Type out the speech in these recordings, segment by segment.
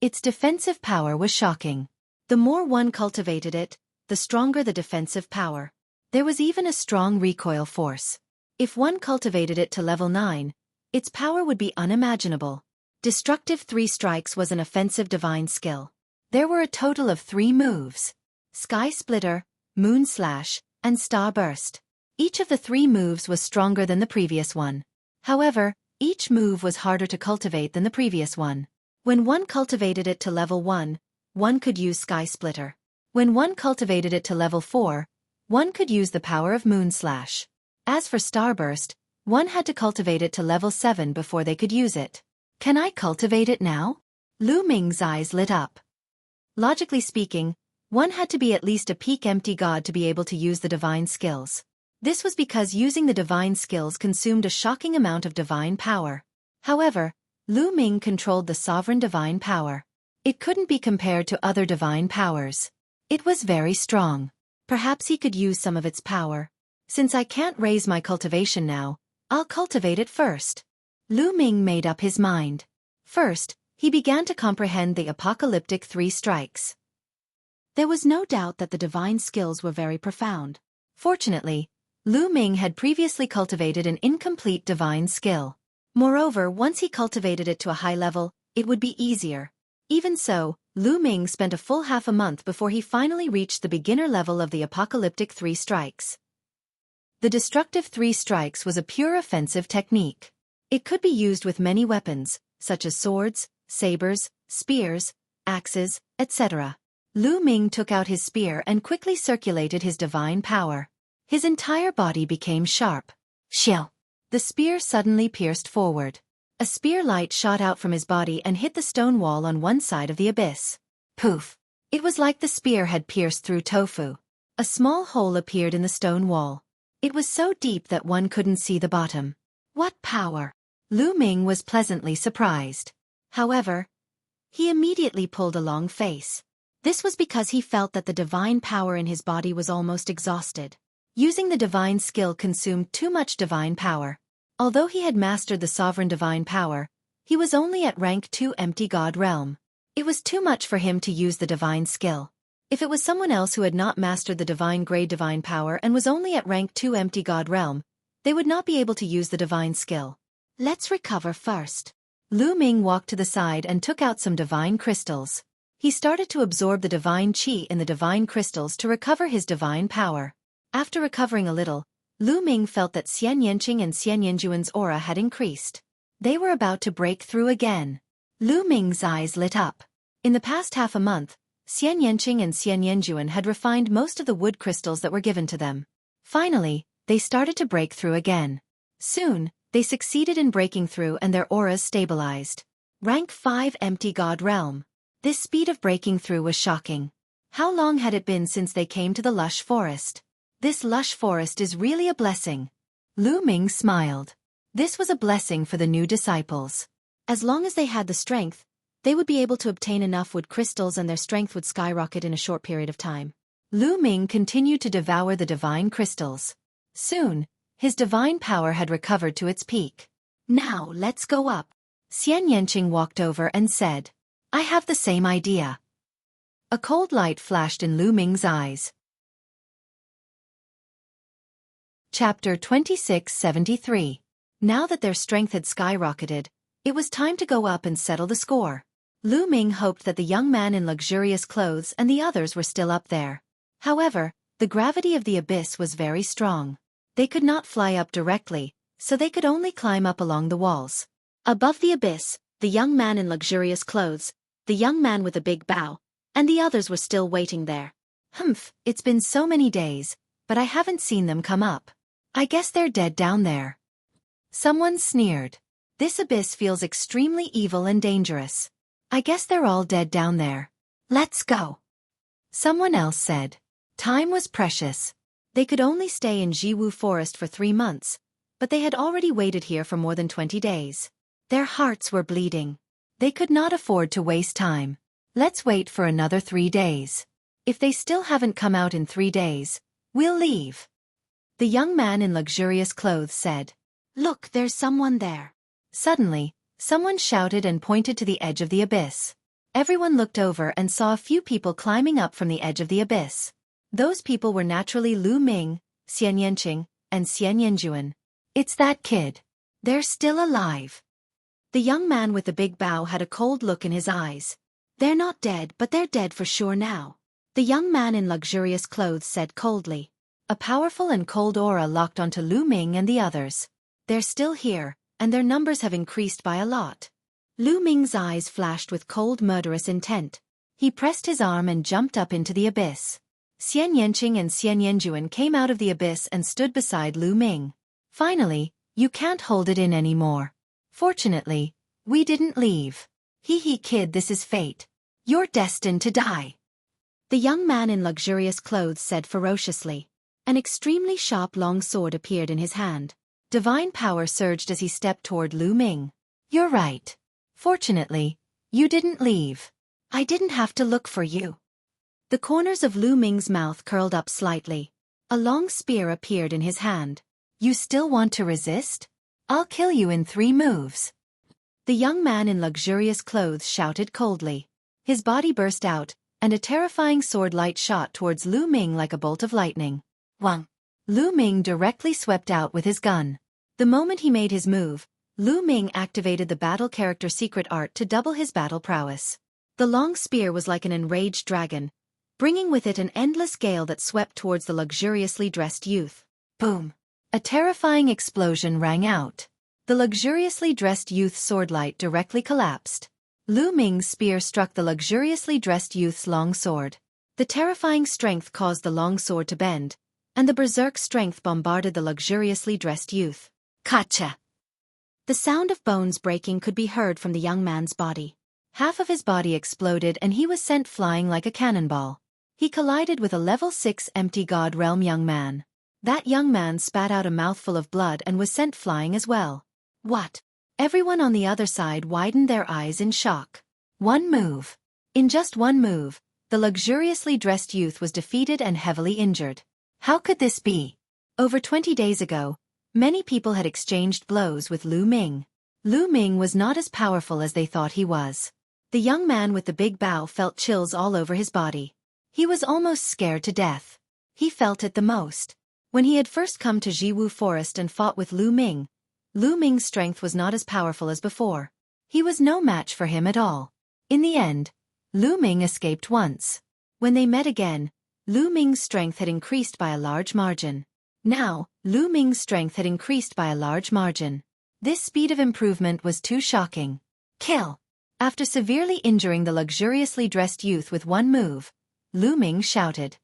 Its defensive power was shocking. The more one cultivated it, the stronger the defensive power. There was even a strong recoil force. If one cultivated it to level 9, its power would be unimaginable. Destructive 3 strikes was an offensive divine skill. There were a total of 3 moves: Sky Splitter, Moon Slash, and Star Burst. Each of the 3 moves was stronger than the previous one. However, each move was harder to cultivate than the previous one. When one cultivated it to level 1, one could use Sky Splitter. When one cultivated it to level 4, one could use the power of Moon Slash. As for Starburst, one had to cultivate it to level 7 before they could use it. Can I cultivate it now? Lu Ming's eyes lit up. Logically speaking, one had to be at least a peak empty god to be able to use the divine skills. This was because using the divine skills consumed a shocking amount of divine power. However, Lu Ming controlled the sovereign divine power. It couldn't be compared to other divine powers. It was very strong. Perhaps he could use some of its power. Since I can't raise my cultivation now, I'll cultivate it first. Lu Ming made up his mind. First, he began to comprehend the apocalyptic 3 strikes. There was no doubt that the divine skills were very profound. Fortunately, Lu Ming had previously cultivated an incomplete divine skill. Moreover, once he cultivated it to a high level, it would be easier. Even so, Lu Ming spent a full half a month before he finally reached the beginner level of the apocalyptic 3 strikes. The destructive 3 strikes was a pure offensive technique. It could be used with many weapons, such as swords, sabers, spears, axes, etc. Lu Ming took out his spear and quickly circulated his divine power. His entire body became sharp. Shill! The spear suddenly pierced forward. A spear light shot out from his body and hit the stone wall on one side of the abyss. Poof! It was like the spear had pierced through tofu. A small hole appeared in the stone wall. It was so deep that one couldn't see the bottom. What power! Lu Ming was pleasantly surprised. However, he immediately pulled a long face. This was because he felt that the divine power in his body was almost exhausted. Using the divine skill consumed too much divine power. Although he had mastered the sovereign divine power, he was only at rank 2 empty god realm. It was too much for him to use the divine skill. If it was someone else who had not mastered the divine grade divine power and was only at rank 2 empty god realm, they would not be able to use the divine skill. Let's recover first. Lu Ming walked to the side and took out some divine crystals. He started to absorb the divine qi in the divine crystals to recover his divine power. After recovering a little, Lu Ming felt that Xian Yanqing and Xian Yanjuan's aura had increased. They were about to break through again. Lu Ming's eyes lit up. In the past half a month, Xian Yanqing and Xian Yanjuan had refined most of the wood crystals that were given to them. Finally, they started to break through again. Soon, they succeeded in breaking through and their auras stabilized. Rank 5 empty god realm. This speed of breaking through was shocking. How long had it been since they came to the lush forest? This lush forest is really a blessing. Lu Ming smiled. This was a blessing for the new disciples. As long as they had the strength, they would be able to obtain enough wood crystals and their strength would skyrocket in a short period of time. Lu Ming continued to devour the divine crystals. Soon, his divine power had recovered to its peak. Now let's go up. Xian Yanqing walked over and said, I have the same idea. A cold light flashed in Lu Ming's eyes. Chapter 2673. Now that their strength had skyrocketed, it was time to go up and settle the score. Lu Ming hoped that the young man in luxurious clothes and the others were still up there. However, the gravity of the abyss was very strong. They could not fly up directly, so they could only climb up along the walls. Above the abyss, the young man in luxurious clothes, the young man with a big bow, and the others were still waiting there. Humph, it's been so many days, but I haven't seen them come up. I guess they're dead down there. Someone sneered. This abyss feels extremely evil and dangerous. I guess they're all dead down there. Let's go. Someone else said. Time was precious. They could only stay in Jiwu Forest for 3 months, but they had already waited here for more than 20 days. Their hearts were bleeding. They could not afford to waste time. Let's wait for another 3 days. If they still haven't come out in 3 days, we'll leave. The young man in luxurious clothes said. Look, there's someone there. Suddenly, someone shouted and pointed to the edge of the abyss. Everyone looked over and saw a few people climbing up from the edge of the abyss. Those people were naturally Lu Ming, Xian Yanqing, and Xian Yanjuan. It's that kid. They're still alive. The young man with the big bow had a cold look in his eyes. They're not dead, but they're dead for sure now. The young man in luxurious clothes said coldly. A powerful and cold aura locked onto Lu Ming and the others. They're still here, and their numbers have increased by a lot. Lu Ming's eyes flashed with cold murderous intent. He pressed his arm and jumped up into the abyss. Xian Yanqing and Xian Yanjuan came out of the abyss and stood beside Lu Ming. Finally, you can't hold it in anymore. Fortunately, we didn't leave. Hee kid, this is fate. You're destined to die. The young man in luxurious clothes said ferociously. An extremely sharp long sword appeared in his hand. Divine power surged as he stepped toward Lu Ming. You're right. Fortunately, you didn't leave. I didn't have to look for you. The corners of Lu Ming's mouth curled up slightly. A long spear appeared in his hand. You still want to resist? I'll kill you in 3 moves. The young man in luxurious clothes shouted coldly. His body burst out, and a terrifying sword light shot towards Lu Ming like a bolt of lightning. Wang! Lu Ming directly swept out with his gun. The moment he made his move, Lu Ming activated the battle character secret art to double his battle prowess. The long spear was like an enraged dragon, bringing with it an endless gale that swept towards the luxuriously dressed youth. Boom! A terrifying explosion rang out. The luxuriously dressed youth's swordlight directly collapsed. Lu Ming's spear struck the luxuriously dressed youth's long sword. The terrifying strength caused the long sword to bend, and the berserk strength bombarded the luxuriously dressed youth. Kacha! The sound of bones breaking could be heard from the young man's body. Half of his body exploded and he was sent flying like a cannonball. He collided with a level 6 empty god realm young man. That young man spat out a mouthful of blood and was sent flying as well. What? Everyone on the other side widened their eyes in shock. One move. In just one move, the luxuriously dressed youth was defeated and heavily injured. How could this be? Over 20 days ago, many people had exchanged blows with Lu Ming. Lu Ming was not as powerful as they thought he was. The young man with the big bow felt chills all over his body. He was almost scared to death. He felt it the most. When he had first come to Jiwu Forest and fought with Lu Ming's strength was not as powerful as before. He was no match for him at all. In the end, Lu Ming escaped once. When they met again, Lu Ming's strength had increased by a large margin. Now, Lu Ming's strength had increased by a large margin. This speed of improvement was too shocking. Kill! After severely injuring the luxuriously dressed youth with one move, Lu Ming shouted.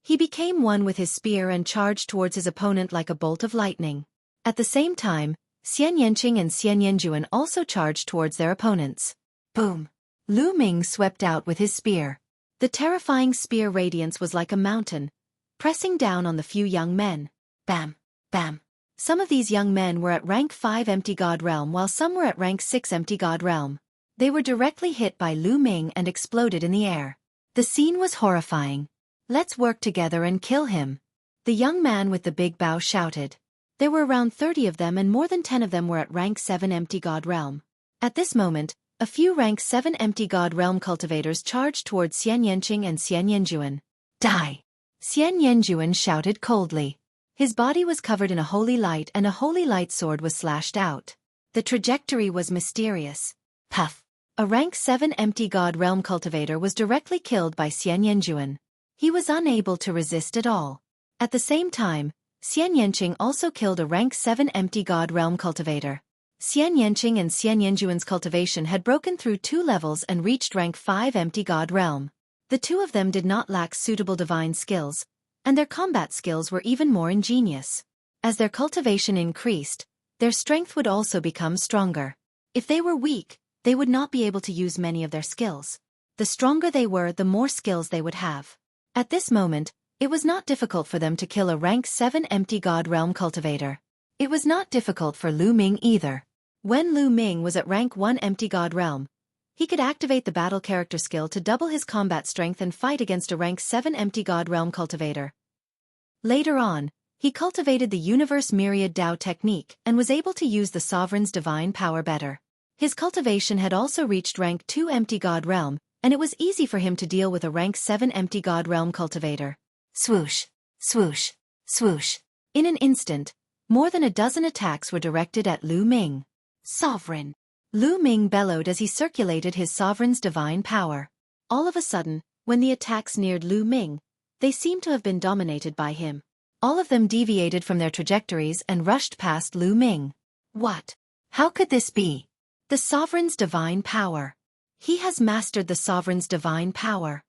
He became one with his spear and charged towards his opponent like a bolt of lightning. At the same time, Xian Yanqing and Xian Yanjuan also charged towards their opponents. Boom! Lu Ming swept out with his spear. The terrifying spear radiance was like a mountain, pressing down on the few young men. Bam! Bam! Some of these young men were at rank 5 empty god realm while some were at rank 6 empty god realm. They were directly hit by Lu Ming and exploded in the air. The scene was horrifying. Let's work together and kill him. The young man with the big bow shouted. There were around 30 of them and more than 10 of them were at rank 7 empty god realm. At this moment, a few rank 7 empty god realm cultivators charged towards Xian Yanqing and Xian Yanjuan. Die! Xian Yanjuan shouted coldly. His body was covered in a holy light and a holy light sword was slashed out. The trajectory was mysterious. Puff! A rank 7 empty god realm cultivator was directly killed by Xian Yanjuan. He was unable to resist at all. At the same time, Xian Yanqing also killed a rank 7 empty god realm cultivator. Xian Yanqing and Xian Yanjuan's cultivation had broken through 2 levels and reached rank 5 empty god realm. The two of them did not lack suitable divine skills, and their combat skills were even more ingenious. As their cultivation increased, their strength would also become stronger. If they were weak, they would not be able to use many of their skills. The stronger they were, the more skills they would have. At this moment, it was not difficult for them to kill a rank 7 empty god realm cultivator. It was not difficult for Lu Ming either. When Lu Ming was at rank 1 empty god realm, he could activate the battle character skill to double his combat strength and fight against a rank 7 empty god realm cultivator. Later on, he cultivated the universe myriad Dao technique and was able to use the sovereign's divine power better. His cultivation had also reached rank 2 empty god realm, and it was easy for him to deal with a rank 7 empty god realm cultivator. Swoosh, swoosh, swoosh. In an instant, more than a dozen attacks were directed at Lu Ming. Sovereign! Lu Ming bellowed as he circulated his sovereign's divine power. All of a sudden, when the attacks neared Lu Ming, they seemed to have been dominated by him. All of them deviated from their trajectories and rushed past Lu Ming. What? How could this be? The sovereign's divine power. He has mastered the sovereign's divine power.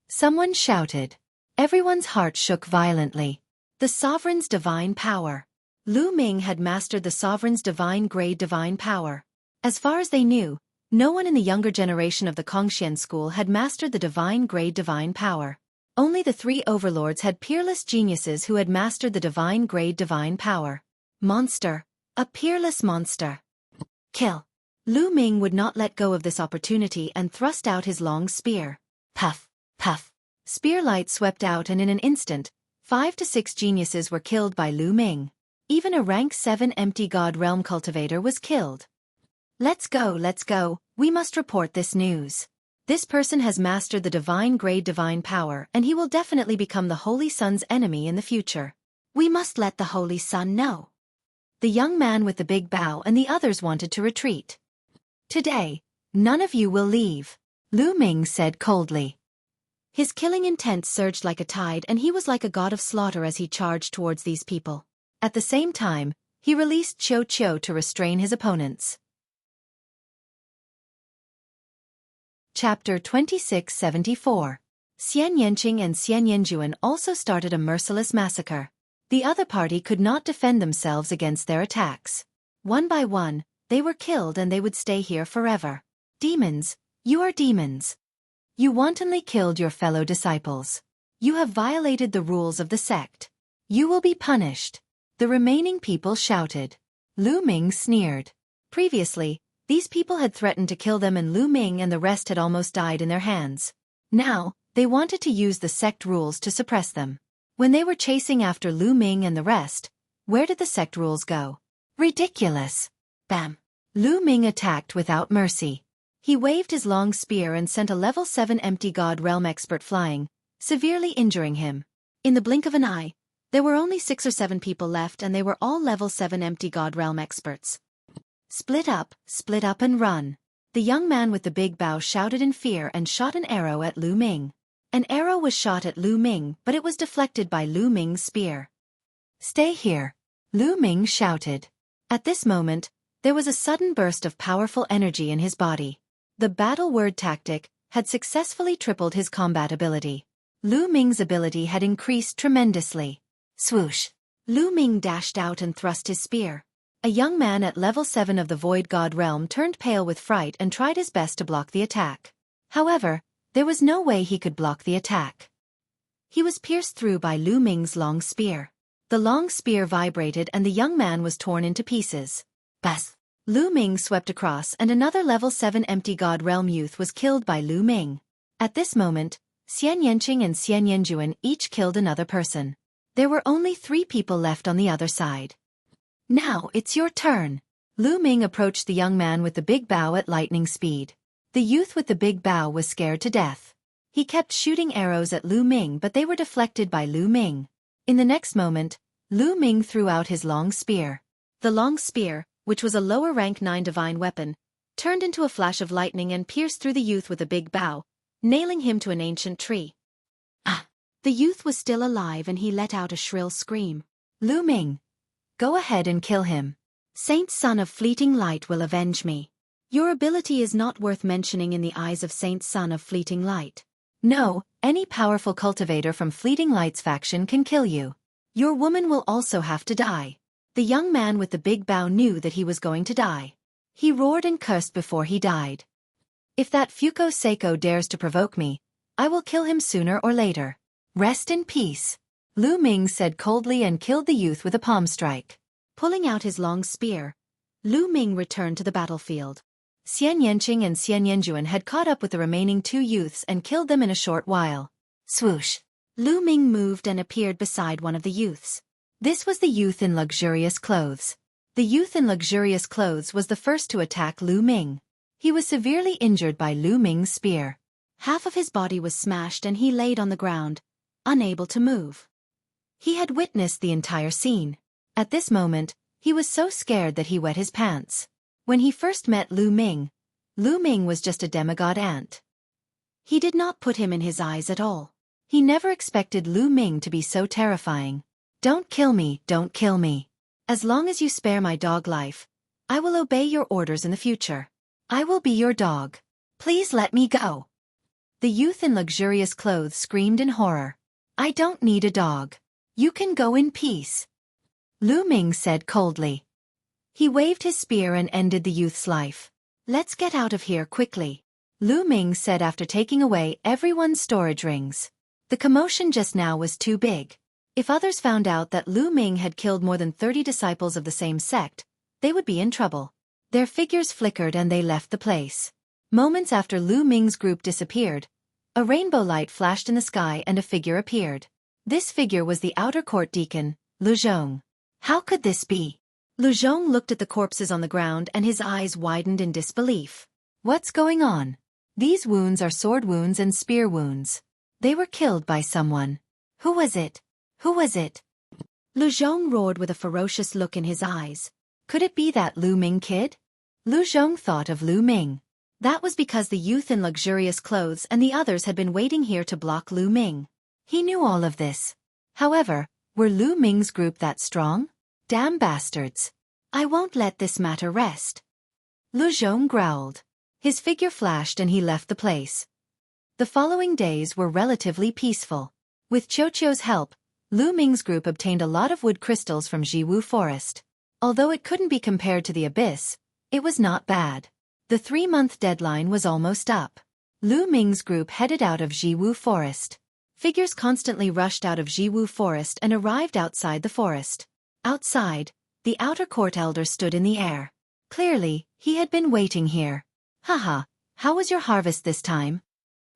Someone shouted. Everyone's heart shook violently. The sovereign's divine power. Lu Ming had mastered the sovereign's divine grade divine power. As far as they knew, no one in the younger generation of the Kongxian school had mastered the divine grade divine power. Only the 3 overlords had peerless geniuses who had mastered the divine grade divine power. Monster. A peerless monster. Kill. Lu Ming would not let go of this opportunity and thrust out his long spear. Puff, puff. Spear light swept out, and in an instant, 5 to 6 geniuses were killed by Lu Ming. Even a rank 7 empty god realm cultivator was killed. Let's go, we must report this news. This person has mastered the divine grade divine power, and he will definitely become the Holy Sun's enemy in the future. We must let the Holy Sun know. The young man with the big bow and the others wanted to retreat. Today, none of you will leave, Lu Ming said coldly. His killing intent surged like a tide, and he was like a god of slaughter as he charged towards these people. At the same time, he released Xueqi to restrain his opponents. Chapter 2674. Xian Yanqing and Xian Yanjuan also started a merciless massacre. The other party could not defend themselves against their attacks. One by one, they were killed, and they would stay here forever. Demons, you are demons. You wantonly killed your fellow disciples. You have violated the rules of the sect. You will be punished. The remaining people shouted. Lu Ming sneered. Previously, these people had threatened to kill them, and Lu Ming and the rest had almost died in their hands. Now, they wanted to use the sect rules to suppress them. When they were chasing after Lu Ming and the rest, where did the sect rules go? Ridiculous! Bam! Lu Ming attacked without mercy. He waved his long spear and sent a level 7 empty god realm expert flying, severely injuring him. In the blink of an eye, there were only 6 or 7 people left, and they were all level 7 empty god realm experts. Split up and run. The young man with the big bow shouted in fear and shot an arrow at Lu Ming. An arrow was shot at Lu Ming, but it was deflected by Lu Ming's spear. Stay here, Lu Ming shouted. At this moment, there was a sudden burst of powerful energy in his body. The battle word tactic had successfully tripled his combat ability. Lu Ming's ability had increased tremendously. Swoosh! Lu Ming dashed out and thrust his spear. A young man at level 7 of the Void God realm turned pale with fright and tried his best to block the attack. However, there was no way he could block the attack. He was pierced through by Lu Ming's long spear. The long spear vibrated and the young man was torn into pieces. Bas! Lu Ming swept across, and another level 7 empty god realm youth was killed by Lu Ming. At this moment, Xian Yanqing and Xian Yanjuan each killed another person. There were only 3 people left on the other side. Now it's your turn. Lu Ming approached the young man with the big bow at lightning speed. The youth with the big bow was scared to death. He kept shooting arrows at Lu Ming, but they were deflected by Lu Ming. In the next moment, Lu Ming threw out his long spear. The long spear, which was a lower rank 9 divine weapon, turned into a flash of lightning and pierced through the youth with a big bow, nailing him to an ancient tree. Ah! The youth was still alive and he let out a shrill scream. Lu Ming! Go ahead and kill him. Saint Son of Fleeting Light will avenge me. Your ability is not worth mentioning in the eyes of Saint Son of Fleeting Light. No, any powerful cultivator from Fleeting Light's faction can kill you. Your woman will also have to die. The young man with the big bow knew that he was going to die. He roared and cursed before he died. If that Fuko Seiko dares to provoke me, I will kill him sooner or later. Rest in peace. Lu Ming said coldly and killed the youth with a palm strike. Pulling out his long spear, Lu Ming returned to the battlefield. Xian Yanqing and Xian Yanjuan had caught up with the remaining 2 youths and killed them in a short while. Swoosh! Lu Ming moved and appeared beside one of the youths. This was the youth in luxurious clothes. The youth in luxurious clothes was the first to attack Lu Ming. He was severely injured by Lu Ming's spear. Half of his body was smashed and he laid on the ground, unable to move. He had witnessed the entire scene. At this moment, he was so scared that he wet his pants. When he first met Lu Ming was just a demigod ant. He did not put him in his eyes at all. He never expected Lu Ming to be so terrifying. "Don't kill me, don't kill me. As long as you spare my dog life, I will obey your orders in the future. I will be your dog. Please let me go." The youth in luxurious clothes screamed in horror. "I don't need a dog. You can go in peace," Lu Ming said coldly. He waved his spear and ended the youth's life. "Let's get out of here quickly," Lu Ming said after taking away everyone's storage rings. The commotion just now was too big. If others found out that Lu Ming had killed more than 30 disciples of the same sect, they would be in trouble. Their figures flickered and they left the place. Moments after Lu Ming's group disappeared, a rainbow light flashed in the sky and a figure appeared. This figure was the outer court deacon, Lu Zhong. How could this be? Lu Zhong looked at the corpses on the ground and his eyes widened in disbelief. What's going on? These wounds are sword wounds and spear wounds. They were killed by someone. Who was it? Who was it? Lu Zhong roared with a ferocious look in his eyes. Could it be that Lu Ming kid? Lu Zhong thought of Lu Ming. That was because the youth in luxurious clothes and the others had been waiting here to block Lu Ming. He knew all of this. However, were Lu Ming's group that strong? Damn bastards. I won't let this matter rest. Lu Zhong growled. His figure flashed and he left the place. The following days were relatively peaceful. With Xueqi's help, Lu Ming's group obtained a lot of wood crystals from Jiwu Forest. Although it couldn't be compared to the abyss, it was not bad. The 3-month deadline was almost up. Lu Ming's group headed out of Jiwu Forest. Figures constantly rushed out of Jiwu Forest and arrived outside the forest. Outside, the outer court elder stood in the air. Clearly, he had been waiting here. Haha, how was your harvest this time?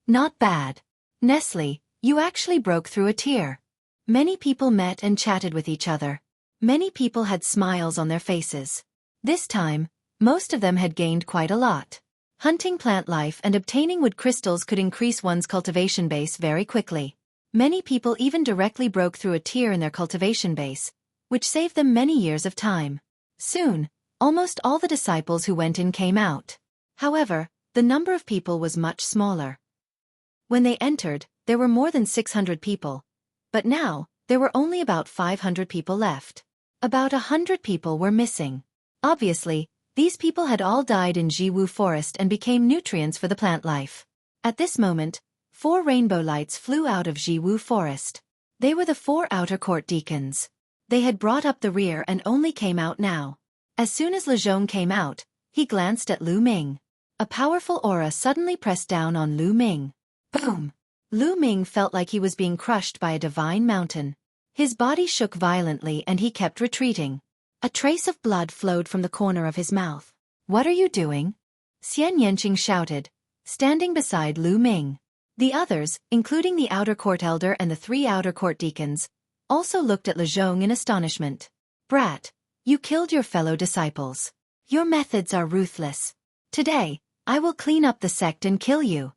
Not bad. Nestle, you actually broke through a tier. Many people met and chatted with each other. Many people had smiles on their faces. This time, most of them had gained quite a lot. Hunting plant life and obtaining wood crystals could increase one's cultivation base very quickly. Many people even directly broke through a tier in their cultivation base, which saved them many years of time. Soon, almost all the disciples who went in came out. However, the number of people was much smaller. When they entered, there were more than 600 people. But now, there were only about 500 people left. About 100 people were missing. Obviously, these people had all died in Jiwu Forest and became nutrients for the plant life. At this moment, 4 rainbow lights flew out of Jiwu Forest. They were the 4 outer court deacons. They had brought up the rear and only came out now. As soon as Lu Zhong came out, he glanced at Lu Ming. A powerful aura suddenly pressed down on Lu Ming. Boom! Lu Ming felt like he was being crushed by a divine mountain. His body shook violently and he kept retreating. A trace of blood flowed from the corner of his mouth. What are you doing? Xian Yanqing shouted, standing beside Lu Ming. The others, including the outer court elder and the 3 outer court deacons, also looked at Lu Zhong in astonishment. Brat, you killed your fellow disciples. Your methods are ruthless. Today, I will clean up the sect and kill you.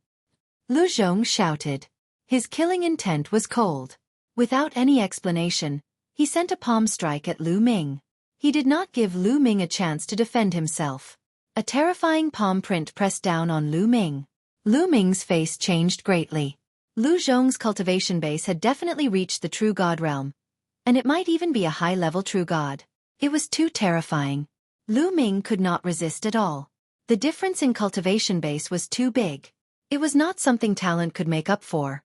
Lu Zhong shouted. His killing intent was cold. Without any explanation, he sent a palm strike at Lu Ming. He did not give Lu Ming a chance to defend himself. A terrifying palm print pressed down on Lu Ming. Lu Ming's face changed greatly. Lu Zhong's cultivation base had definitely reached the true god realm, and it might even be a high-level true god. It was too terrifying. Lu Ming could not resist at all. The difference in cultivation base was too big. It was not something talent could make up for.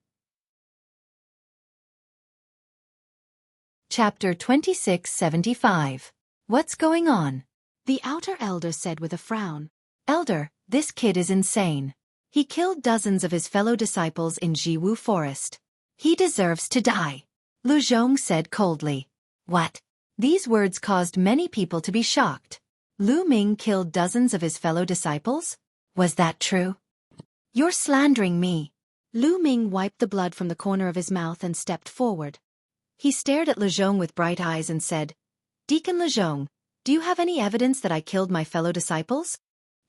Chapter 2675. What's going on? The outer elder said with a frown. Elder, this kid is insane. He killed dozens of his fellow disciples in Jiwu Forest. He deserves to die. Lu Zhong said coldly. What? These words caused many people to be shocked. Lu Ming killed dozens of his fellow disciples? Was that true? You're slandering me. Lu Ming wiped the blood from the corner of his mouth and stepped forward. He stared at Lu Zhong with bright eyes and said, Deacon Lu Zhong, Do you have any evidence that I killed my fellow disciples?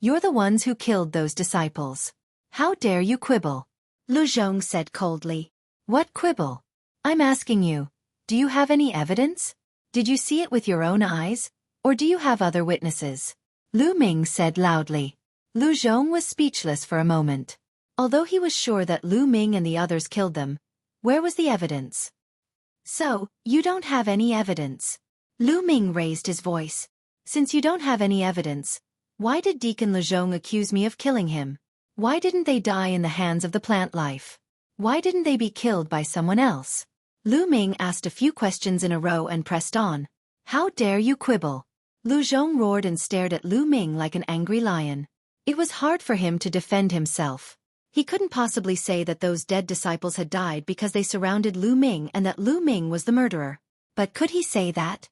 You're the ones who killed those disciples. How dare you quibble? Lu Zhong said coldly. What quibble? I'm asking you, do you have any evidence? Did you see it with your own eyes, or do you have other witnesses? Lu Ming said loudly. Lu Zhong was speechless for a moment. Although he was sure that Lu Ming and the others killed them, where was the evidence? So, you don't have any evidence. Lu Ming raised his voice. Since you don't have any evidence, why did Deacon Lu Zhong accuse me of killing him? Why didn't they die in the hands of the plant life? Why didn't they be killed by someone else? Lu Ming asked a few questions in a row and pressed on. How dare you quibble? Lu Zhong roared and stared at Lu Ming like an angry lion. It was hard for him to defend himself. He couldn't possibly say that those dead disciples had died because they surrounded Lu Ming and that Lu Ming was the murderer. But could he say that?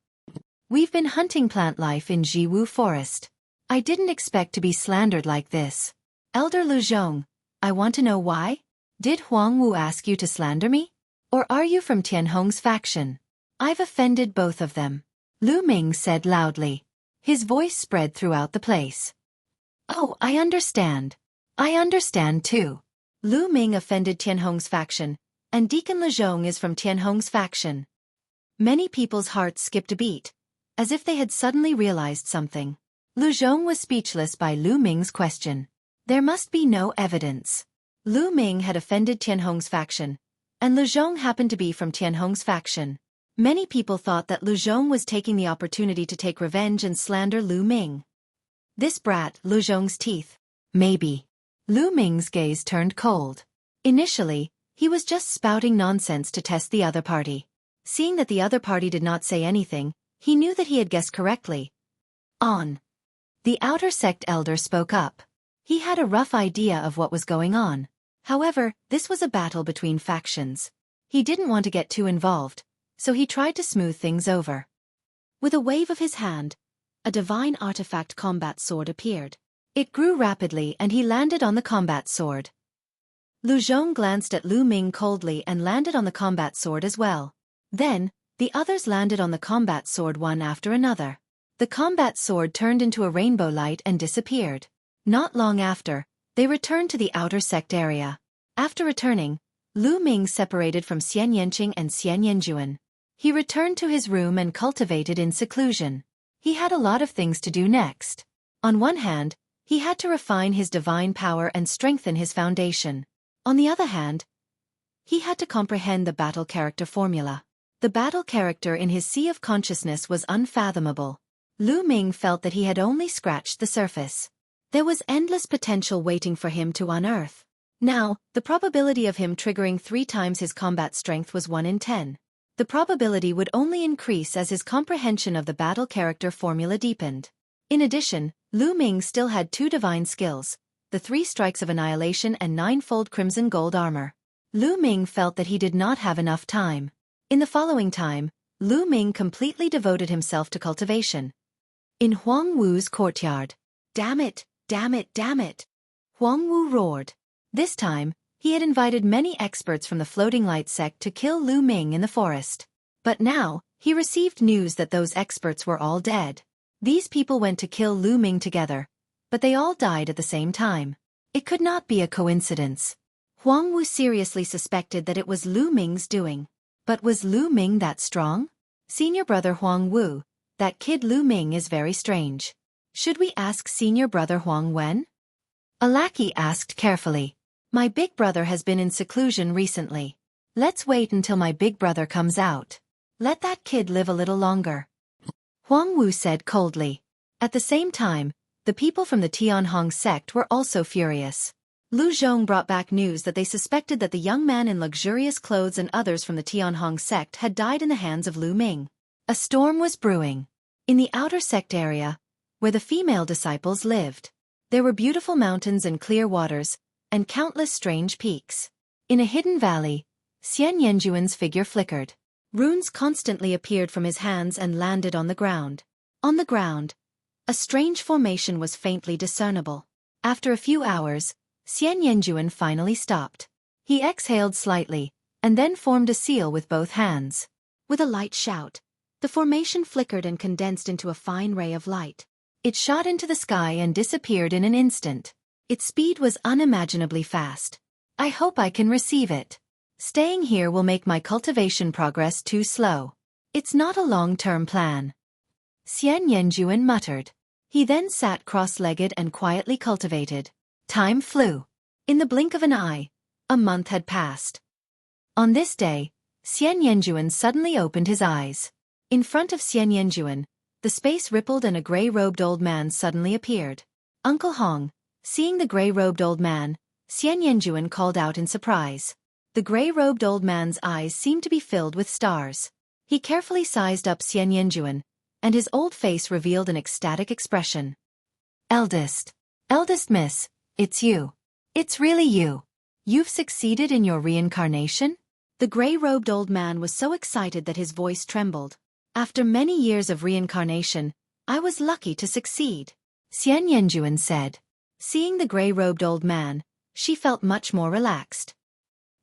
We've been hunting plant life in Jiwu Forest. I didn't expect to be slandered like this. Elder Lu Zhong, I want to know why? Did Huang Wu ask you to slander me? Or are you from Tianhong's faction? I've offended both of them. Lu Ming said loudly. His voice spread throughout the place. Oh, I understand. I understand too. Lu Ming offended Tianhong's faction, and Deacon Lu Zhong is from Tianhong's faction. Many people's hearts skipped a beat, as if they had suddenly realized something. Lu Zhong was speechless by Lu Ming's question. There must be no evidence. Lu Ming had offended Tianhong's faction, and Lu Zhong happened to be from Tianhong's faction. Many people thought that Lu Zhong was taking the opportunity to take revenge and slander Lu Ming. This brat, Lu Zhong's teeth. Maybe. Lu Ming's gaze turned cold. Initially, he was just spouting nonsense to test the other party. Seeing that the other party did not say anything, he knew that he had guessed correctly. On. The outer sect elder spoke up. He had a rough idea of what was going on. However, this was a battle between factions. He didn't want to get too involved, so he tried to smooth things over. With a wave of his hand, a divine artifact combat sword appeared. It grew rapidly and he landed on the combat sword. Lu Zhong glanced at Lu Ming coldly and landed on the combat sword as well. Then, the others landed on the combat sword one after another. The combat sword turned into a rainbow light and disappeared. Not long after, they returned to the outer sect area. After returning, Lu Ming separated from Xian Yanqing and Xian Yanjuan. He returned to his room and cultivated in seclusion. He had a lot of things to do next. On one hand, he had to refine his divine power and strengthen his foundation. On the other hand, he had to comprehend the battle character formula. The battle character in his sea of consciousness was unfathomable. Lu Ming felt that he had only scratched the surface. There was endless potential waiting for him to unearth. Now, the probability of him triggering 3 times his combat strength was 1 in 10. The probability would only increase as his comprehension of the battle character formula deepened. In addition, Lu Ming still had 2 divine skills, the 3 strikes of annihilation and 9-fold crimson gold armor. Lu Ming felt that he did not have enough time. In the following time, Lu Ming completely devoted himself to cultivation. In Huang Wu's courtyard. Damn it, damn it, damn it! Huang Wu roared. This time, he had invited many experts from the Floating Light sect to kill Lu Ming in the forest. But now, he received news that those experts were all dead. These people went to kill Lu Ming together, but they all died at the same time. It could not be a coincidence. Huang Wu seriously suspected that it was Lu Ming's doing. But was Lu Ming that strong? Senior brother Huang Wu, that kid Lu Ming is very strange. Should we ask senior brother Huang Wen? A lackey asked carefully. My big brother has been in seclusion recently. Let's wait until my big brother comes out. Let that kid live a little longer. Huang Wu said coldly. At the same time, the people from the Tianhong sect were also furious. Lu Zhong brought back news that they suspected that the young man in luxurious clothes and others from the Tianhong sect had died in the hands of Lu Ming. A storm was brewing. In the outer sect area, where the female disciples lived, there were beautiful mountains and clear waters, and countless strange peaks. In a hidden valley, Xian Yanjuan's figure flickered. Runes constantly appeared from his hands and landed on the ground. On the ground, a strange formation was faintly discernible. After a few hours, Xian Yanjuan finally stopped. He exhaled slightly, and then formed a seal with both hands. With a light shout, The formation flickered and condensed into a fine ray of light. It shot into the sky and disappeared in an instant. Its speed was unimaginably fast. I hope I can receive it. Staying here will make my cultivation progress too slow. It's not a long-term plan. Xian Yanjuan muttered. He then sat cross-legged and quietly cultivated. Time flew. In the blink of an eye, a month had passed. On this day, Xian Yanjuan suddenly opened his eyes. In front of Xian Yanjuan, the space rippled and a gray-robed old man suddenly appeared. Uncle Hong. Seeing the gray-robed old man, Xian Yanjuan called out in surprise. The gray-robed old man's eyes seemed to be filled with stars. He carefully sized up Xian Yanjuan, and his old face revealed an ecstatic expression. Eldest miss, it's you. It's really you. You've succeeded in your reincarnation? The gray-robed old man was so excited that his voice trembled. After many years of reincarnation, I was lucky to succeed, Xian Yanjuan said. Seeing the gray-robed old man, she felt much more relaxed.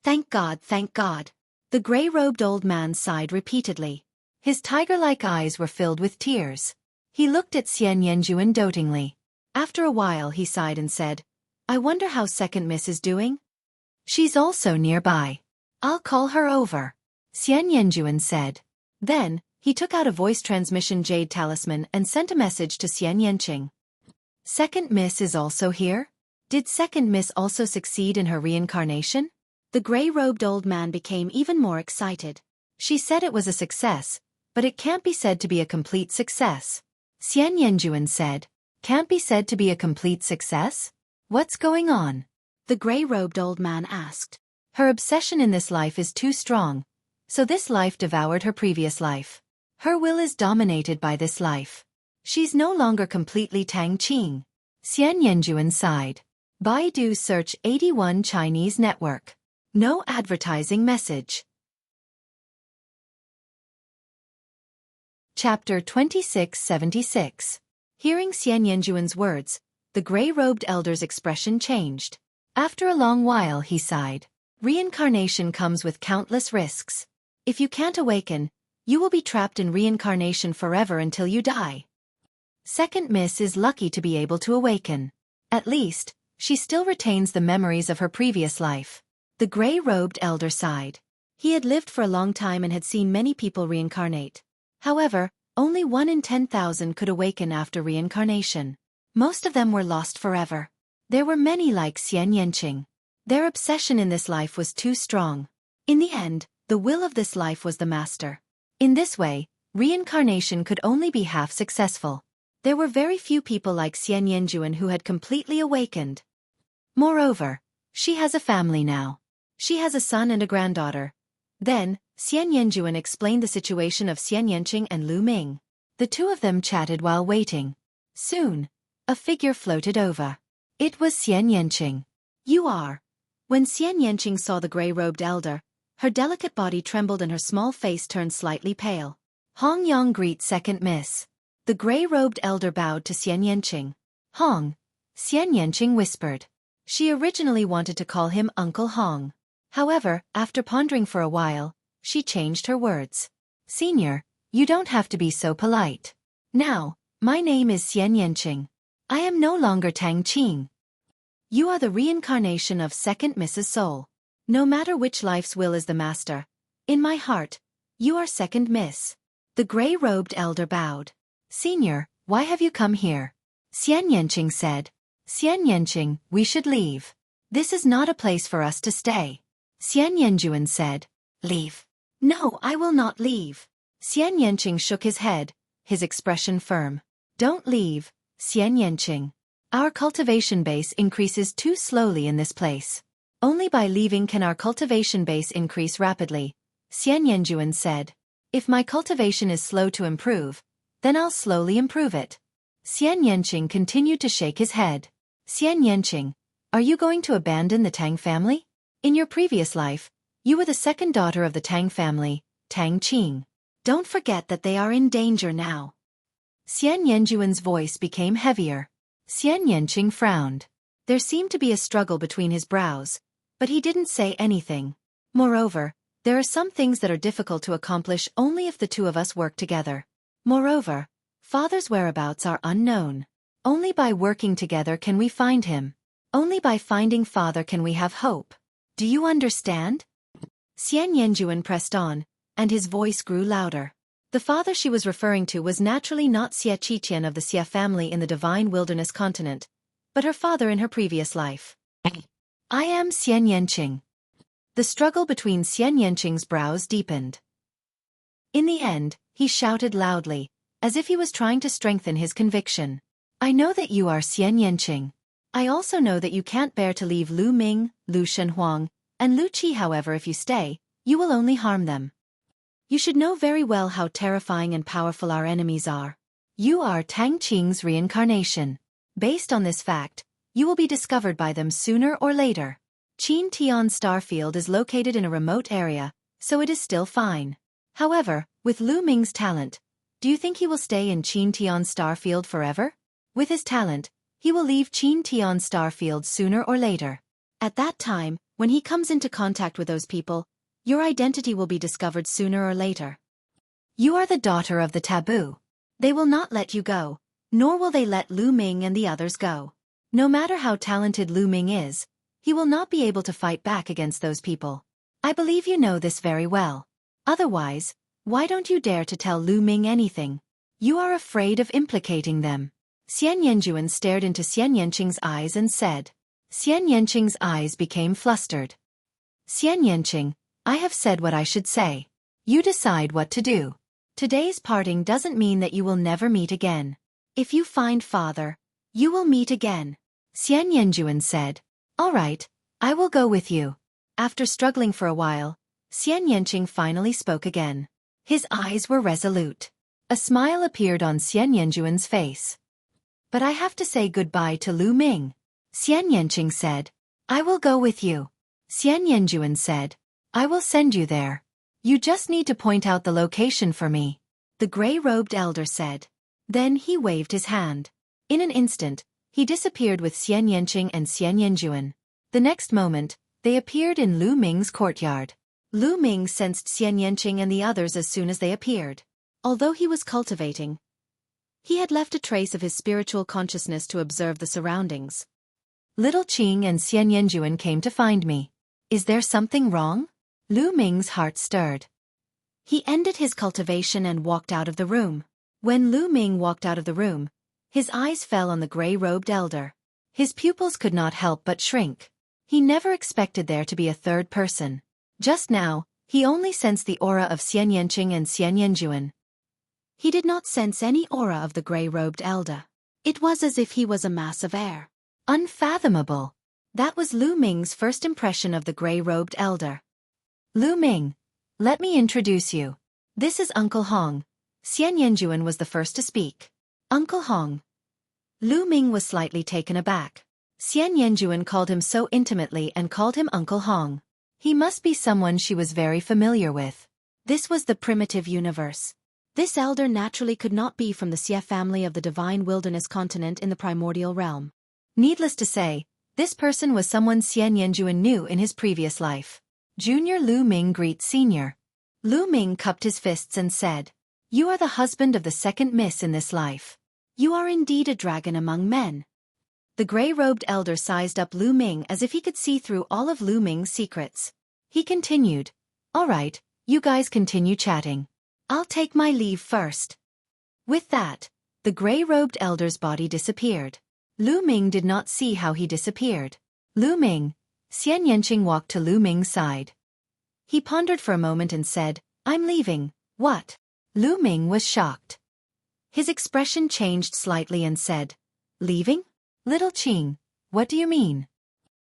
Thank God, thank God. The gray-robed old man sighed repeatedly. His tiger-like eyes were filled with tears. He looked at Xian Yanjuan dotingly. After a while he sighed and said, I wonder how second miss is doing? She's also nearby. I'll call her over, Xian Yanjuan said. Then, he took out a voice transmission jade talisman and sent a message to Xian Yanqing. Second miss is also here? Did second miss also succeed in her reincarnation? The gray-robed old man became even more excited. She said it was a success, but it can't be said to be a complete success. Xian Yanjuan said, can't be said to be a complete success? What's going on? The gray-robed old man asked. Her obsession in this life is too strong, so this life devoured her previous life. Her will is dominated by this life. She's no longer completely Tang Qing. Xian Yanjuan sighed. Baidu Search 81 Chinese Network. No advertising message. Chapter 2676. Hearing Xian Yanjuan's words, the gray-robed elder's expression changed. After a long while he sighed. Reincarnation comes with countless risks. If you can't awaken, you will be trapped in reincarnation forever until you die. Second miss is lucky to be able to awaken. At least, she still retains the memories of her previous life. The gray-robed elder sighed. He had lived for a long time and had seen many people reincarnate. However, only 1 in 10,000 could awaken after reincarnation. Most of them were lost forever. There were many like Xian Yanqing. Their obsession in this life was too strong. In the end, the will of this life was the master. In this way, reincarnation could only be half successful. There were very few people like Xian Yanjuan who had completely awakened. Moreover, she has a family now. She has a son and a granddaughter. Then, Xian Yanjuan explained the situation of Xian Yanqing and Lu Ming. The two of them chatted while waiting. Soon, a figure floated over. It was Xian Yanqing. You are. When Xian Yanqing saw the gray-robed elder, her delicate body trembled and her small face turned slightly pale. Hong Yang greet second miss. The gray-robed elder bowed to Xian Yanqing. Hong, Xian Yanqing whispered. She originally wanted to call him Uncle Hong. However, after pondering for a while, she changed her words. Senior, you don't have to be so polite. Now, my name is Xian Yanqing. I am no longer Tang Qing. You are the reincarnation of second Mrs. Soul. No matter which life's will is the master, in my heart, you are second miss. The gray-robed elder bowed. Senior, why have you come here? Xian Yanqing said. Xian Yanqing, we should leave. This is not a place for us to stay. Xian Yanjuan said. Leave. No, I will not leave. Xian Yanqing shook his head, his expression firm. Don't leave, Xian Yanqing. Our cultivation base increases too slowly in this place. Only by leaving can our cultivation base increase rapidly, Xian Yanjuan said. If my cultivation is slow to improve, then I'll slowly improve it. Xian Yanqing continued to shake his head. Xian Yanqing, are you going to abandon the Tang family? In your previous life, you were the second daughter of the Tang family, Tang Qing. Don't forget that they are in danger now. Xian Yanjuan's voice became heavier. Xian Yanqing frowned. There seemed to be a struggle between his brows, but he didn't say anything. Moreover, There are some things that are difficult to accomplish only if the two of us work together. Moreover, Father's whereabouts are unknown. Only by working together can we find him. Only by finding Father can we have hope. Do you understand? Xian Yanjuan pressed on, and his voice grew louder. The father she was referring to was naturally not Xueqi of the Xie family in the Divine Wilderness continent, but her father in her previous life. I am Xian Yanqing. The struggle between Xian Yanqing's brows deepened. In the end, he shouted loudly, as if he was trying to strengthen his conviction. I know that you are Xian Yanqing. I also know that you can't bear to leave Lu Ming, Lu Shenhuang, and Lu Qi. However, if you stay, you will only harm them. You should know very well how terrifying and powerful our enemies are. You are Tang Qing's reincarnation. Based on this fact, you will be discovered by them sooner or later. Qin Tian Starfield is located in a remote area, so it is still fine. However, with Lu Ming's talent, do you think he will stay in Qin Tian Starfield forever? With his talent, he will leave Qin Tian Starfield sooner or later. At that time, when he comes into contact with those people, your identity will be discovered sooner or later. You are the daughter of the taboo. They will not let you go, nor will they let Lu Ming and the others go. No matter how talented Lu Ming is, he will not be able to fight back against those people. I believe you know this very well. Otherwise, why don't you dare to tell Lu Ming anything? You are afraid of implicating them. Xian Yanjuan stared into Xian Yanqing's eyes and said. Xian Yanqing's eyes became flustered. Xian Yanqing, I have said what I should say. You decide what to do. Today's parting doesn't mean that you will never meet again. If you find Father, you will meet again. Xian Yanjuan said. All right, I will go with you. After struggling for a while, Xian Yanqing finally spoke again. His eyes were resolute. A smile appeared on Xian Yanjuan's face. But I have to say goodbye to Lu Ming. Xian Yanqing said. I will go with you. Xian Yanjuan said. I will send you there. You just need to point out the location for me. The gray-robed elder said. Then he waved his hand. In an instant, he disappeared with Xian Yanqing and Xian Yanjuan. The next moment, they appeared in Lu Ming's courtyard. Lu Ming sensed Xian Yanqing and the others as soon as they appeared. Although he was cultivating, he had left a trace of his spiritual consciousness to observe the surroundings. Little Qing and Xian Yanjuan came to find me. Is there something wrong? Lu Ming's heart stirred. He ended his cultivation and walked out of the room. When Lu Ming walked out of the room, his eyes fell on the gray-robed elder. His pupils could not help but shrink. He never expected there to be a third person. Just now, he only sensed the aura of Xian Yanqing and Xian Yanjuan. He did not sense any aura of the gray-robed elder. It was as if he was a mass of air. Unfathomable. That was Lu Ming's first impression of the gray-robed elder. Lu Ming, let me introduce you. This is Uncle Hong. Xian Yanjuan was the first to speak. Uncle Hong. Lu Ming was slightly taken aback. Xian Yanjuan called him so intimately and called him Uncle Hong. He must be someone she was very familiar with. This was the primitive universe. This elder naturally could not be from the Xie family of the Divine Wilderness continent in the primordial realm. Needless to say, this person was someone Xian Yanjuan knew in his previous life. Junior Lu Ming greets Senior. Lu Ming cupped his fists and said, You are the husband of the second miss in this life. You are indeed a dragon among men. The gray-robed elder sized up Lu Ming as if he could see through all of Lu Ming's secrets. He continued, All right, you guys continue chatting. I'll take my leave first. With that, the gray-robed elder's body disappeared. Lu Ming did not see how he disappeared. Lu Ming. Xian Yanqing walked to Lu Ming's side. He pondered for a moment and said, I'm leaving. What? Lu Ming was shocked. His expression changed slightly and said, Leaving? Little Qing, what do you mean?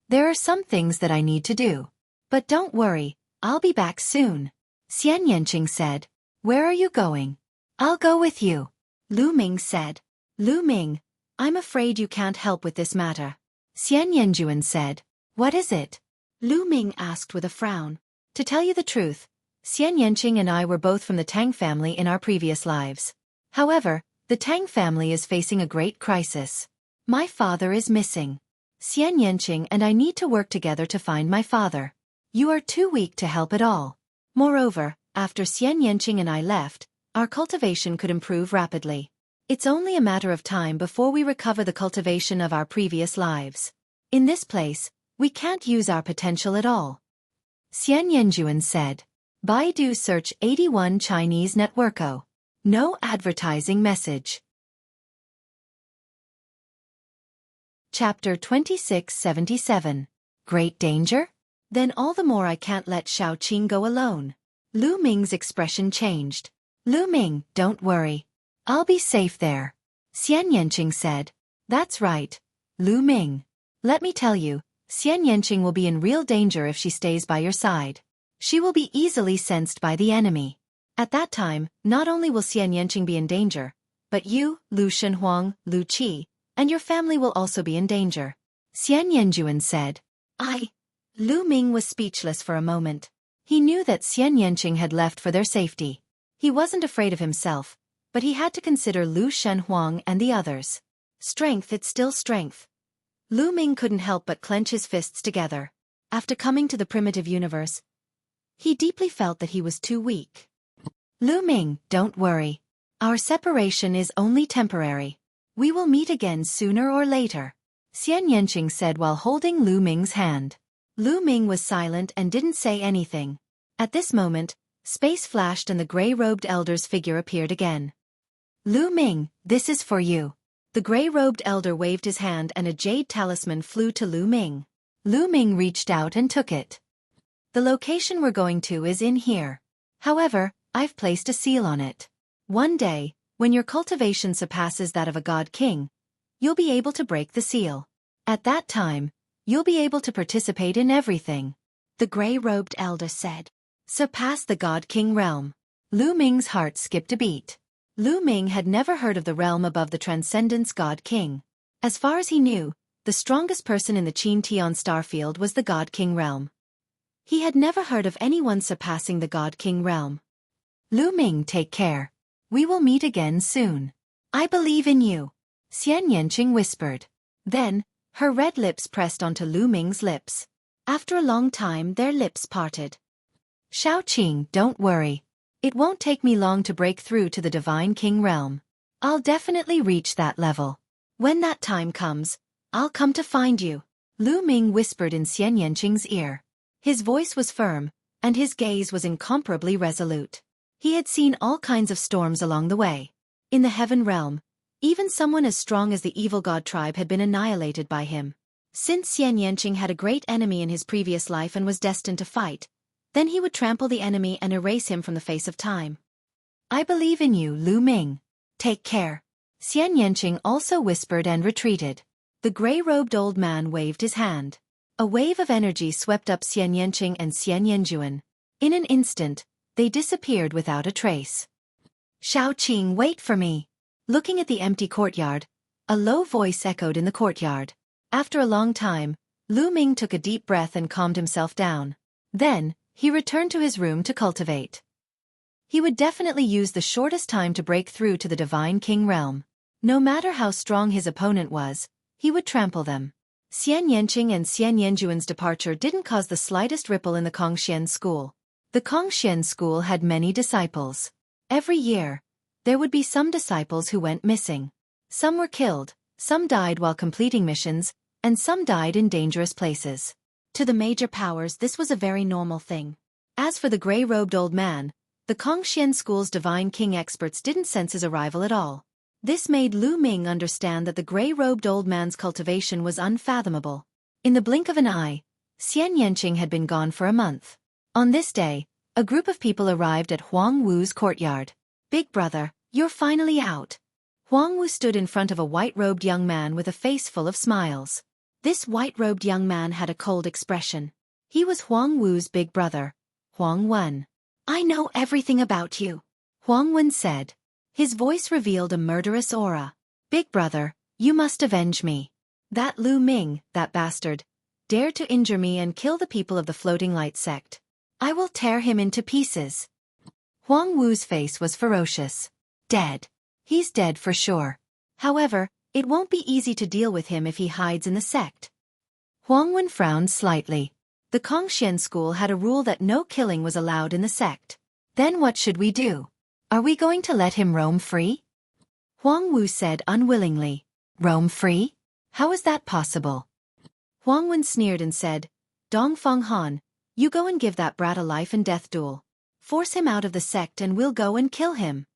There are some things that I need to do. But don't worry, I'll be back soon. Xian Yanqing said, Where are you going? I'll go with you. Lu Ming said. Lu Ming, I'm afraid you can't help with this matter. Xian Yanjuan said. What is it? Lu Ming asked with a frown. To tell you the truth, Xian Yanqing and I were both from the Tang family in our previous lives. However, the Tang family is facing a great crisis. My father is missing. Xian Yanqing and I need to work together to find my father. You are too weak to help at all. Moreover, after Xian Yanqing and I left, our cultivation could improve rapidly. It's only a matter of time before we recover the cultivation of our previous lives. In this place, we can't use our potential at all. Xian Yanjuan said. Baidu search 81 Chinese networko. No advertising message. Chapter 2677. Great danger? Then all the more I can't let Xueqi go alone. Lu Ming's expression changed. Lu Ming, don't worry. I'll be safe there. Xian Yanqing said. That's right, Lu Ming. Let me tell you, Xian Yanqing will be in real danger if she stays by your side. She will be easily sensed by the enemy. At that time, not only will Xian Yanqing be in danger, but you, Lu Shenhuang, Lu Qi, and your family will also be in danger. Xian Yanjuan said. Lu Ming was speechless for a moment. He knew that Xian Yanqing had left for their safety. He wasn't afraid of himself, but he had to consider Lu Shenhuang and the others. Strength, it's still strength. Lu Ming couldn't help but clench his fists together. After coming to the primitive universe, he deeply felt that he was too weak. Lu Ming, don't worry. Our separation is only temporary. We will meet again sooner or later, Xian Yanqing said while holding Lu Ming's hand. Lu Ming was silent and didn't say anything. At this moment, space flashed and the gray-robed elder's figure appeared again. Lu Ming, this is for you. The gray-robed elder waved his hand and a jade talisman flew to Lu Ming. Lu Ming reached out and took it. The location we're going to is in here. However, I've placed a seal on it. One day, when your cultivation surpasses that of a god king, you'll be able to break the seal. At that time, you'll be able to participate in everything. The gray-robed elder said. Surpass the god king realm. Lu Ming's heart skipped a beat. Lu Ming had never heard of the realm above the transcendence god king. As far as he knew, the strongest person in the Qin Tian starfield was the god king realm. He had never heard of anyone surpassing the god king realm. Lu Ming, take care. We will meet again soon. I believe in you, Xian Yanqing whispered. Then, her red lips pressed onto Lu Ming's lips. After a long time their lips parted. Xueqi, don't worry. It won't take me long to break through to the Divine King realm. I'll definitely reach that level. When that time comes, I'll come to find you, Lu Ming whispered in Xian Yanqing's ear. His voice was firm, and his gaze was incomparably resolute. He had seen all kinds of storms along the way. In the heaven realm, even someone as strong as the evil god tribe had been annihilated by him. Since Xian Yanqing had a great enemy in his previous life and was destined to fight, then he would trample the enemy and erase him from the face of time. I believe in you, Lu Ming. Take care. Xian Yanqing also whispered and retreated. The gray-robed old man waved his hand. A wave of energy swept up Xian Yanqing and Xian Yanjuan. In an instant, they disappeared without a trace. Xueqi, wait for me. Looking at the empty courtyard, a low voice echoed in the courtyard. After a long time, Lu Ming took a deep breath and calmed himself down. Then, he returned to his room to cultivate. He would definitely use the shortest time to break through to the Divine King realm. No matter how strong his opponent was, he would trample them. Xian Yanqing and Xian Yanjuan's departure didn't cause the slightest ripple in the Kongxian school. The Kongxian school had many disciples. Every year, there would be some disciples who went missing. Some were killed, some died while completing missions, and some died in dangerous places. To the major powers this was a very normal thing. As for the gray-robed old man, the Kongxian school's Divine King experts didn't sense his arrival at all. This made Lu Ming understand that the gray-robed old man's cultivation was unfathomable. In the blink of an eye, Xian Yanqing had been gone for a month. On this day, a group of people arrived at Huang Wu's courtyard. Big brother, you're finally out. Huang Wu stood in front of a white-robed young man with a face full of smiles. This white-robed young man had a cold expression. He was Huang Wu's big brother, Huang Wen. I know everything about you, Huang Wen said. His voice revealed a murderous aura. Big brother, you must avenge me. That Lu Ming, that bastard, dared to injure me and kill the people of the Floating Light sect. I will tear him into pieces. Huang Wu's face was ferocious. Dead. He's dead for sure. However, it won't be easy to deal with him if he hides in the sect. Huang Wen frowned slightly. The Kongxian school had a rule that no killing was allowed in the sect. Then what should we do? Are we going to let him roam free? Huang Wu said unwillingly. Roam free? How is that possible? Huang Wen sneered and said, Dongfang Han, you go and give that brat a life and death duel. Force him out of the sect and we'll go and kill him.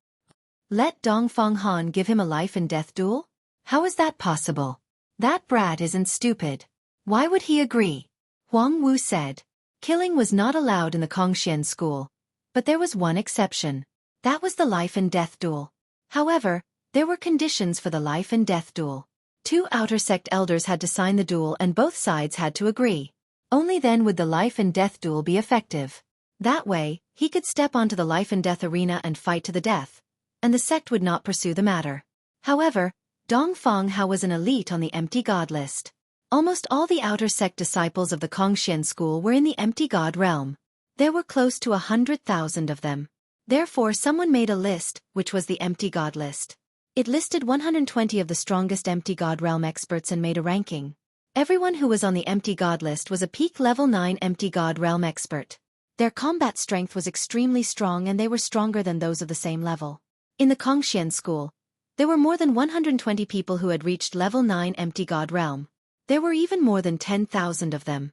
Let Dongfang Han give him a life and death duel? How is that possible? That brat isn't stupid. Why would he agree? Huang Wu said. Killing was not allowed in the Kongxian school. But there was one exception. That was the life and death duel. However, there were conditions for the life and death duel. 2 outer sect elders had to sign the duel and both sides had to agree. Only then would the life and death duel be effective. That way, he could step onto the life and death arena and fight to the death, and the sect would not pursue the matter. However, Dongfang Hao was an elite on the empty god list. Almost all the outer sect disciples of the Kongxian school were in the empty god realm. There were close to 100,000 of them. Therefore someone made a list, which was the empty god list. It listed 120 of the strongest empty god realm experts and made a ranking. Everyone who was on the empty god list was a peak level 9 empty god realm expert. Their combat strength was extremely strong and they were stronger than those of the same level. In the Kongxian school, there were more than 120 people who had reached level 9 empty god realm. There were even more than 10,000 of them.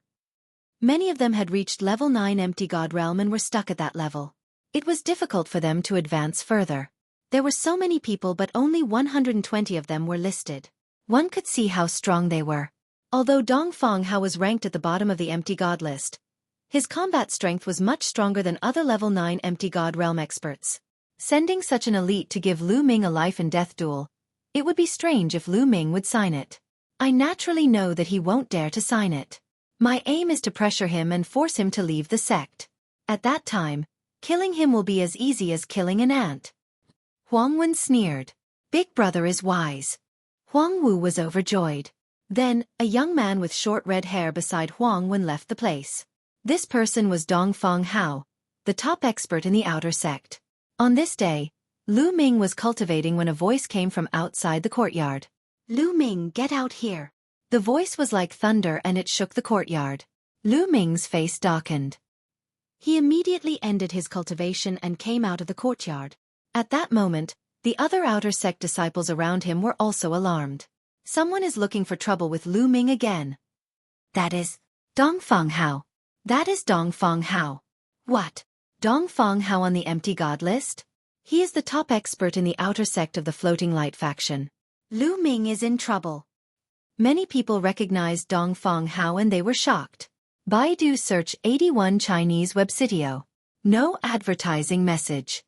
Many of them had reached level 9 empty god realm and were stuck at that level. It was difficult for them to advance further. There were so many people but only 120 of them were listed. One could see how strong they were. Although Dongfang Hao was ranked at the bottom of the empty god list, his combat strength was much stronger than other level 9 empty god realm experts. Sending such an elite to give Lu Ming a life and death duel, it would be strange if Lu Ming would sign it. I naturally know that he won't dare to sign it. My aim is to pressure him and force him to leave the sect. At that time, killing him will be as easy as killing an ant. Huang Wen sneered. Big brother is wise. Huang Wu was overjoyed. Then, a young man with short red hair beside Huang Wen left the place. This person was Dongfang Hao, the top expert in the outer sect. On this day, Lu Ming was cultivating when a voice came from outside the courtyard. Lu Ming, get out here. The voice was like thunder and it shook the courtyard. Lu Ming's face darkened. He immediately ended his cultivation and came out of the courtyard. At that moment, the other outer sect disciples around him were also alarmed. Someone is looking for trouble with Lu Ming again. That is Dongfang Hao. That is Dongfang Hao. What? Dongfang Hao on the empty god list? He is the top expert in the outer sect of the Floating Light faction. Lu Ming is in trouble. Many people recognized Dongfang Hao and they were shocked. Baidu search 81 Chinese websitio. No advertising message.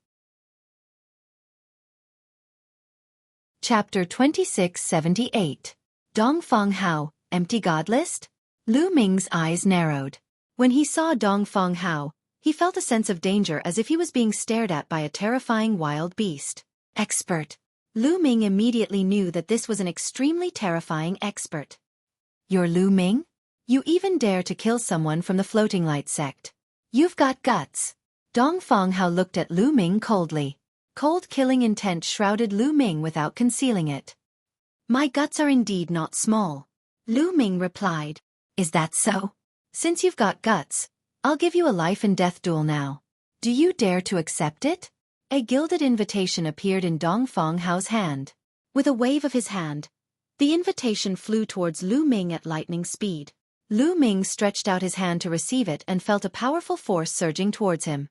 Chapter 2678. Dongfang Hao, empty god list? Lu Ming's eyes narrowed. When he saw Dongfang Hao, he felt a sense of danger as if he was being stared at by a terrifying wild beast. Expert. Lu Ming immediately knew that this was an extremely terrifying expert. You're Lu Ming? You even dare to kill someone from the Floating Light sect. You've got guts. Dongfang Hao looked at Lu Ming coldly. Cold killing intent shrouded Lu Ming without concealing it. My guts are indeed not small. Lu Ming replied. Is that so? Since you've got guts, I'll give you a life and death duel now. Do you dare to accept it? A gilded invitation appeared in Dongfang Hao's hand. With a wave of his hand, the invitation flew towards Lu Ming at lightning speed. Lu Ming stretched out his hand to receive it and felt a powerful force surging towards him.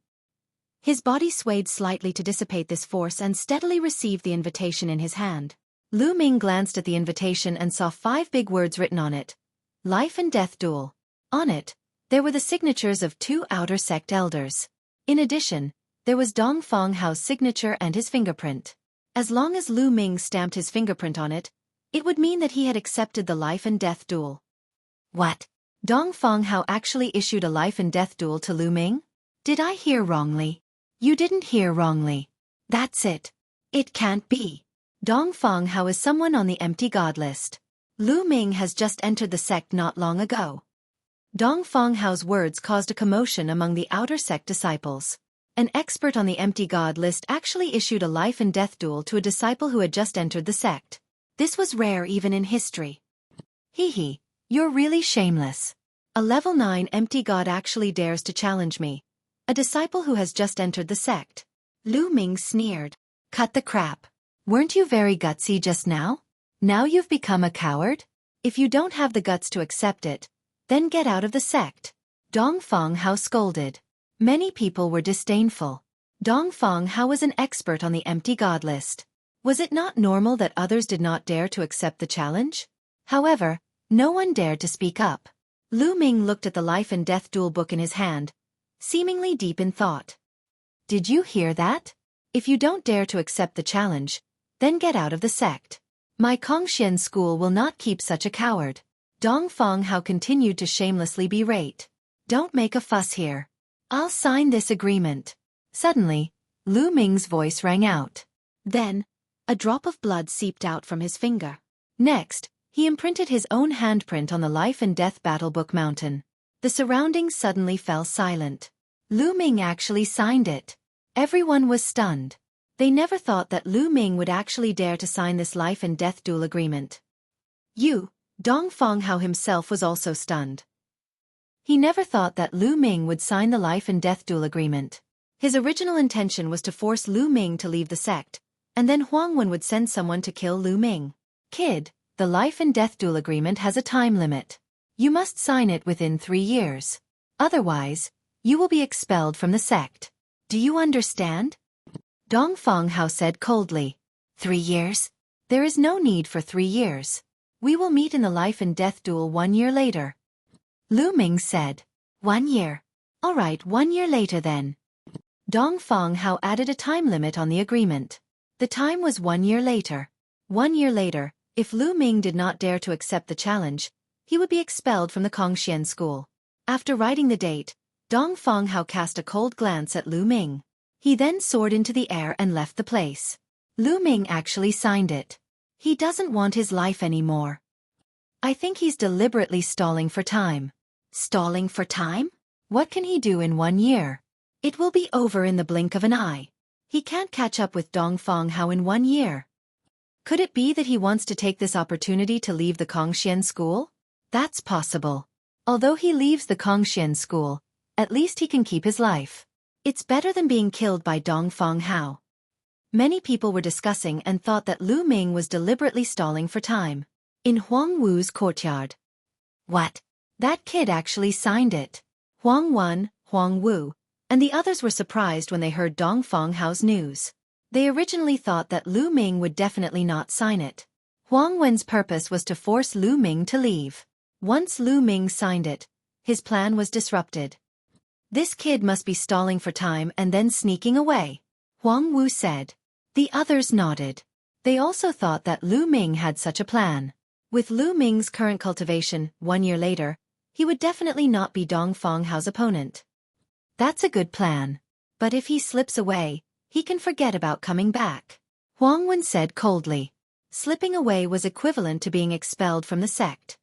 His body swayed slightly to dissipate this force and steadily received the invitation in his hand. Lu Ming glanced at the invitation and saw 5 big words written on it. Life and Death Duel. On it, there were the signatures of 2 outer sect elders. In addition, there was Dongfang Hao's signature and his fingerprint. As long as Lu Ming stamped his fingerprint on it, it would mean that he had accepted the life and death duel. What? Dongfang Hao actually issued a life and death duel to Lu Ming? Did I hear wrongly? You didn't hear wrongly. That's it. It can't be. Dongfang Hao is someone on the empty god list. Lu Ming has just entered the sect not long ago. Dongfang Hao's words caused a commotion among the outer sect disciples. An expert on the empty god list actually issued a life and death duel to a disciple who had just entered the sect. This was rare even in history. Hee hee, you're really shameless. A level 9 empty god actually dares to challenge me. A disciple who has just entered the sect. Lu Ming sneered. Cut the crap. Weren't you very gutsy just now? Now you've become a coward? If you don't have the guts to accept it, then get out of the sect. Dong Feng Hao scolded. Many people were disdainful. Dong Feng Hao was an expert on the empty god list. Was it not normal that others did not dare to accept the challenge? However, no one dared to speak up. Lu Ming looked at the life and death duel book in his hand, seemingly deep in thought. Did you hear that? If you don't dare to accept the challenge, then get out of the sect. My Kongxian school will not keep such a coward. Dong Feng Hao continued to shamelessly berate. Don't make a fuss here. I'll sign this agreement. Suddenly, Lu Ming's voice rang out. Then, a drop of blood seeped out from his finger. Next, he imprinted his own handprint on the life and death battle book mountain. The surroundings suddenly fell silent. Lu Ming actually signed it. Everyone was stunned. They never thought that Lu Ming would actually dare to sign this life and death duel agreement. Dong Feng Hao himself was also stunned. He never thought that Lu Ming would sign the life and death duel agreement. His original intention was to force Lu Ming to leave the sect, and then Huang Wen would send someone to kill Lu Ming. Kid, the life and death duel agreement has a time limit. You must sign it within 3 years. Otherwise, you will be expelled from the sect. Do you understand? Dong Feng Hao said coldly. 3 years? There is no need for 3 years. We will meet in the life and death duel 1 year later. Lu Ming said. 1 year. All right, 1 year later then. Dong Feng Hao added a time limit on the agreement. The time was 1 year later. 1 year later, if Lu Ming did not dare to accept the challenge, he would be expelled from the Kongxian school. After writing the date, Dong Feng Hao cast a cold glance at Lu Ming. He then soared into the air and left the place. Lu Ming actually signed it. He doesn't want his life anymore. I think he's deliberately stalling for time. Stalling for time? What can he do in 1 year? It will be over in the blink of an eye. He can't catch up with Dong Feng Hao in 1 year. Could it be that he wants to take this opportunity to leave the Kongxian school? That's possible. Although he leaves the Kongxian school, at least he can keep his life. It's better than being killed by Dong Feng Hao. Many people were discussing and thought that Lu Ming was deliberately stalling for time. In Huang Wu's courtyard. What? That kid actually signed it. Huang Wen, Huang Wu, and the others were surprised when they heard Dong Feng Hao's news. They originally thought that Lu Ming would definitely not sign it. Huang Wen's purpose was to force Lu Ming to leave. Once Lu Ming signed it, his plan was disrupted. This kid must be stalling for time and then sneaking away, Huang Wu said. The others nodded. They also thought that Lu Ming had such a plan. With Lu Ming's current cultivation, 1 year later, he would definitely not be Dong Feng Hao's opponent. That's a good plan. But if he slips away, he can forget about coming back, Huang Wen said coldly. Slipping away was equivalent to being expelled from the sect.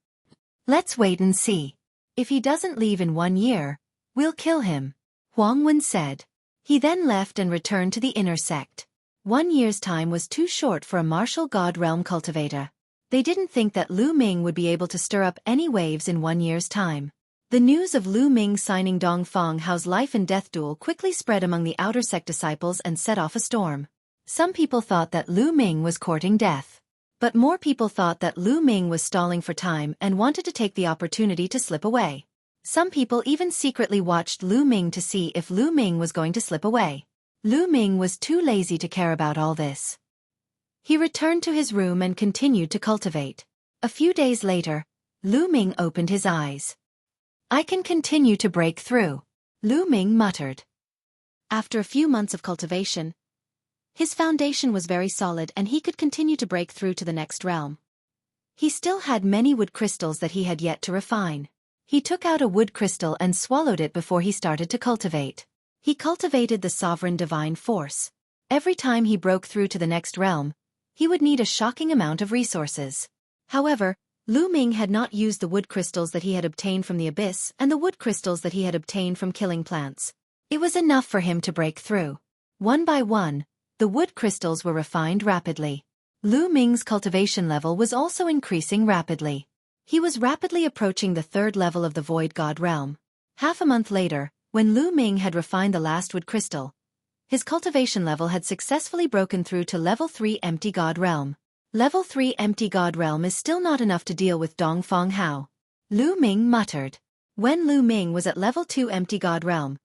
Let's wait and see. If he doesn't leave in 1 year, we'll kill him, Huang Wen said. He then left and returned to the inner sect. 1 year's time was too short for a martial god realm cultivator. They didn't think that Lu Ming would be able to stir up any waves in 1 year's time. The news of Lu Ming signing Dong Feng Hao's life and death duel quickly spread among the outer sect disciples and set off a storm. Some people thought that Lu Ming was courting death. But more people thought that Lu Ming was stalling for time and wanted to take the opportunity to slip away. Some people even secretly watched Lu Ming to see if Lu Ming was going to slip away. Lu Ming was too lazy to care about all this. He returned to his room and continued to cultivate. A few days later, Lu Ming opened his eyes. I can continue to break through, Lu Ming muttered. After a few months of cultivation, his foundation was very solid and he could continue to break through to the next realm. He still had many wood crystals that he had yet to refine. He took out a wood crystal and swallowed it before he started to cultivate. He cultivated the sovereign divine force. Every time he broke through to the next realm, he would need a shocking amount of resources. However, Lu Ming had not used the wood crystals that he had obtained from the abyss and the wood crystals that he had obtained from killing plants. It was enough for him to break through. One by one, the wood crystals were refined rapidly. Lu Ming's cultivation level was also increasing rapidly. He was rapidly approaching the third level of the Void God realm. Half a month later, when Lu Ming had refined the last wood crystal, his cultivation level had successfully broken through to level 3 Empty God realm. Level 3 Empty God realm is still not enough to deal with Dongfang Hao, Lu Ming muttered. When Lu Ming was at level 2 Empty God realm,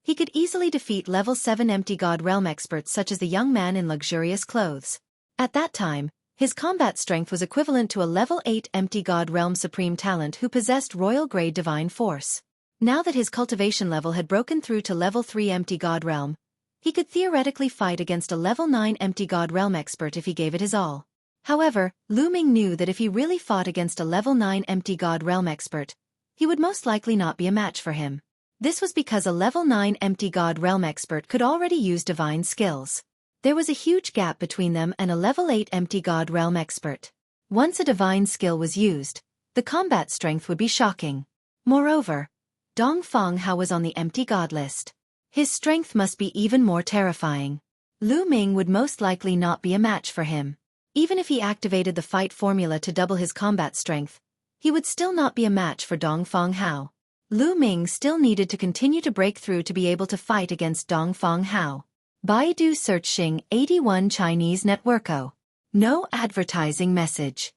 he could easily defeat level 7 Empty God realm experts such as the young man in luxurious clothes. At that time, his combat strength was equivalent to a level 8 Empty God realm supreme talent who possessed royal grade divine force. Now that his cultivation level had broken through to level 3 Empty God realm, he could theoretically fight against a level 9 Empty God realm expert if he gave it his all. However, Lu Ming knew that if he really fought against a level 9 Empty God realm expert, he would most likely not be a match for him. This was because a level 9 Empty God realm expert could already use divine skills. There was a huge gap between them and a level 8 Empty God realm expert. Once a divine skill was used, the combat strength would be shocking. Moreover, Dongfang Hao was on the Empty God list. His strength must be even more terrifying. Lu Ming would most likely not be a match for him. Even if he activated the fight formula to double his combat strength, he would still not be a match for Dongfang Hao. Lu Ming still needed to continue to break through to be able to fight against Dongfang Hao. Baidu searching 81 Chinese Networko. No advertising message.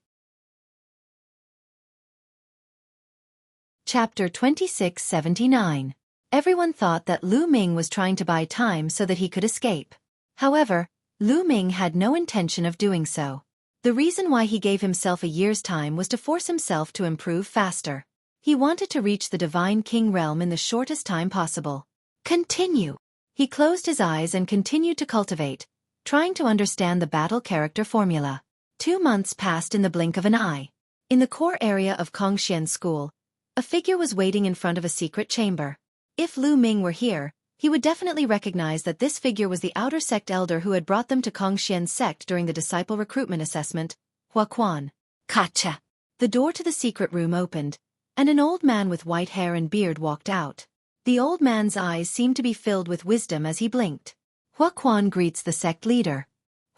Chapter 2679. Everyone thought that Lu Ming was trying to buy time so that he could escape. However, Lu Ming had no intention of doing so. The reason why he gave himself a year's time was to force himself to improve faster. He wanted to reach the Divine King realm in the shortest time possible. Continue. He closed his eyes and continued to cultivate, trying to understand the battle character formula. 2 months passed in the blink of an eye. In the core area of Kongxian School, a figure was waiting in front of a secret chamber. If Lu Ming were here, he would definitely recognize that this figure was the outer sect elder who had brought them to Kongxian sect during the disciple recruitment assessment, Xueqi. Gotcha! The door to the secret room opened, and an old man with white hair and beard walked out. The old man's eyes seemed to be filled with wisdom as he blinked. Xueqi greets the sect leader.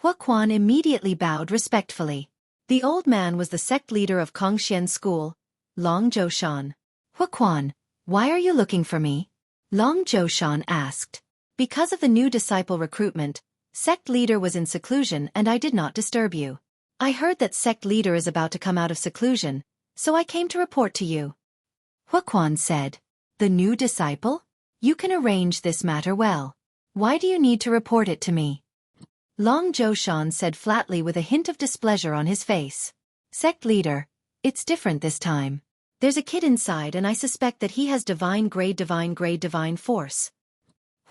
Xueqi immediately bowed respectfully. The old man was the sect leader of Kongxian School, Long Zhoushan. Xueqi, why are you looking for me? Long Zhoushan asked. Because of the new disciple recruitment, sect leader was in seclusion and I did not disturb you. I heard that sect leader is about to come out of seclusion, so I came to report to you. Xueqi said. The new disciple? You can arrange this matter well. Why do you need to report it to me? Long Zhoushan said flatly with a hint of displeasure on his face. Sect leader, it's different this time. There's a kid inside and I suspect that he has divine grade divine force.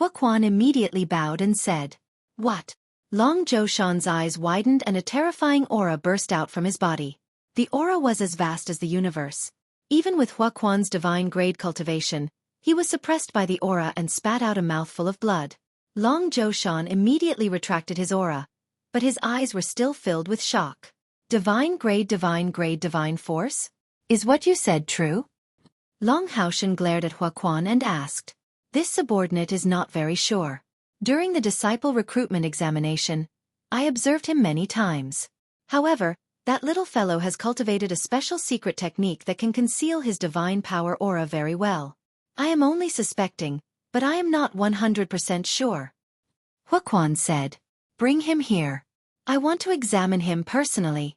Xueqi immediately bowed and said. What? Long Zhoushan's eyes widened and a terrifying aura burst out from his body. The aura was as vast as the universe. Even with Xueqi's divine grade cultivation, he was suppressed by the aura and spat out a mouthful of blood. Long Zhoushan immediately retracted his aura, but his eyes were still filled with shock. Divine grade divine force? Is what you said true? Long Haoshan glared at Xueqi and asked. This subordinate is not very sure. During the disciple recruitment examination, I observed him many times. However, that little fellow has cultivated a special secret technique that can conceal his divine power aura very well. I am only suspecting, but I am not 100% sure. Xueqi said. Bring him here. I want to examine him personally.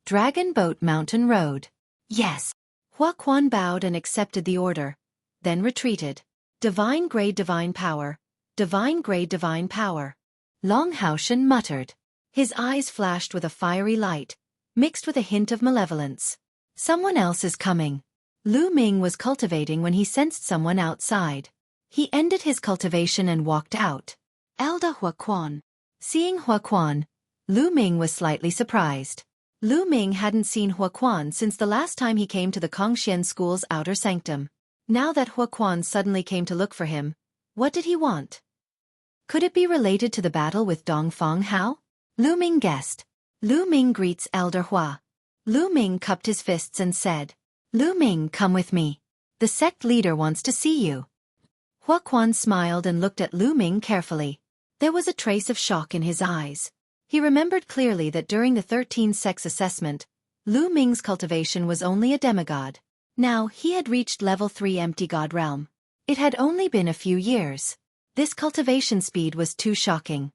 Dragon Boat Mountain Road. Yes. Xueqi bowed and accepted the order, then retreated. Divine grade divine power. Divine grade divine power. Long Haoshan muttered. His eyes flashed with a fiery light, mixed with a hint of malevolence. Someone else is coming. Lu Ming was cultivating when he sensed someone outside. He ended his cultivation and walked out. Elder Xueqi. Seeing Xueqi, Lu Ming was slightly surprised. Lu Ming hadn't seen Xueqi since the last time he came to the Kongxian School's outer sanctum. Now that Xueqi suddenly came to look for him, what did he want? Could it be related to the battle with Dongfang Hao? Lu Ming guessed. Lu Ming greets Elder Hua. Lu Ming cupped his fists and said, Lu Ming, come with me. The sect leader wants to see you. Xueqi smiled and looked at Lu Ming carefully. There was a trace of shock in his eyes. He remembered clearly that during the 13 sects assessment, Lu Ming's cultivation was only a demigod. Now, he had reached level 3 empty god realm. It had only been a few years. This cultivation speed was too shocking.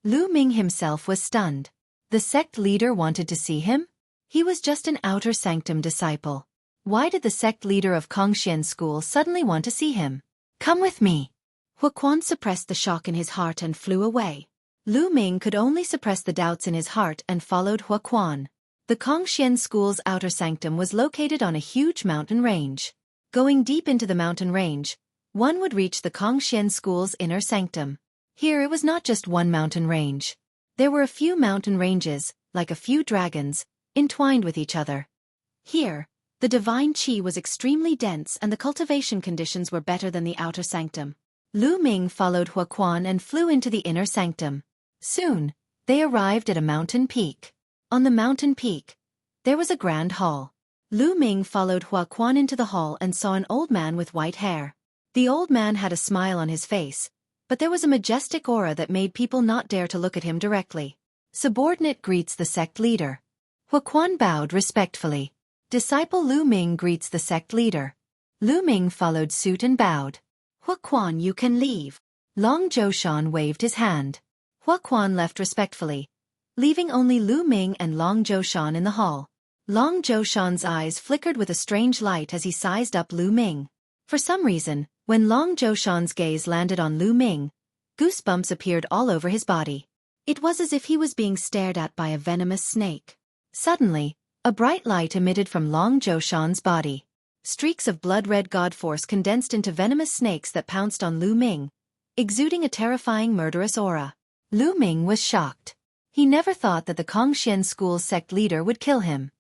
Lu Ming himself was stunned. The sect leader wanted to see him? He was just an outer sanctum disciple. Why did the sect leader of Kongxian school suddenly want to see him? Come with me. Huaquan suppressed the shock in his heart and flew away. Lu Ming could only suppress the doubts in his heart and followed Huaquan. The Kongxian school's outer sanctum was located on a huge mountain range. Going deep into the mountain range, one would reach the Kongxian school's inner sanctum. Here it was not just one mountain range. There were a few mountain ranges, like a few dragons, entwined with each other. Here, the divine qi was extremely dense and the cultivation conditions were better than the outer sanctum. Lu Ming followed Huaquan and flew into the inner sanctum. Soon, they arrived at a mountain peak. On the mountain peak, there was a grand hall. Lu Ming followed Huaquan into the hall and saw an old man with white hair. The old man had a smile on his face, but there was a majestic aura that made people not dare to look at him directly. Subordinate greets the sect leader. Huaquan bowed respectfully. Disciple Lu Ming greets the sect leader. Lu Ming followed suit and bowed. Huaquan, you can leave. Long Zhoushan waved his hand. Huaquan left respectfully, leaving only Lu Ming and Long Zhoushan in the hall. Long Zhoushan's eyes flickered with a strange light as he sized up Lu Ming. For some reason, when Long Zhoushan's gaze landed on Lu Ming, goosebumps appeared all over his body. It was as if he was being stared at by a venomous snake. Suddenly, a bright light emitted from Long Zhoushan's body. Streaks of blood-red god force condensed into venomous snakes that pounced on Lu Ming, exuding a terrifying murderous aura. Lu Ming was shocked. He never thought that the Kongxian school's sect leader would kill him.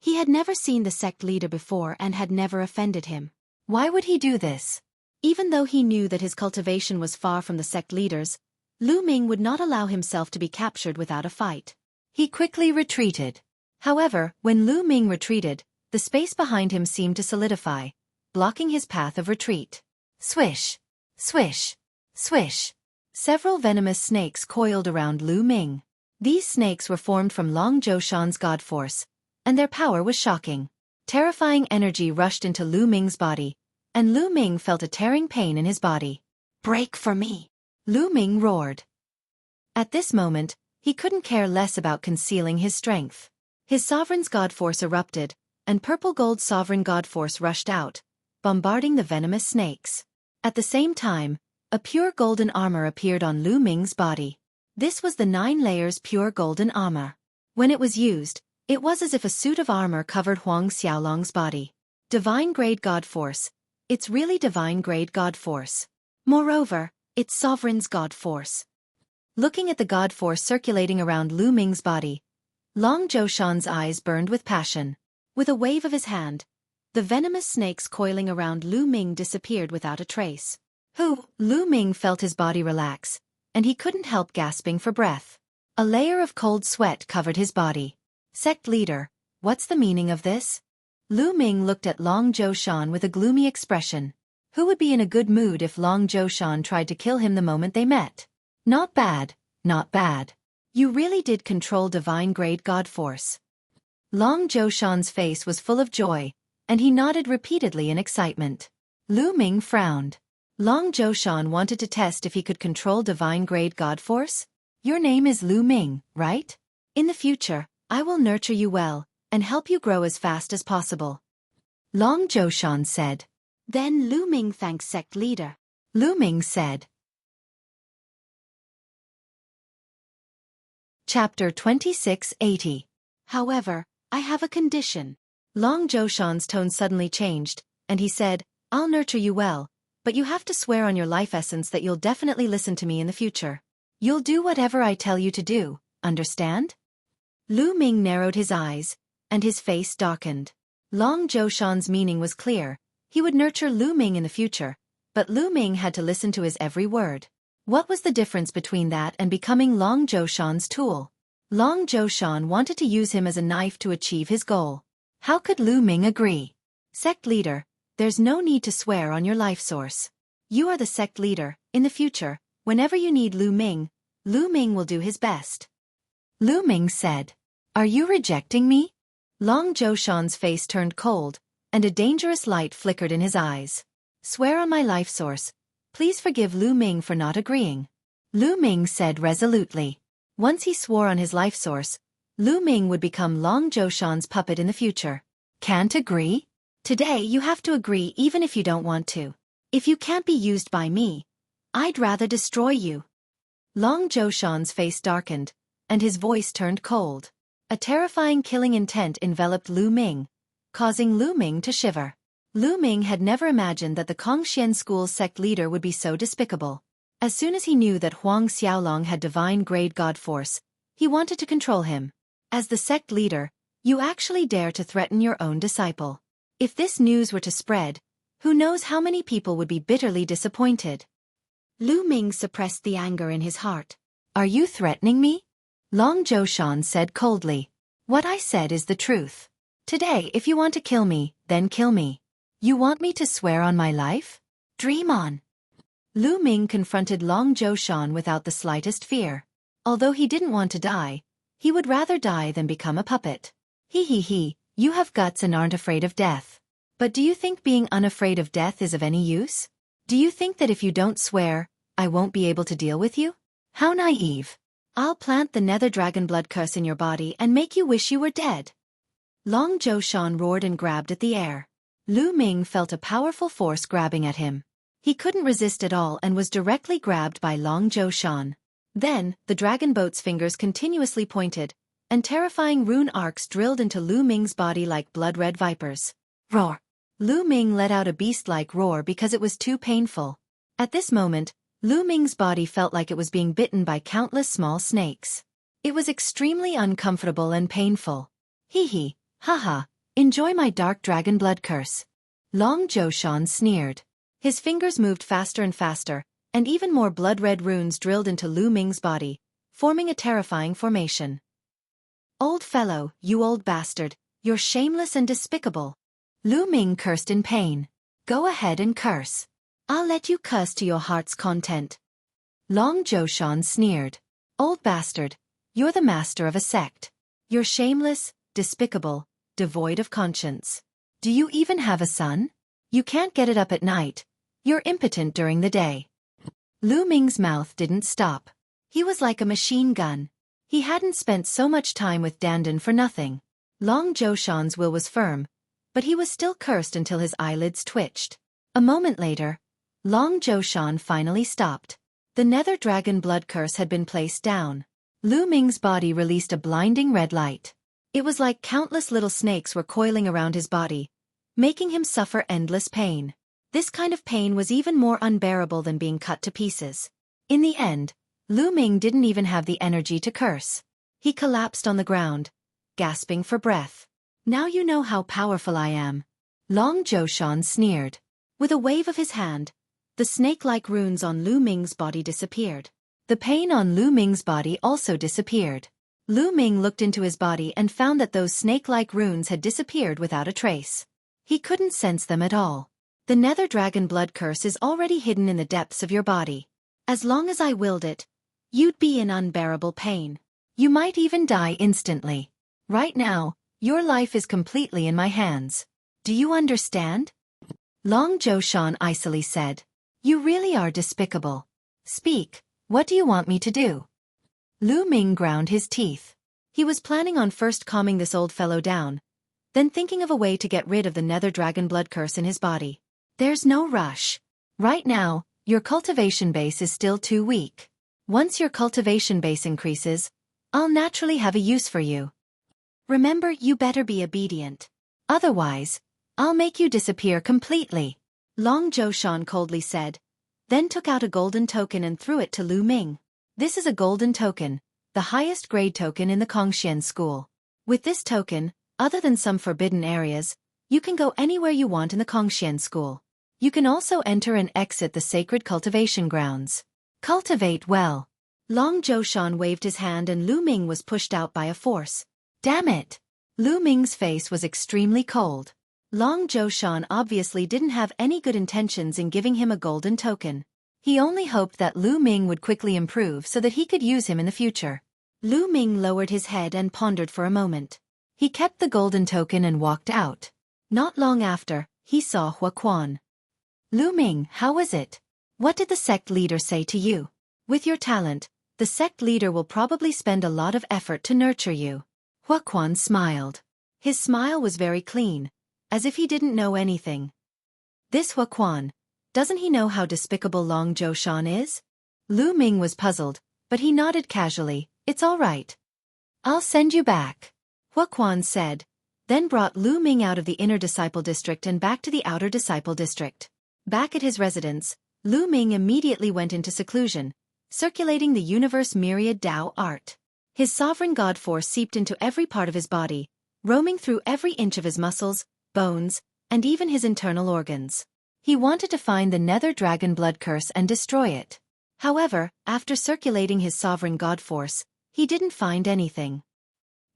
He had never seen the sect leader before and had never offended him. Why would he do this? Even though he knew that his cultivation was far from the sect leader's, Lu Ming would not allow himself to be captured without a fight. He quickly retreated. However, when Lu Ming retreated, the space behind him seemed to solidify, blocking his path of retreat. Swish! Swish! Swish! Several venomous snakes coiled around Lu Ming. These snakes were formed from Long Zhoushan's god force, and their power was shocking. Terrifying energy rushed into Lu Ming's body, and Lu Ming felt a tearing pain in his body. Break for me! Lu Ming roared. At this moment, he couldn't care less about concealing his strength. His sovereign's god force erupted, and purple gold sovereign god force rushed out, bombarding the venomous snakes. At the same time, a pure golden armor appeared on Lu Ming's body. This was the 9 layers pure golden armor. When it was used, it was as if a suit of armor covered Huang Xiaolong's body. Divine grade god force. It's really divine grade god force. Moreover, it's sovereign's god force. Looking at the god force circulating around Lu Ming's body, Long Zhoushan's eyes burned with passion. With a wave of his hand, the venomous snakes coiling around Lu Ming disappeared without a trace. Lu Ming felt his body relax, and he couldn't help gasping for breath. A layer of cold sweat covered his body. Sect leader, what's the meaning of this? Lu Ming looked at Long Zhoushan with a gloomy expression. Who would be in a good mood if Long Zhoushan tried to kill him the moment they met? Not bad, not bad. You really did control divine grade god force. Long Zhoushan's face was full of joy, and he nodded repeatedly in excitement. Lu Ming frowned. Long Zhoushan wanted to test if he could control divine grade god force? Your name is Lu Ming, right? In the future, I will nurture you well, and help you grow as fast as possible. Long Zhoushan said. Then Lu Ming thanks sect leader. Lu Ming said. Chapter 2680. However, I have a condition. Long Zhoushan's tone suddenly changed, and he said, I'll nurture you well, but you have to swear on your life essence that you'll definitely listen to me in the future. You'll do whatever I tell you to do, understand? Lu Ming narrowed his eyes, and his face darkened. Long Zhoushan's meaning was clear. He would nurture Lu Ming in the future, but Lu Ming had to listen to his every word. What was the difference between that and becoming Long Zhoushan's tool? Long Zhoushan wanted to use him as a knife to achieve his goal. How could Lu Ming agree? Sect leader, there's no need to swear on your life source. You are the sect leader. In the future, whenever you need Lu Ming will do his best. Lu Ming said. Are you rejecting me? Long Zhoushan's face turned cold, and a dangerous light flickered in his eyes. Swear on my life source. Please forgive Lu Ming for not agreeing. Lu Ming said resolutely. Once he swore on his life source, Lu Ming would become Long Zhoushan's puppet in the future. Can't agree? Today you have to agree even if you don't want to. If you can't be used by me, I'd rather destroy you. Long Zhoushan's face darkened, and his voice turned cold. A terrifying killing intent enveloped Lu Ming, causing Lu Ming to shiver. Lu Ming had never imagined that the Kongxian school's sect leader would be so despicable. As soon as he knew that Huang Xiaolong had divine grade god force, he wanted to control him. As the sect leader, you actually dare to threaten your own disciple. If this news were to spread, who knows how many people would be bitterly disappointed. Lu Ming suppressed the anger in his heart. Are you threatening me? Long Zhoushan said coldly. What I said is the truth. Today if you want to kill me, then kill me. You want me to swear on my life? Dream on. Lu Ming confronted Long Zhoushan without the slightest fear. Although he didn't want to die, he would rather die than become a puppet. He, you have guts and aren't afraid of death. But do you think being unafraid of death is of any use? Do you think that if you don't swear, I won't be able to deal with you? How naive. I'll plant the nether dragon blood curse in your body and make you wish you were dead. Long Zhoushan roared and grabbed at the air. Lu Ming felt a powerful force grabbing at him. He couldn't resist at all and was directly grabbed by Long Zhoushan. Then, the dragon boat's fingers continuously pointed, and terrifying rune arcs drilled into Lu Ming's body like blood-red vipers. Roar! Lu Ming let out a beast-like roar because it was too painful. At this moment, Lu Ming's body felt like it was being bitten by countless small snakes. It was extremely uncomfortable and painful. Hee, haha, enjoy my dark dragon blood curse. Long Zhoushan sneered. His fingers moved faster and faster, and even more blood-red runes drilled into Lu Ming's body, forming a terrifying formation. Old fellow, you old bastard, you're shameless and despicable. Lu Ming cursed in pain. Go ahead and curse. I'll let you curse to your heart's content. Long Zhoushan sneered. Old bastard, you're the master of a sect. You're shameless, despicable, devoid of conscience. Do you even have a son? You can't get it up at night. You're impotent during the day. Lu Ming's mouth didn't stop. He was like a machine gun. He hadn't spent so much time with Dandan for nothing. Long Zhoushan's will was firm, but he was still cursed until his eyelids twitched. A moment later, Long Zhoushan finally stopped. The nether dragon blood curse had been placed down. Lu Ming's body released a blinding red light. It was like countless little snakes were coiling around his body, making him suffer endless pain. This kind of pain was even more unbearable than being cut to pieces. In the end, Lu Ming didn't even have the energy to curse. He collapsed on the ground, gasping for breath. Now you know how powerful I am. Long Zhoushan sneered. With a wave of his hand, the snake-like runes on Lu Ming's body disappeared. The pain on Lu Ming's body also disappeared. Lu Ming looked into his body and found that those snake-like runes had disappeared without a trace. He couldn't sense them at all. The nether dragon blood curse is already hidden in the depths of your body. As long as I willed it, you'd be in unbearable pain. You might even die instantly. Right now, your life is completely in my hands. Do you understand? Long Zhoushan icily said. You really are despicable. Speak, what do you want me to do? Lu Ming ground his teeth. He was planning on first calming this old fellow down, then thinking of a way to get rid of the nether dragon blood curse in his body. There's no rush. Right now, your cultivation base is still too weak. Once your cultivation base increases, I'll naturally have a use for you. Remember, you better be obedient. Otherwise, I'll make you disappear completely. Long Zhoushan coldly said, then took out a golden token and threw it to Lu Ming. This is a golden token, the highest grade token in the Kongxian school. With this token, other than some forbidden areas, you can go anywhere you want in the Kongxian school. You can also enter and exit the sacred cultivation grounds. Cultivate well. Long Zhoushan waved his hand and Lu Ming was pushed out by a force. Damn it! Lu Ming's face was extremely cold. Long Zhoushan obviously didn't have any good intentions in giving him a golden token. He only hoped that Lu Ming would quickly improve so that he could use him in the future. Lu Ming lowered his head and pondered for a moment. He kept the golden token and walked out. Not long after, he saw Xueqi. Lu Ming, how was it? What did the sect leader say to you? With your talent, the sect leader will probably spend a lot of effort to nurture you. Xueqi smiled. His smile was very clean, as if he didn't know anything. This Xueqi, doesn't he know how despicable Long Zhoushan is? Lu Ming was puzzled, but he nodded casually. It's all right. I'll send you back, Xueqi said, then brought Lu Ming out of the inner disciple district and back to the outer disciple district. Back at his residence, Lu Ming immediately went into seclusion, circulating the universe myriad Tao art. His sovereign god force seeped into every part of his body, roaming through every inch of his muscles, bones, and even his internal organs. He wanted to find the nether dragon blood curse and destroy it. However, after circulating his sovereign god force, he didn't find anything.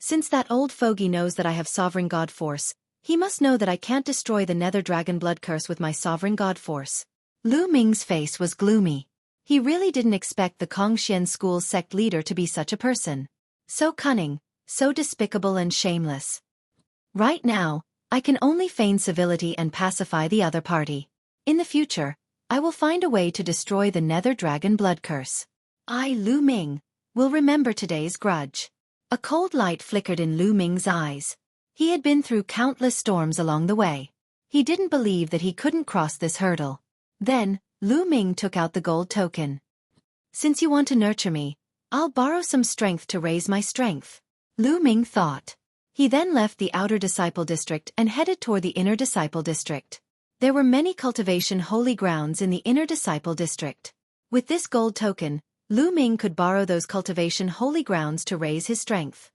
Since that old fogey knows that I have sovereign god force, he must know that I can't destroy the nether dragon blood curse with my sovereign god force. Lu Ming's face was gloomy. He really didn't expect the Kongxian school's sect leader to be such a person. So cunning, so despicable and shameless. Right now, I can only feign civility and pacify the other party. In the future, I will find a way to destroy the nether dragon blood curse. I, Lu Ming, will remember today's grudge. A cold light flickered in Lu Ming's eyes. He had been through countless storms along the way. He didn't believe that he couldn't cross this hurdle. Then, Lu Ming took out the gold token. Since you want to nurture me, I'll borrow some strength to raise my strength, Lu Ming thought. He then left the outer disciple district and headed toward the inner disciple district. There were many cultivation holy grounds in the inner disciple district. With this gold token, Lu Ming could borrow those cultivation holy grounds to raise his strength.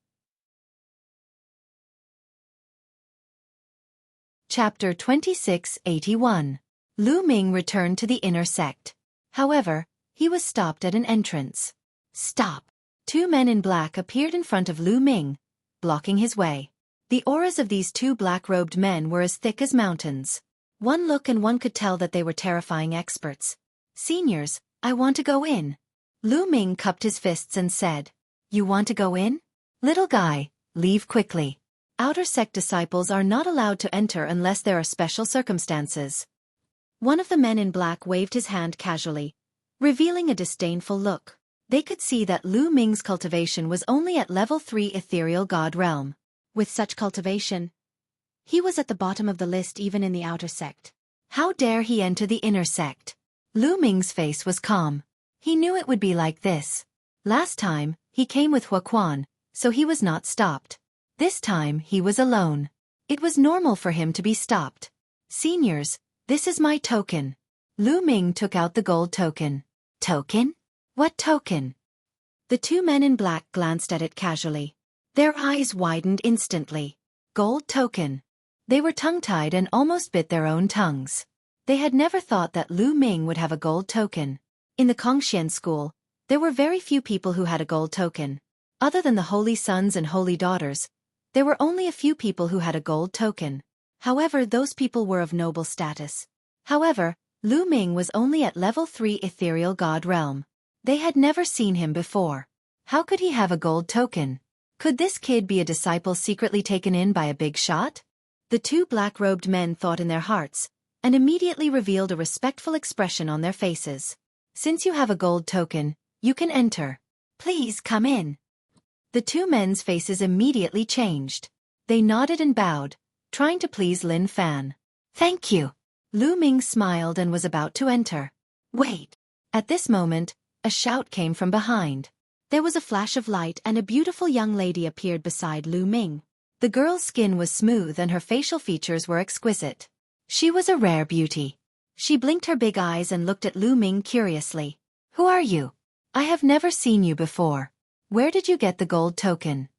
Chapter 2681. Lu Ming returned to the inner sect. However, he was stopped at an entrance. Stop! Two men in black appeared in front of Lu Ming, blocking his way. The auras of these two black-robed men were as thick as mountains. One look and one could tell that they were terrifying experts. Seniors, I want to go in. Lu Ming cupped his fists and said, You want to go in? Little guy, leave quickly. Outer sect disciples are not allowed to enter unless there are special circumstances. One of the men in black waved his hand casually, revealing a disdainful look. They could see that Lu Ming's cultivation was only at level 3 ethereal god realm. With such cultivation, he was at the bottom of the list even in the outer sect. How dare he enter the inner sect? Lu Ming's face was calm. He knew it would be like this. Last time, he came with Xueqi, so he was not stopped. This time he was alone. It was normal for him to be stopped. Seniors, this is my token. Lu Ming took out the gold token. Token? What token? The two men in black glanced at it casually. Their eyes widened instantly. Gold token. They were tongue-tied and almost bit their own tongues. They had never thought that Lu Ming would have a gold token. In the Kongxian school, there were very few people who had a gold token. Other than the holy sons and holy daughters, there were only a few people who had a gold token. However, those people were of noble status. However, Lu Ming was only at level 3 ethereal god realm. They had never seen him before. How could he have a gold token? Could this kid be a disciple secretly taken in by a big shot? The two black-robed men thought in their hearts, and immediately revealed a respectful expression on their faces. Since you have a gold token, you can enter. Please come in. The two men's faces immediately changed. They nodded and bowed, trying to please Lin Fan. Thank you. Lu Ming smiled and was about to enter. Wait. At this moment, a shout came from behind. There was a flash of light and a beautiful young lady appeared beside Lu Ming. The girl's skin was smooth and her facial features were exquisite. She was a rare beauty. She blinked her big eyes and looked at Lu Ming curiously. Who are you? I have never seen you before. Where did you get the gold token?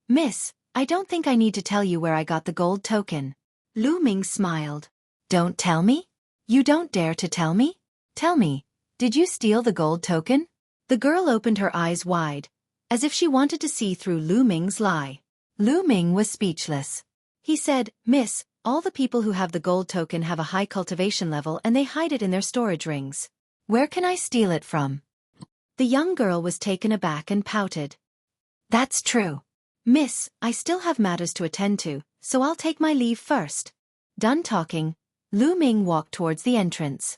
Miss, I don't think I need to tell you where I got the gold token. Lu Ming smiled. Don't tell me? You don't dare to tell me? Tell me, did you steal the gold token? The girl opened her eyes wide, as if she wanted to see through Lu Ming's lie. Lu Ming was speechless. He said, Miss, all the people who have the gold token have a high cultivation level and they hide it in their storage rings. Where can I steal it from? The young girl was taken aback and pouted. That's true. Miss, I still have matters to attend to, so I'll take my leave first. Done talking, Lu Ming walked towards the entrance.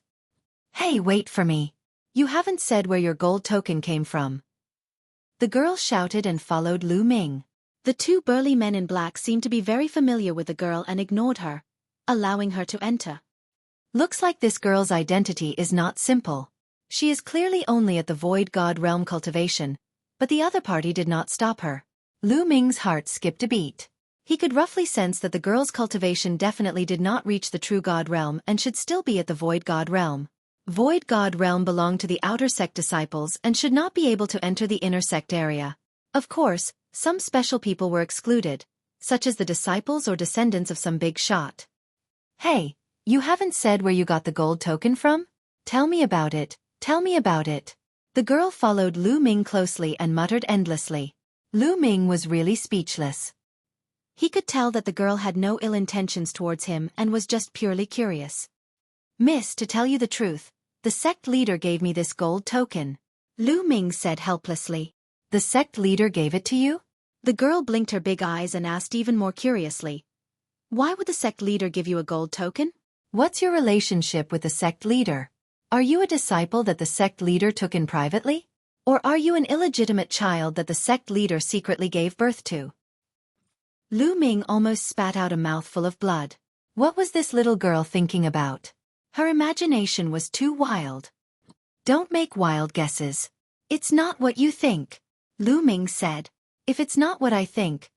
Hey, wait for me. You haven't said where your gold token came from. The girl shouted and followed Lu Ming. The two burly men in black seemed to be very familiar with the girl and ignored her, allowing her to enter. Looks like this girl's identity is not simple. She is clearly only at the Void God Realm cultivation, but the other party did not stop her. Lu Ming's heart skipped a beat. He could roughly sense that the girl's cultivation definitely did not reach the true God Realm and should still be at the Void God Realm. Void God Realm belonged to the outer sect disciples and should not be able to enter the inner sect area. Of course, some special people were excluded, such as the disciples or descendants of some big shot. Hey, you haven't said where you got the gold token from? Tell me about it, tell me about it. The girl followed Lu Ming closely and muttered endlessly. Lu Ming was really speechless. He could tell that the girl had no ill intentions towards him and was just purely curious. Miss, to tell you the truth, the sect leader gave me this gold token. Lu Ming said helplessly. The sect leader gave it to you? The girl blinked her big eyes and asked even more curiously. Why would the sect leader give you a gold token? What's your relationship with the sect leader? Are you a disciple that the sect leader took in privately? Or are you an illegitimate child that the sect leader secretly gave birth to? Lu Ming almost spat out a mouthful of blood. What was this little girl thinking about? Her imagination was too wild. Don't make wild guesses. It's not what you think, Lu Ming said. If it's not what I think,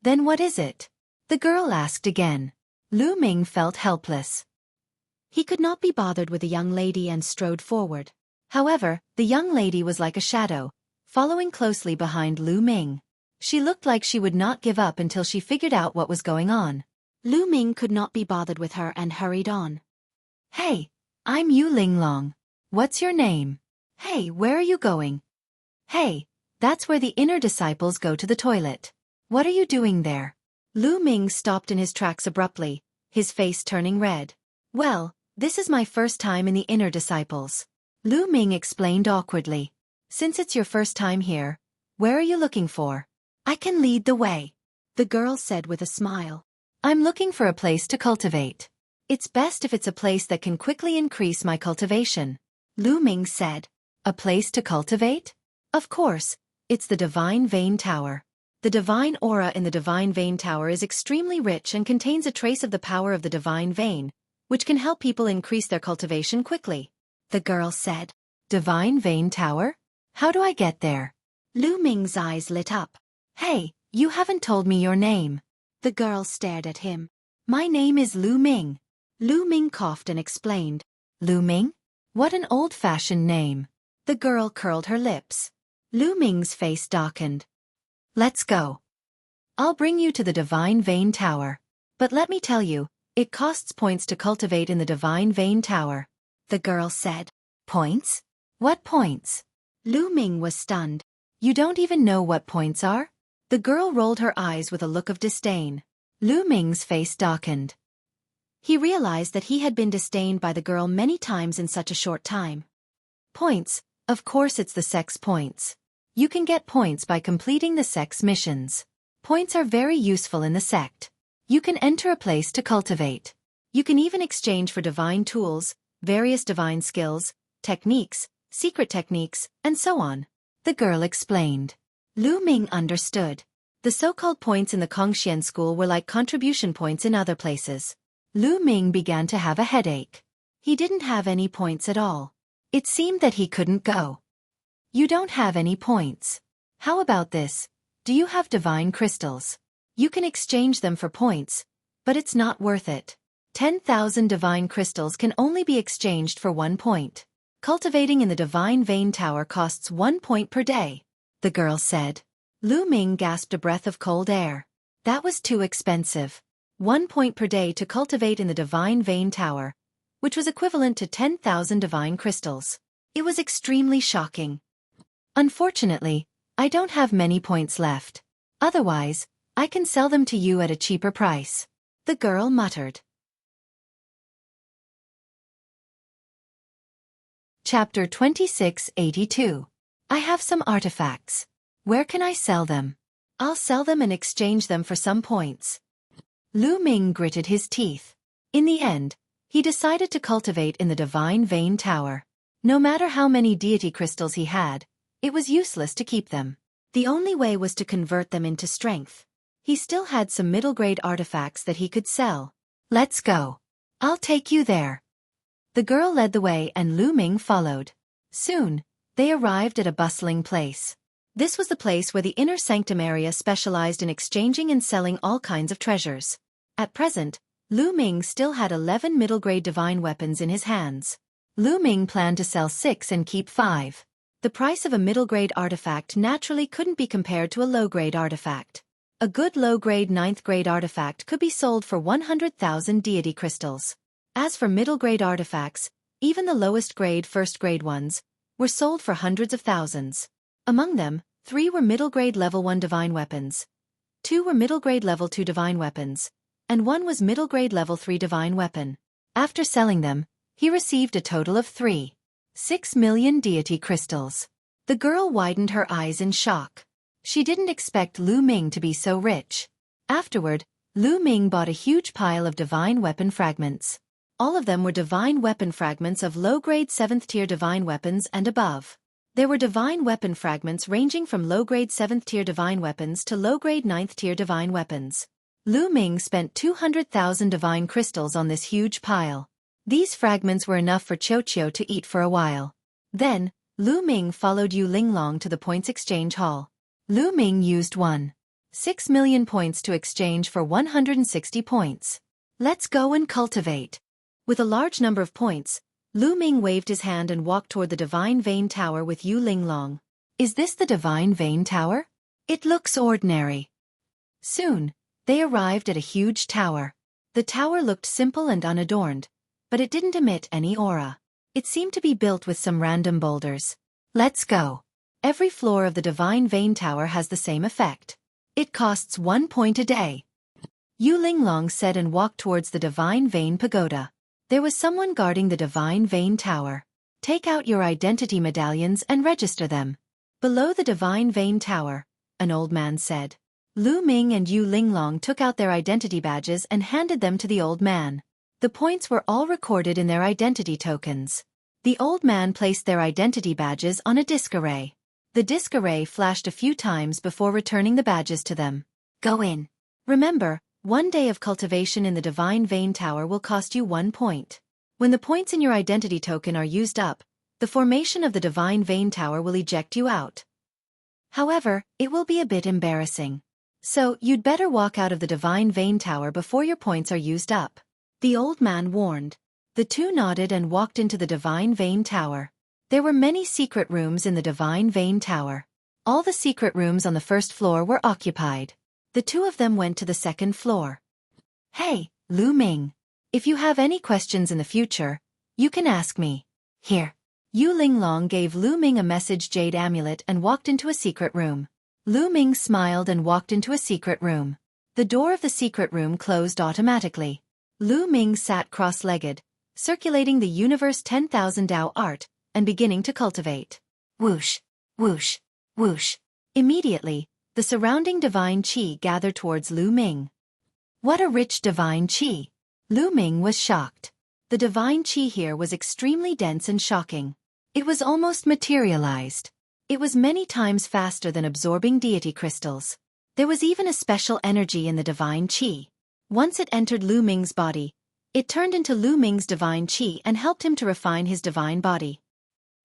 then what is it? The girl asked again. Lu Ming felt helpless. He could not be bothered with the young lady and strode forward. However, the young lady was like a shadow, following closely behind Lu Ming. She looked like she would not give up until she figured out what was going on. Lu Ming could not be bothered with her and hurried on. Hey, I'm Yu Linglong. What's your name? Hey, where are you going? Hey, that's where the inner disciples go to the toilet. What are you doing there? Lu Ming stopped in his tracks abruptly, his face turning red. Well, this is my first time in the inner disciples. Lu Ming explained awkwardly. Since it's your first time here, where are you looking for? I can lead the way, the girl said with a smile. I'm looking for a place to cultivate. It's best if it's a place that can quickly increase my cultivation, Lu Ming said. A place to cultivate? Of course, it's the Divine Vein Tower. The divine aura in the Divine Vein Tower is extremely rich and contains a trace of the power of the Divine Vein, which can help people increase their cultivation quickly, the girl said. Divine Vein Tower? How do I get there? Lu Ming's eyes lit up. Hey, you haven't told me your name. The girl stared at him. My name is Lu Ming. Lu Ming coughed and explained. Lu Ming? What an old-fashioned name. The girl curled her lips. Lu Ming's face darkened. Let's go. I'll bring you to the Divine Vein Tower. But let me tell you, it costs points to cultivate in the Divine Vein Tower, the girl said. Points? What points? Lu Ming was stunned. You don't even know what points are? The girl rolled her eyes with a look of disdain. Lu Ming's face darkened. He realized that he had been disdained by the girl many times in such a short time. Points, of course it's the sex points. You can get points by completing the sex missions. Points are very useful in the sect. You can enter a place to cultivate. You can even exchange for divine tools, various divine skills, techniques, secret techniques, and so on, the girl explained. Lu Ming understood. The so-called points in the Kongxian school were like contribution points in other places. Lu Ming began to have a headache. He didn't have any points at all. It seemed that he couldn't go. You don't have any points. How about this? Do you have divine crystals? You can exchange them for points, but it's not worth it. 10,000 divine crystals can only be exchanged for 1 point. Cultivating in the Divine Vein Tower costs 1 point per day, the girl said. Lu Ming gasped a breath of cold air. That was too expensive. 1 point per day to cultivate in the Divine Vein Tower, which was equivalent to 10,000 divine crystals. It was extremely shocking. Unfortunately, I don't have many points left. Otherwise, I can sell them to you at a cheaper price, the girl muttered. Chapter 2682. I have some artifacts. Where can I sell them? I'll sell them and exchange them for some points. Lu Ming gritted his teeth. In the end, he decided to cultivate in the Divine Vein Tower. No matter how many deity crystals he had, it was useless to keep them. The only way was to convert them into strength. He still had some middle-grade artifacts that he could sell. Let's go. I'll take you there. The girl led the way and Lu Ming followed. Soon, they arrived at a bustling place. This was the place where the inner sanctum area specialized in exchanging and selling all kinds of treasures. At present, Lu Ming still had 11 middle-grade divine weapons in his hands. Lu Ming planned to sell 6 and keep 5. The price of a middle-grade artifact naturally couldn't be compared to a low-grade artifact. A good low-grade 9th-grade artifact could be sold for 100,000 deity crystals. As for middle-grade artifacts, even the lowest-grade 1st-grade ones, were sold for hundreds of thousands. Among them, 3 were middle-grade level 1 divine weapons, 2 were middle-grade level 2 divine weapons, and 1 was middle-grade level 3 divine weapon. After selling them, he received a total of 6 million deity crystals. The girl widened her eyes in shock. She didn't expect Lu Ming to be so rich. Afterward, Lu Ming bought a huge pile of divine weapon fragments. All of them were divine weapon fragments of low-grade 7th-tier divine weapons and above. There were divine weapon fragments ranging from low-grade 7th-tier divine weapons to low-grade 9th-tier divine weapons. Lu Ming spent 200,000 divine crystals on this huge pile. These fragments were enough for Xueqi to eat for a while. Then, Lu Ming followed Yu Linglong to the points exchange hall. Lu Ming used 6 million points to exchange for 160 points. Let's go and cultivate. With a large number of points, Lu Ming waved his hand and walked toward the Divine Vein Tower with Yu Linglong. Is this the Divine Vein Tower? It looks ordinary. Soon, they arrived at a huge tower. The tower looked simple and unadorned, but it didn't emit any aura. It seemed to be built with some random boulders. Let's go. Every floor of the Divine Vein Tower has the same effect. It costs 1 point a day. Yu Linglong said and walked towards the Divine Vein Pagoda. There was someone guarding the Divine Vein Tower. Take out your identity medallions and register them. Below the Divine Vein Tower, an old man said. Lu Ming and Yu Linglong took out their identity badges and handed them to the old man. The points were all recorded in their identity tokens. The old man placed their identity badges on a disc array. The disc array flashed a few times before returning the badges to them. Go in. Remember, 1 day of cultivation in the Divine Vein Tower will cost you 1 point. When the points in your identity token are used up, the formation of the Divine Vein Tower will eject you out. However, it will be a bit embarrassing. So, you'd better walk out of the Divine Vein Tower before your points are used up. The old man warned. The two nodded and walked into the Divine Vein Tower. There were many secret rooms in the Divine Vein Tower. All the secret rooms on the first floor were occupied. The two of them went to the second floor. Hey, Lu Ming. If you have any questions in the future, you can ask me. Here. Yu Linglong gave Lu Ming a message jade amulet and walked into a secret room. Lu Ming smiled and walked into a secret room. The door of the secret room closed automatically. Lu Ming sat cross-legged, circulating the universe 10,000 Dao art, and beginning to cultivate. Whoosh, whoosh, whoosh. Immediately, the surrounding divine qi gathered towards Lu Ming. What a rich divine qi! Lu Ming was shocked. The divine qi here was extremely dense and shocking. It was almost materialized. It was many times faster than absorbing deity crystals. There was even a special energy in the divine qi. Once it entered Lu Ming's body, it turned into Lu Ming's divine qi and helped him to refine his divine body.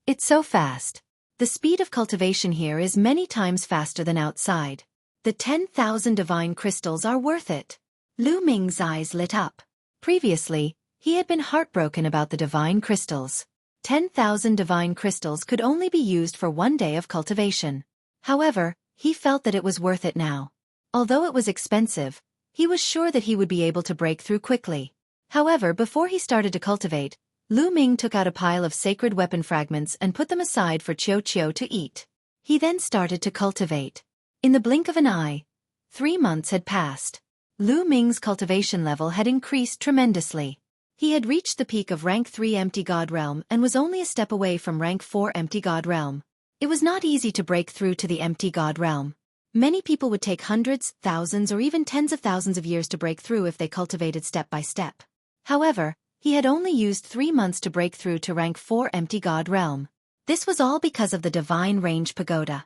It's so fast. The speed of cultivation here is many times faster than outside. The 10,000 divine crystals are worth it. Lu Ming's eyes lit up. Previously, he had been heartbroken about the divine crystals. 10,000 divine crystals could only be used for 1 day of cultivation. However, he felt that it was worth it now. Although it was expensive, he was sure that he would be able to break through quickly. However, before he started to cultivate, Lu Ming took out a pile of sacred weapon fragments and put them aside for Xueqi to eat. He then started to cultivate. In the blink of an eye, 3 months had passed. Lu Ming's cultivation level had increased tremendously. He had reached the peak of rank 3 Empty God Realm and was only a step away from rank 4 Empty God Realm. It was not easy to break through to the Empty God Realm. Many people would take hundreds, thousands, or even tens of thousands of years to break through if they cultivated step by step. However, he had only used 3 months to break through to rank 4 empty god realm. This was all because of the divine range pagoda.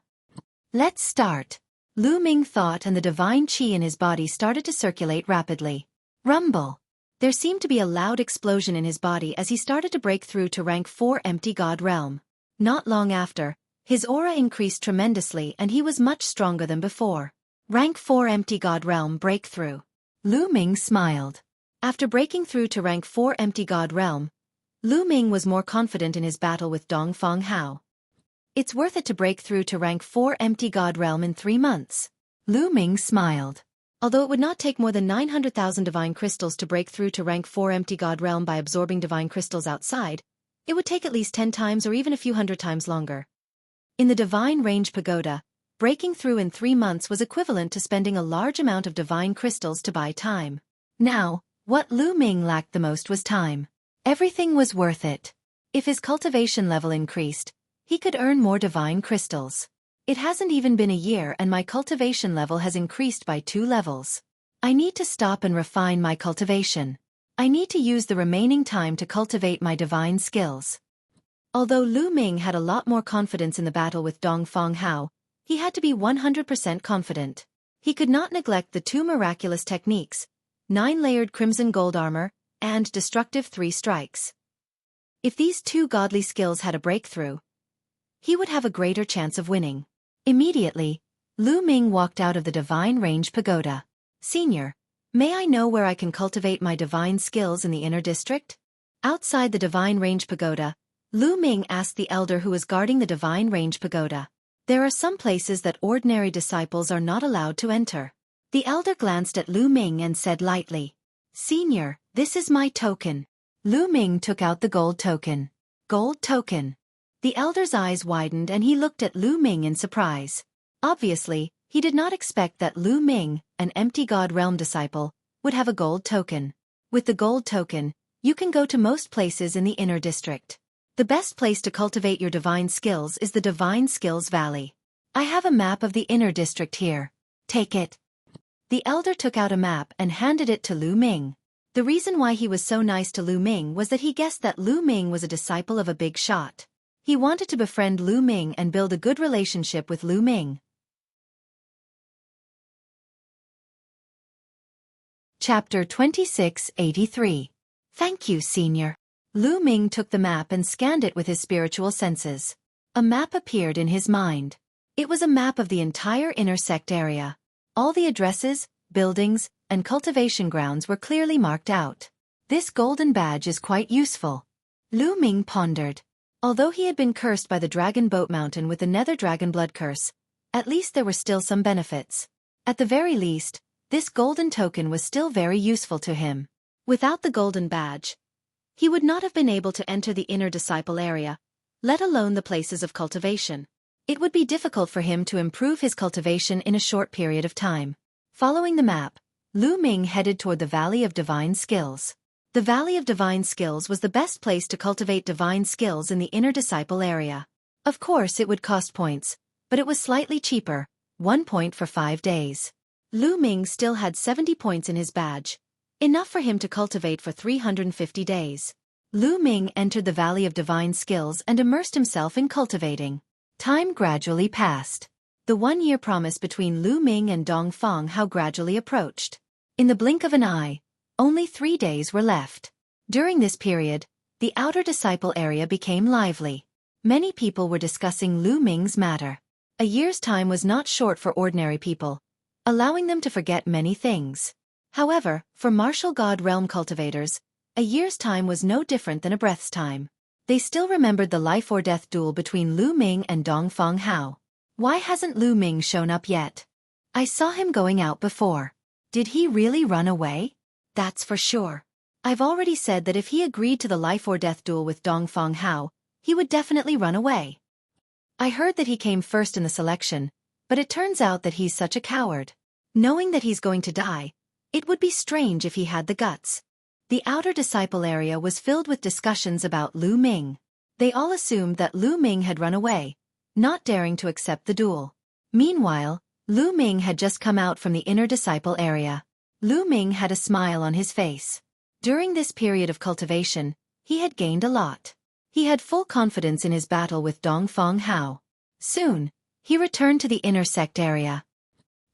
Let's start. Lu Ming thought, and the divine qi in his body started to circulate rapidly. Rumble. There seemed to be a loud explosion in his body as he started to break through to rank 4 empty god realm. Not long after, his aura increased tremendously and he was much stronger than before. Rank 4 empty god realm breakthrough. Lu Ming smiled. After breaking through to rank 4 empty god realm, Lu Ming was more confident in his battle with Dongfang Hao. It's worth it to break through to rank 4 empty god realm in 3 months. Lu Ming smiled. Although it would not take more than 900,000 divine crystals to break through to rank 4 empty god realm by absorbing divine crystals outside, it would take at least 10 times or even a few hundred times longer. In the divine range pagoda, breaking through in 3 months was equivalent to spending a large amount of divine crystals to buy time. Now, what Lu Ming lacked the most was time. Everything was worth it. If his cultivation level increased, he could earn more divine crystals. It hasn't even been a year and my cultivation level has increased by 2 levels. I need to stop and refine my cultivation. I need to use the remaining time to cultivate my divine skills. Although Lu Ming had a lot more confidence in the battle with Dongfang Hao, he had to be 100% confident. He could not neglect the 2 miraculous techniques, 9-layered crimson gold armor, and destructive 3 strikes. If these 2 godly skills had a breakthrough, he would have a greater chance of winning. Immediately, Lu Ming walked out of the divine range pagoda. Senior, may I know where I can cultivate my divine skills in the inner district? Outside the divine range pagoda, Lu Ming asked the elder who was guarding the divine range pagoda. There are some places that ordinary disciples are not allowed to enter. The elder glanced at Lu Ming and said lightly, Senior, this is my token. Lu Ming took out the gold token. Gold token. The elder's eyes widened and he looked at Lu Ming in surprise. Obviously, he did not expect that Lu Ming, an empty god realm disciple, would have a gold token. With the gold token, you can go to most places in the inner district. The best place to cultivate your divine skills is the Divine Skills Valley. I have a map of the inner district here. Take it. The elder took out a map and handed it to Lu Ming. The reason why he was so nice to Lu Ming was that he guessed that Lu Ming was a disciple of a big shot. He wanted to befriend Lu Ming and build a good relationship with Lu Ming. Chapter 2683. Thank you, Senior. Lu Ming took the map and scanned it with his spiritual senses. A map appeared in his mind. It was a map of the entire inner sect area. All the addresses, buildings, and cultivation grounds were clearly marked out. This golden badge is quite useful. Lu Ming pondered. Although he had been cursed by the Dragon Boat Mountain with the Nether Dragon Blood Curse, at least there were still some benefits. At the very least, this golden token was still very useful to him. Without the golden badge, he would not have been able to enter the inner disciple area, let alone the places of cultivation. It would be difficult for him to improve his cultivation in a short period of time. Following the map, Lu Ming headed toward the Valley of Divine Skills. The Valley of Divine Skills was the best place to cultivate divine skills in the inner disciple area. Of course it would cost points, but it was slightly cheaper, 1 point for 5 days. Lu Ming still had 70 points in his badge, enough for him to cultivate for 350 days. Lu Ming entered the Valley of Divine Skills and immersed himself in cultivating. Time gradually passed. The 1-year promise between Lu Ming and Dongfang Hao gradually approached. In the blink of an eye, only 3 days were left. During this period, the outer disciple area became lively. Many people were discussing Lu Ming's matter. A year's time was not short for ordinary people, allowing them to forget many things. However, for martial god realm cultivators, a year's time was no different than a breath's time. They still remembered the life or death duel between Lu Ming and Dongfang Hao. Why hasn't Lu Ming shown up yet? I saw him going out before. Did he really run away? That's for sure. I've already said that if he agreed to the life or death duel with Dongfang Hao, he would definitely run away. I heard that he came first in the selection, but it turns out that he's such a coward. Knowing that he's going to die, it would be strange if he had the guts. The outer disciple area was filled with discussions about Lu Ming. They all assumed that Lu Ming had run away, not daring to accept the duel. Meanwhile, Lu Ming had just come out from the inner disciple area. Lu Ming had a smile on his face. During this period of cultivation, he had gained a lot. He had full confidence in his battle with Dongfang Hao. Soon, he returned to the inner sect area.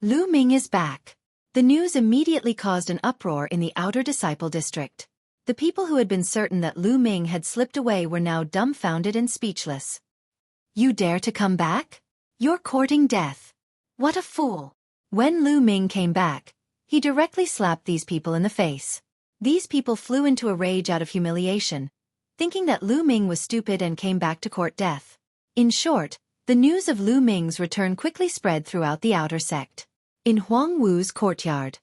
Lu Ming is back. The news immediately caused an uproar in the outer disciple district. The people who had been certain that Lu Ming had slipped away were now dumbfounded and speechless. You dare to come back? You're courting death. What a fool. When Lu Ming came back, he directly slapped these people in the face. These people flew into a rage out of humiliation, thinking that Lu Ming was stupid and came back to court death. In short, the news of Lu Ming's return quickly spread throughout the outer sect. In Huang Wu's courtyard.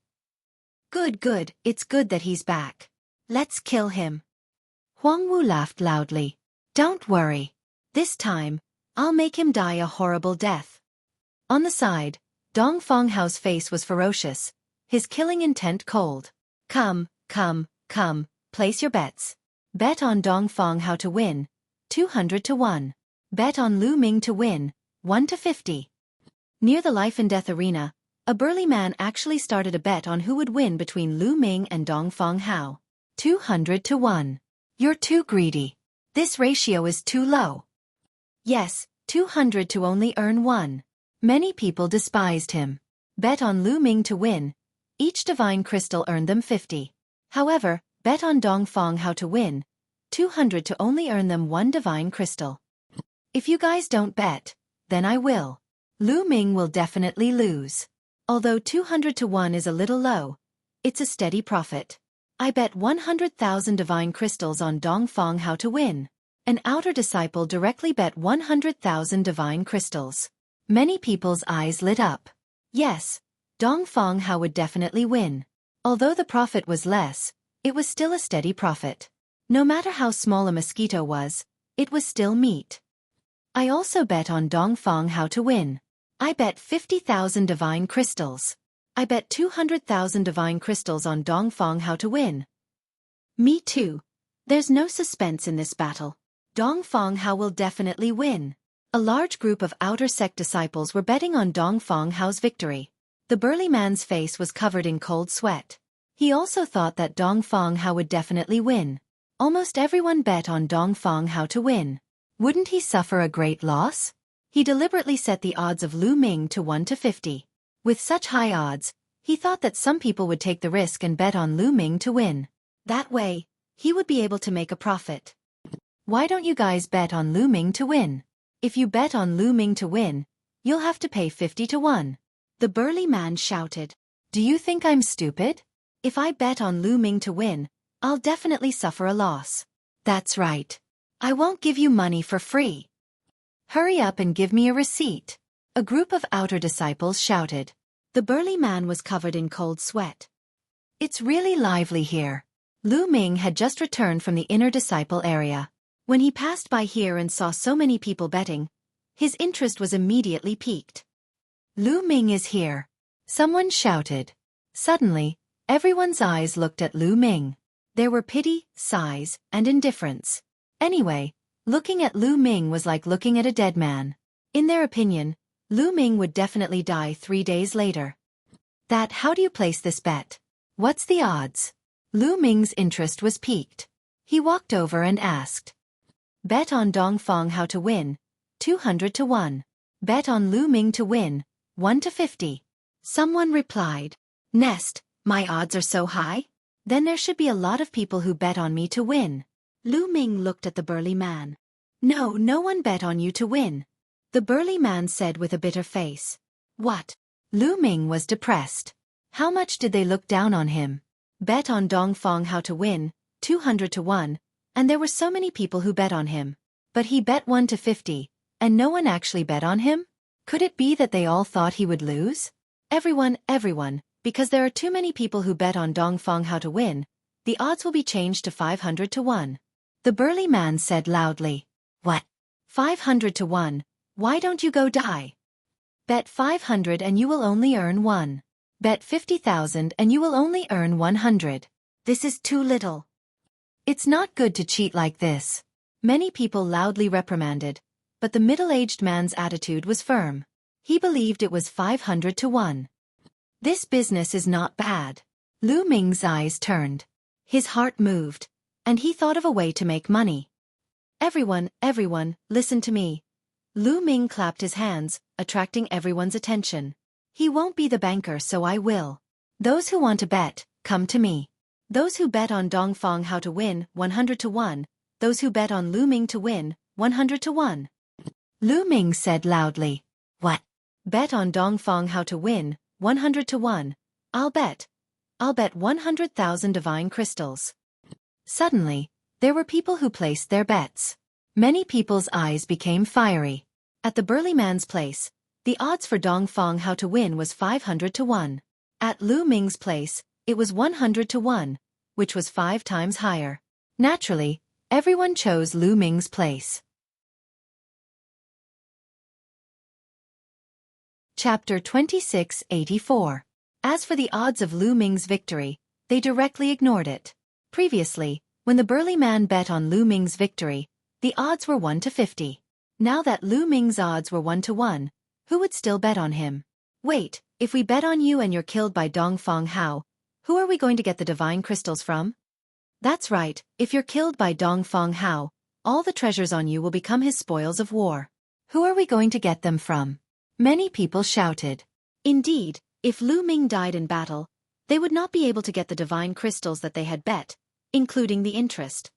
Good, it's good that he's back. Let's kill him. Huang Wu laughed loudly. Don't worry. This time, I'll make him die a horrible death. On the side, Dongfang Hao's face was ferocious, his killing intent cold. Come, place your bets. Bet on Dongfang Hao to win, 200 to 1. Bet on Lu Ming to win, 1 to 50. Near the life and death arena, a burly man actually started a bet on who would win between Lu Ming and Dongfang Hao. 200 to 1. You're too greedy. This ratio is too low. Yes, 200 to only earn 1. Many people despised him. Bet on Lu Ming to win. Each divine crystal earned them 50. However, bet on Dongfang Hao to win. 200 to only earn them 1 divine crystal. If you guys don't bet, then I will. Lu Ming will definitely lose. Although 200 to 1 is a little low, it's a steady profit. I bet 100,000 divine crystals on Dongfang Hao to win. An outer disciple directly bet 100,000 divine crystals. Many people's eyes lit up. Yes, Dongfang Hao would definitely win. Although the profit was less, it was still a steady profit. No matter how small a mosquito was, it was still meat. I also bet on Dongfang Hao to win. I bet 50,000 divine crystals. I bet 200,000 divine crystals on Dongfang Hao to win. Me too. There's no suspense in this battle. Dongfang Hao will definitely win. A large group of outer sect disciples were betting on Dongfang Hao's victory. The burly man's face was covered in cold sweat. He also thought that Dongfang Hao would definitely win. Almost everyone bet on Dongfang Hao to win. Wouldn't he suffer a great loss? He deliberately set the odds of Lu Ming to 1 to 50. With such high odds, he thought that some people would take the risk and bet on Lu Ming to win. That way, he would be able to make a profit. Why don't you guys bet on Lu Ming to win? If you bet on Lu Ming to win, you'll have to pay 50 to 1. The burly man shouted. Do you think I'm stupid? If I bet on Lu Ming to win, I'll definitely suffer a loss. That's right. I won't give you money for free. Hurry up and give me a receipt. A group of outer disciples shouted. The burly man was covered in cold sweat. It's really lively here. Lu Ming had just returned from the inner disciple area. When he passed by here and saw so many people betting, his interest was immediately piqued. Lu Ming is here. Someone shouted. Suddenly, everyone's eyes looked at Lu Ming. There were pity, sighs, and indifference. Anyway, looking at Lu Ming was like looking at a dead man. In their opinion, Lu Ming would definitely die 3 days later. How do you place this bet? What's the odds? Lu Ming's interest was piqued. He walked over and asked. Bet on Dongfang Hao to win, 200 to 1. Bet on Lu Ming to win, 1 to 50. Someone replied. Nest, my odds are so high? Then there should be a lot of people who bet on me to win. Lu Ming looked at the burly man. No one bet on you to win. The burly man said with a bitter face. What? Lu Ming was depressed. How much did they look down on him? Bet on Dongfang Hao to win, 200 to 1, and there were so many people who bet on him. But he bet 1 to 50, and no one actually bet on him? Could it be that they all thought he would lose? Everyone, because there are too many people who bet on Dongfang Hao to win, the odds will be changed to 500 to 1. The burly man said loudly. What? 500 to 1? Why don't you go die? Bet 500 and you will only earn 1. Bet 50,000 and you will only earn 100. This is too little. It's not good to cheat like this. Many people loudly reprimanded, but the middle-aged man's attitude was firm. He believed it was 500 to 1. This business is not bad. Lu Ming's eyes turned. His heart moved, and he thought of a way to make money. Everyone, listen to me. Lu Ming clapped his hands, attracting everyone's attention. He won't be the banker, so I will. Those who want to bet, come to me. Those who bet on Dongfang Hao to win, 100 to 1. Those who bet on Lu Ming to win, 100 to 1. Lu Ming said loudly. What? Bet on Dongfang Hao to win, 100 to 1. I'll bet 100,000 divine crystals. Suddenly, there were people who placed their bets. Many people's eyes became fiery. At the burly man's place, the odds for Dongfang Hao to win was 500 to 1. At Lu Ming's place, it was 100 to 1, which was 5 times higher. Naturally, everyone chose Lu Ming's place. Chapter 2684. As for the odds of Lu Ming's victory, they directly ignored it. Previously, when the burly man bet on Lu Ming's victory, the odds were 1 to 50. Now that Lu Ming's odds were 1 to 1, who would still bet on him? Wait, if we bet on you and you're killed by Dongfang Hao, who are we going to get the divine crystals from? That's right, if you're killed by Dongfang Hao, all the treasures on you will become his spoils of war. Who are we going to get them from? Many people shouted. Indeed, if Lu Ming died in battle, they would not be able to get the divine crystals that they had bet, including the interest.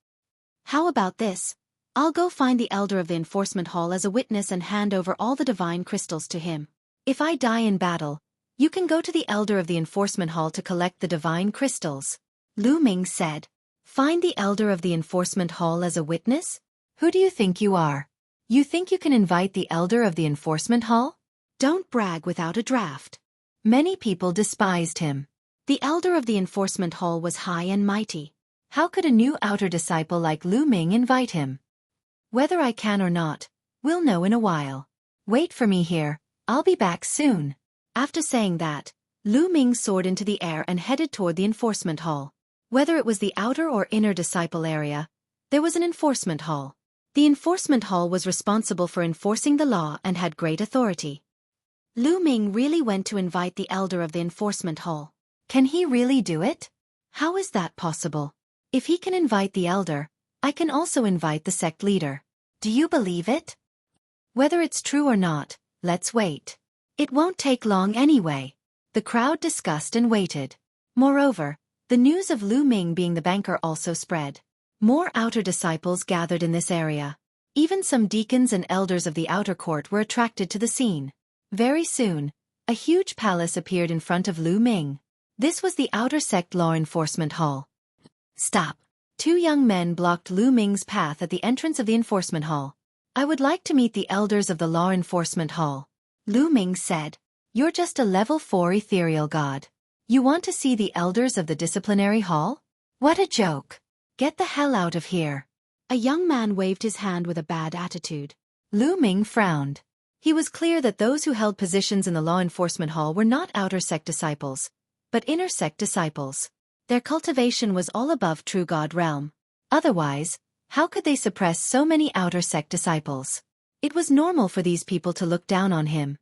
How about this? I'll go find the elder of the enforcement hall as a witness and hand over all the divine crystals to him. If I die in battle, you can go to the elder of the enforcement hall to collect the divine crystals. Lu Ming said. Find the elder of the enforcement hall as a witness? Who do you think you are? You think you can invite the elder of the enforcement hall? Don't brag without a draft. Many people despised him. The elder of the enforcement hall was high and mighty. How could a new outer disciple like Lu Ming invite him? Whether I can or not, we'll know in a while. Wait for me here, I'll be back soon. After saying that, Lu Ming soared into the air and headed toward the enforcement hall. Whether it was the outer or inner disciple area, there was an enforcement hall. The enforcement hall was responsible for enforcing the law and had great authority. Lu Ming really went to invite the elder of the enforcement hall. Can he really do it? How is that possible? If he can invite the elder, I can also invite the sect leader. Do you believe it? Whether it's true or not, let's wait. It won't take long anyway. The crowd discussed and waited. Moreover, the news of Lu Ming being the banker also spread. More outer disciples gathered in this area. Even some deacons and elders of the outer court were attracted to the scene. Very soon, a huge palace appeared in front of Lu Ming. This was the outer sect law enforcement hall. Stop. 2 young men blocked Lu Ming's path at the entrance of the enforcement hall. I would like to meet the elders of the law enforcement hall. Lu Ming said. You're just a level 4 ethereal god. You want to see the elders of the disciplinary hall? What a joke. Get the hell out of here. A young man waved his hand with a bad attitude. Lu Ming frowned. He was clear that those who held positions in the law enforcement hall were not outer sect disciples, but inner sect disciples. Their cultivation was all above true God realm. Otherwise, how could they suppress so many outer sect disciples? It was normal for these people to look down on him.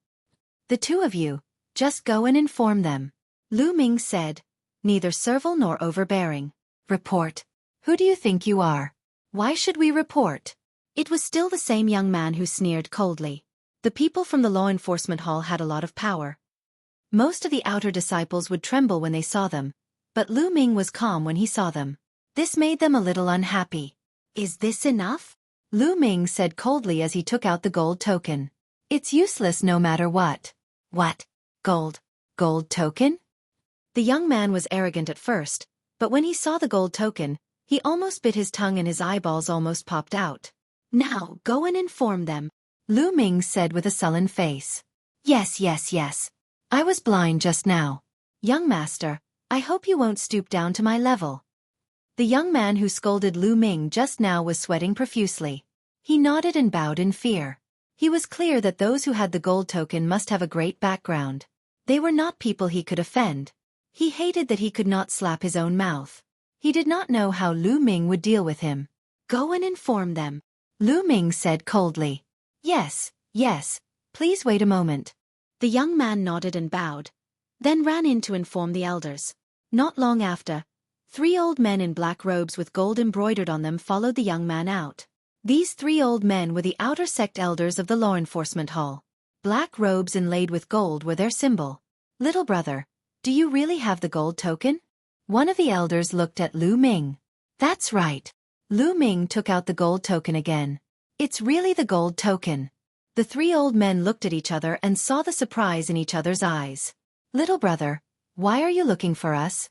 The 2 of you, just go and inform them. Lu Ming said, neither servile nor overbearing. Report. Who do you think you are? Why should we report? It was still the same young man who sneered coldly. The people from the law enforcement hall had a lot of power. Most of the outer disciples would tremble when they saw them, but Lu Ming was calm when he saw them. This made them a little unhappy. Is this enough? Lu Ming said coldly as he took out the gold token. It's useless no matter what. What? Gold? Gold token? The young man was arrogant at first, but when he saw the gold token, he almost bit his tongue and his eyeballs almost popped out. Now, go and inform them. Lu Ming said with a sullen face. Yes. I was blind just now. Young master, I hope you won't stoop down to my level. The young man who scolded Lu Ming just now was sweating profusely. He nodded and bowed in fear. He was clear that those who had the gold token must have a great background. They were not people he could offend. He hated that he could not slap his own mouth. He did not know how Lu Ming would deal with him. Go and inform them. Lu Ming said coldly. Yes, please wait a moment. The young man nodded and bowed, then ran in to inform the elders. Not long after, 3 old men in black robes with gold embroidered on them followed the young man out. These 3 old men were the outer sect elders of the law enforcement hall. Black robes inlaid with gold were their symbol. Little brother, do you really have the gold token? One of the elders looked at Lu Ming. That's right. Lu Ming took out the gold token again. It's really the gold token. The 3 old men looked at each other and saw the surprise in each other's eyes. Little brother, why are you looking for us?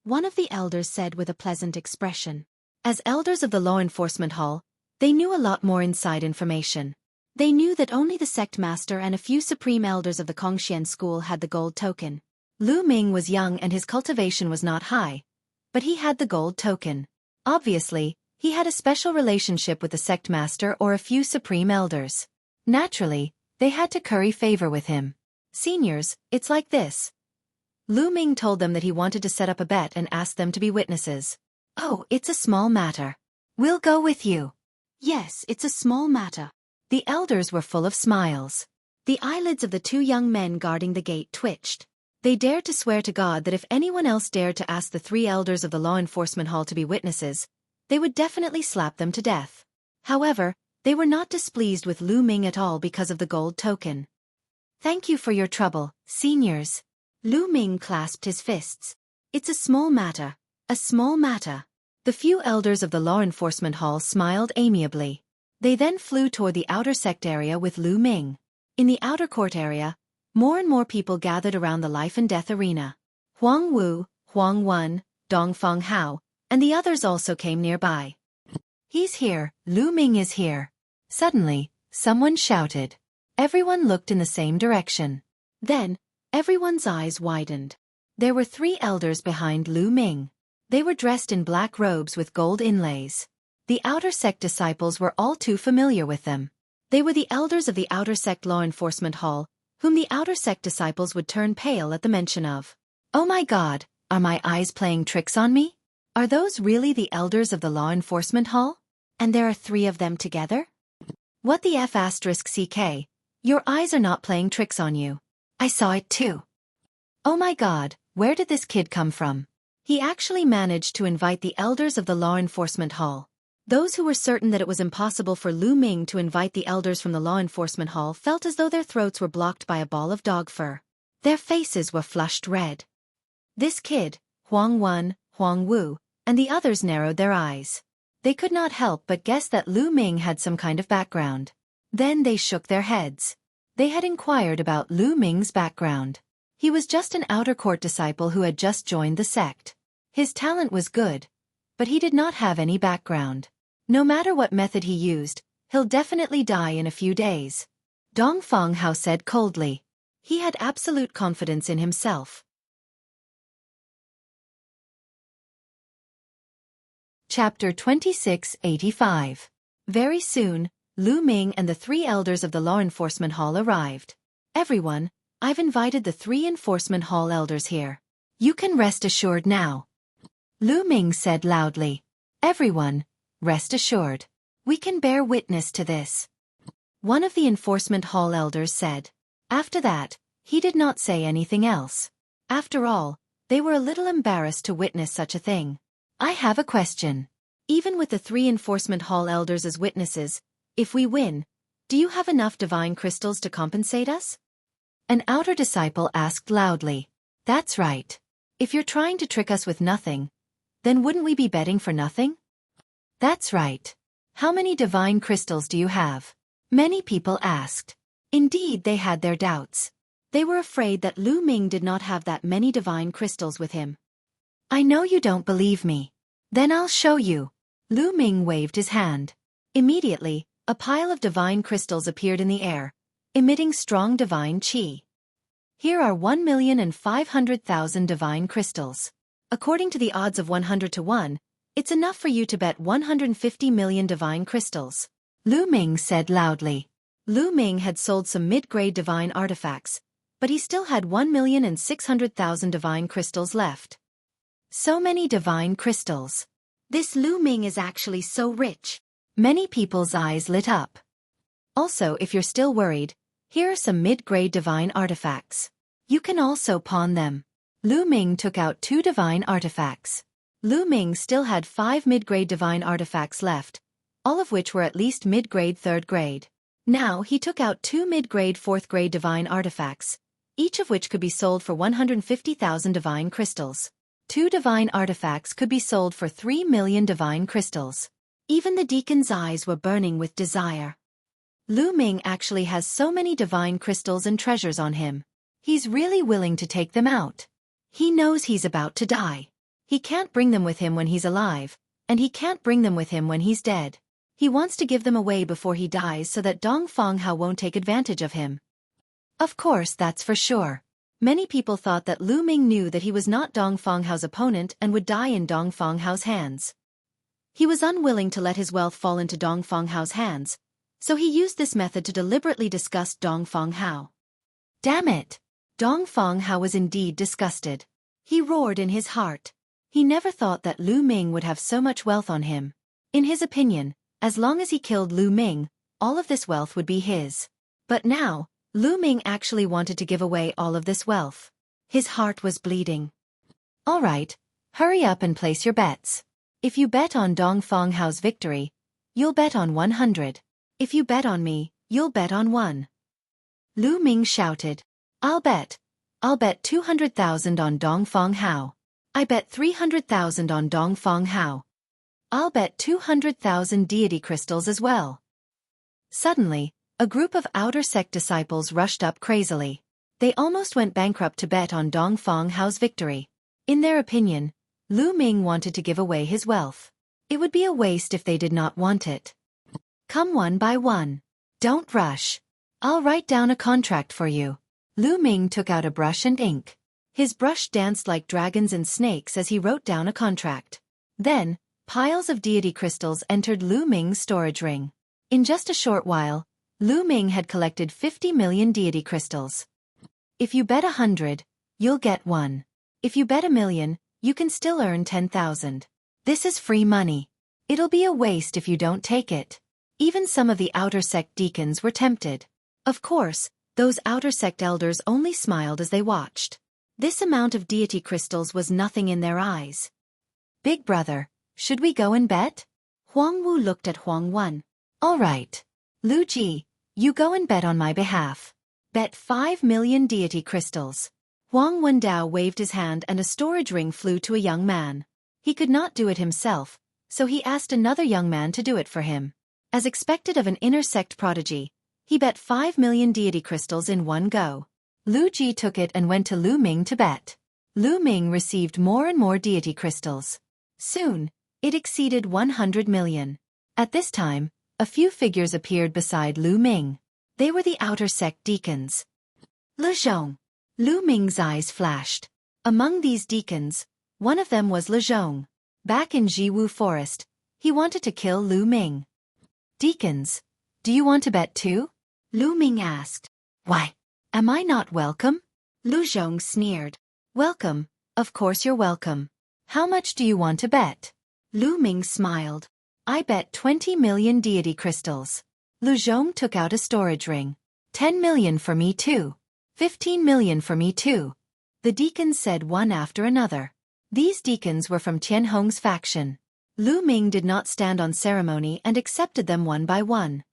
One of the elders said with a pleasant expression. As elders of the law enforcement hall, they knew a lot more inside information. They knew that only the sect master and a few supreme elders of the Kongxian school had the gold token. Lu Ming was young and his cultivation was not high, but he had the gold token. Obviously, he had a special relationship with the sect master or a few supreme elders. Naturally, they had to curry favor with him. Seniors, it's like this. Lu Ming told them that he wanted to set up a bet and asked them to be witnesses. Oh, it's a small matter. We'll go with you. Yes, it's a small matter. The elders were full of smiles. The eyelids of the 2 young men guarding the gate twitched. They dared to swear to God that if anyone else dared to ask the 3 elders of the law enforcement hall to be witnesses, they would definitely slap them to death. However, they were not displeased with Lu Ming at all because of the gold token. Thank you for your trouble, seniors. Lu Ming clasped his fists. It's a small matter. A small matter. The few elders of the law enforcement hall smiled amiably. They then flew toward the outer sect area with Lu Ming. In the outer court area, more and more people gathered around the life and death arena. Huang Wu, Huang Wen, Dongfeng Hao, and the others also came nearby. He's here, Lu Ming is here. Suddenly, someone shouted. Everyone looked in the same direction. Then, everyone's eyes widened. There were 3 elders behind Lu Ming. They were dressed in black robes with gold inlays. The outer sect disciples were all too familiar with them. They were the elders of the outer sect law enforcement hall, whom the outer sect disciples would turn pale at the mention of. Oh my God, are my eyes playing tricks on me? Are those really the elders of the law enforcement hall? And there are 3 of them together? What the F***CK? Your eyes are not playing tricks on you. I saw it too. Oh my God, where did this kid come from? He actually managed to invite the elders of the law enforcement hall. Those who were certain that it was impossible for Lu Ming to invite the elders from the law enforcement hall felt as though their throats were blocked by a ball of dog fur. Their faces were flushed red. This kid, Huang Wen, Huang Wu, and the others narrowed their eyes. They could not help but guess that Lu Ming had some kind of background. Then they shook their heads. They had inquired about Lu Ming's background. He was just an outer court disciple who had just joined the sect. His talent was good, but he did not have any background. No matter what method he used, he'll definitely die in a few days. Dongfeng Hao said coldly. He had absolute confidence in himself. Chapter 2685. Very soon, Lu Ming and the 3 elders of the law enforcement hall arrived. Everyone, I've invited the 3 enforcement hall elders here. You can rest assured now. Lu Ming said loudly. Everyone, rest assured. We can bear witness to this. One of the enforcement hall elders said. After that, he did not say anything else. After all, they were a little embarrassed to witness such a thing. I have a question. Even with the 3 enforcement hall elders as witnesses, if we win, do you have enough divine crystals to compensate us? An outer disciple asked loudly. That's right. If you're trying to trick us with nothing, then wouldn't we be betting for nothing? That's right. How many divine crystals do you have? Many people asked. Indeed, they had their doubts. They were afraid that Lu Ming did not have that many divine crystals with him. I know you don't believe me. Then I'll show you. Lu Ming waved his hand. Immediately, a pile of divine crystals appeared in the air, emitting strong divine qi. Here are 1,500,000 divine crystals. According to the odds of 100 to 1, it's enough for you to bet 150 million divine crystals. Lu Ming said loudly. Lu Ming had sold some mid-grade divine artifacts, but he still had 1,600,000 divine crystals left. So many divine crystals. This Lu Ming is actually so rich. Many people's eyes lit up. Also, if you're still worried, Here are some mid-grade divine artifacts. You can also pawn them. Lu Ming took out 2 divine artifacts. Lu Ming still had 5 mid-grade divine artifacts left, all of which were at least mid-grade 3rd grade. Now he took out 2 mid-grade 4th grade divine artifacts, each of which could be sold for 150,000 divine crystals. 2 divine artifacts could be sold for 3 million divine crystals. Even the deacon's eyes were burning with desire. Lu Ming actually has so many divine crystals and treasures on him. He's really willing to take them out. He knows he's about to die. He can't bring them with him when he's alive, and he can't bring them with him when he's dead. He wants to give them away before he dies so that Dong Fanghao won't take advantage of him. Of course, that's for sure. Many people thought that Lu Ming knew that he was not Dong Fanghao's opponent and would die in Dong Fanghao's hands. He was unwilling to let his wealth fall into Dong Fanghao's hands, so he used this method to deliberately disgust Dong Fanghao. Damn it! Dong Fanghao was indeed disgusted. He roared in his heart. He never thought that Lu Ming would have so much wealth on him. In his opinion, as long as he killed Lu Ming, all of this wealth would be his. But now, Lu Ming actually wanted to give away all of this wealth. His heart was bleeding. All right, hurry up and place your bets. If you bet on Dong Fanghao's victory, you'll bet on 100. If you bet on me, you'll bet on 1. Lu Ming shouted. I'll bet 200,000 on Dong Fanghao. I bet 300,000 on Dong Fanghao. I'll bet 200,000 deity crystals as well. Suddenly, a group of outer sect disciples rushed up crazily. They almost went bankrupt to bet on Dong Fanghao's victory. In their opinion, Lu Ming wanted to give away his wealth. It would be a waste if they did not want it. Come one by one. Don't rush. I'll write down a contract for you. Lu Ming took out a brush and ink. His brush danced like dragons and snakes as he wrote down a contract. Then, piles of deity crystals entered Lu Ming's storage ring. In just a short while, Lu Ming had collected 50 million deity crystals. If you bet 100, you'll get 1. If you bet 1,000,000, you can still earn 10,000. This is free money. It'll be a waste if you don't take it. Even some of the outer sect deacons were tempted. Of course, those outer sect elders only smiled as they watched. This amount of deity crystals was nothing in their eyes. Big brother, should we go and bet? Huang Wu looked at Huang Wen. All right. Lu Ji, you go and bet on my behalf. Bet 5 million deity crystals. Huang Wendao waved his hand and a storage ring flew to a young man. He could not do it himself, so he asked another young man to do it for him. As expected of an inner sect prodigy, he bet 5 million deity crystals in one go. Lu Ji took it and went to Lu Ming to bet. Lu Ming received more and more deity crystals. Soon, it exceeded 100 million. At this time, a few figures appeared beside Lu Ming. They were the outer sect deacons. Le Zhong. Lu Ming's eyes flashed. Among these deacons, one of them was Le Zhong. Back in Jiwu Forest, he wanted to kill Lu Ming. Deacons, do you want to bet too? Lu Ming asked. Why? Am I not welcome? Lu Zhong sneered. Welcome, of course you're welcome. How much do you want to bet? Lu Ming smiled. I bet 20 million deity crystals. Lu Zhong took out a storage ring. 10 million for me too. 15 million for me too. The deacons said one after another. These deacons were from Tianhong's faction. Lu Ming did not stand on ceremony and accepted them one by one.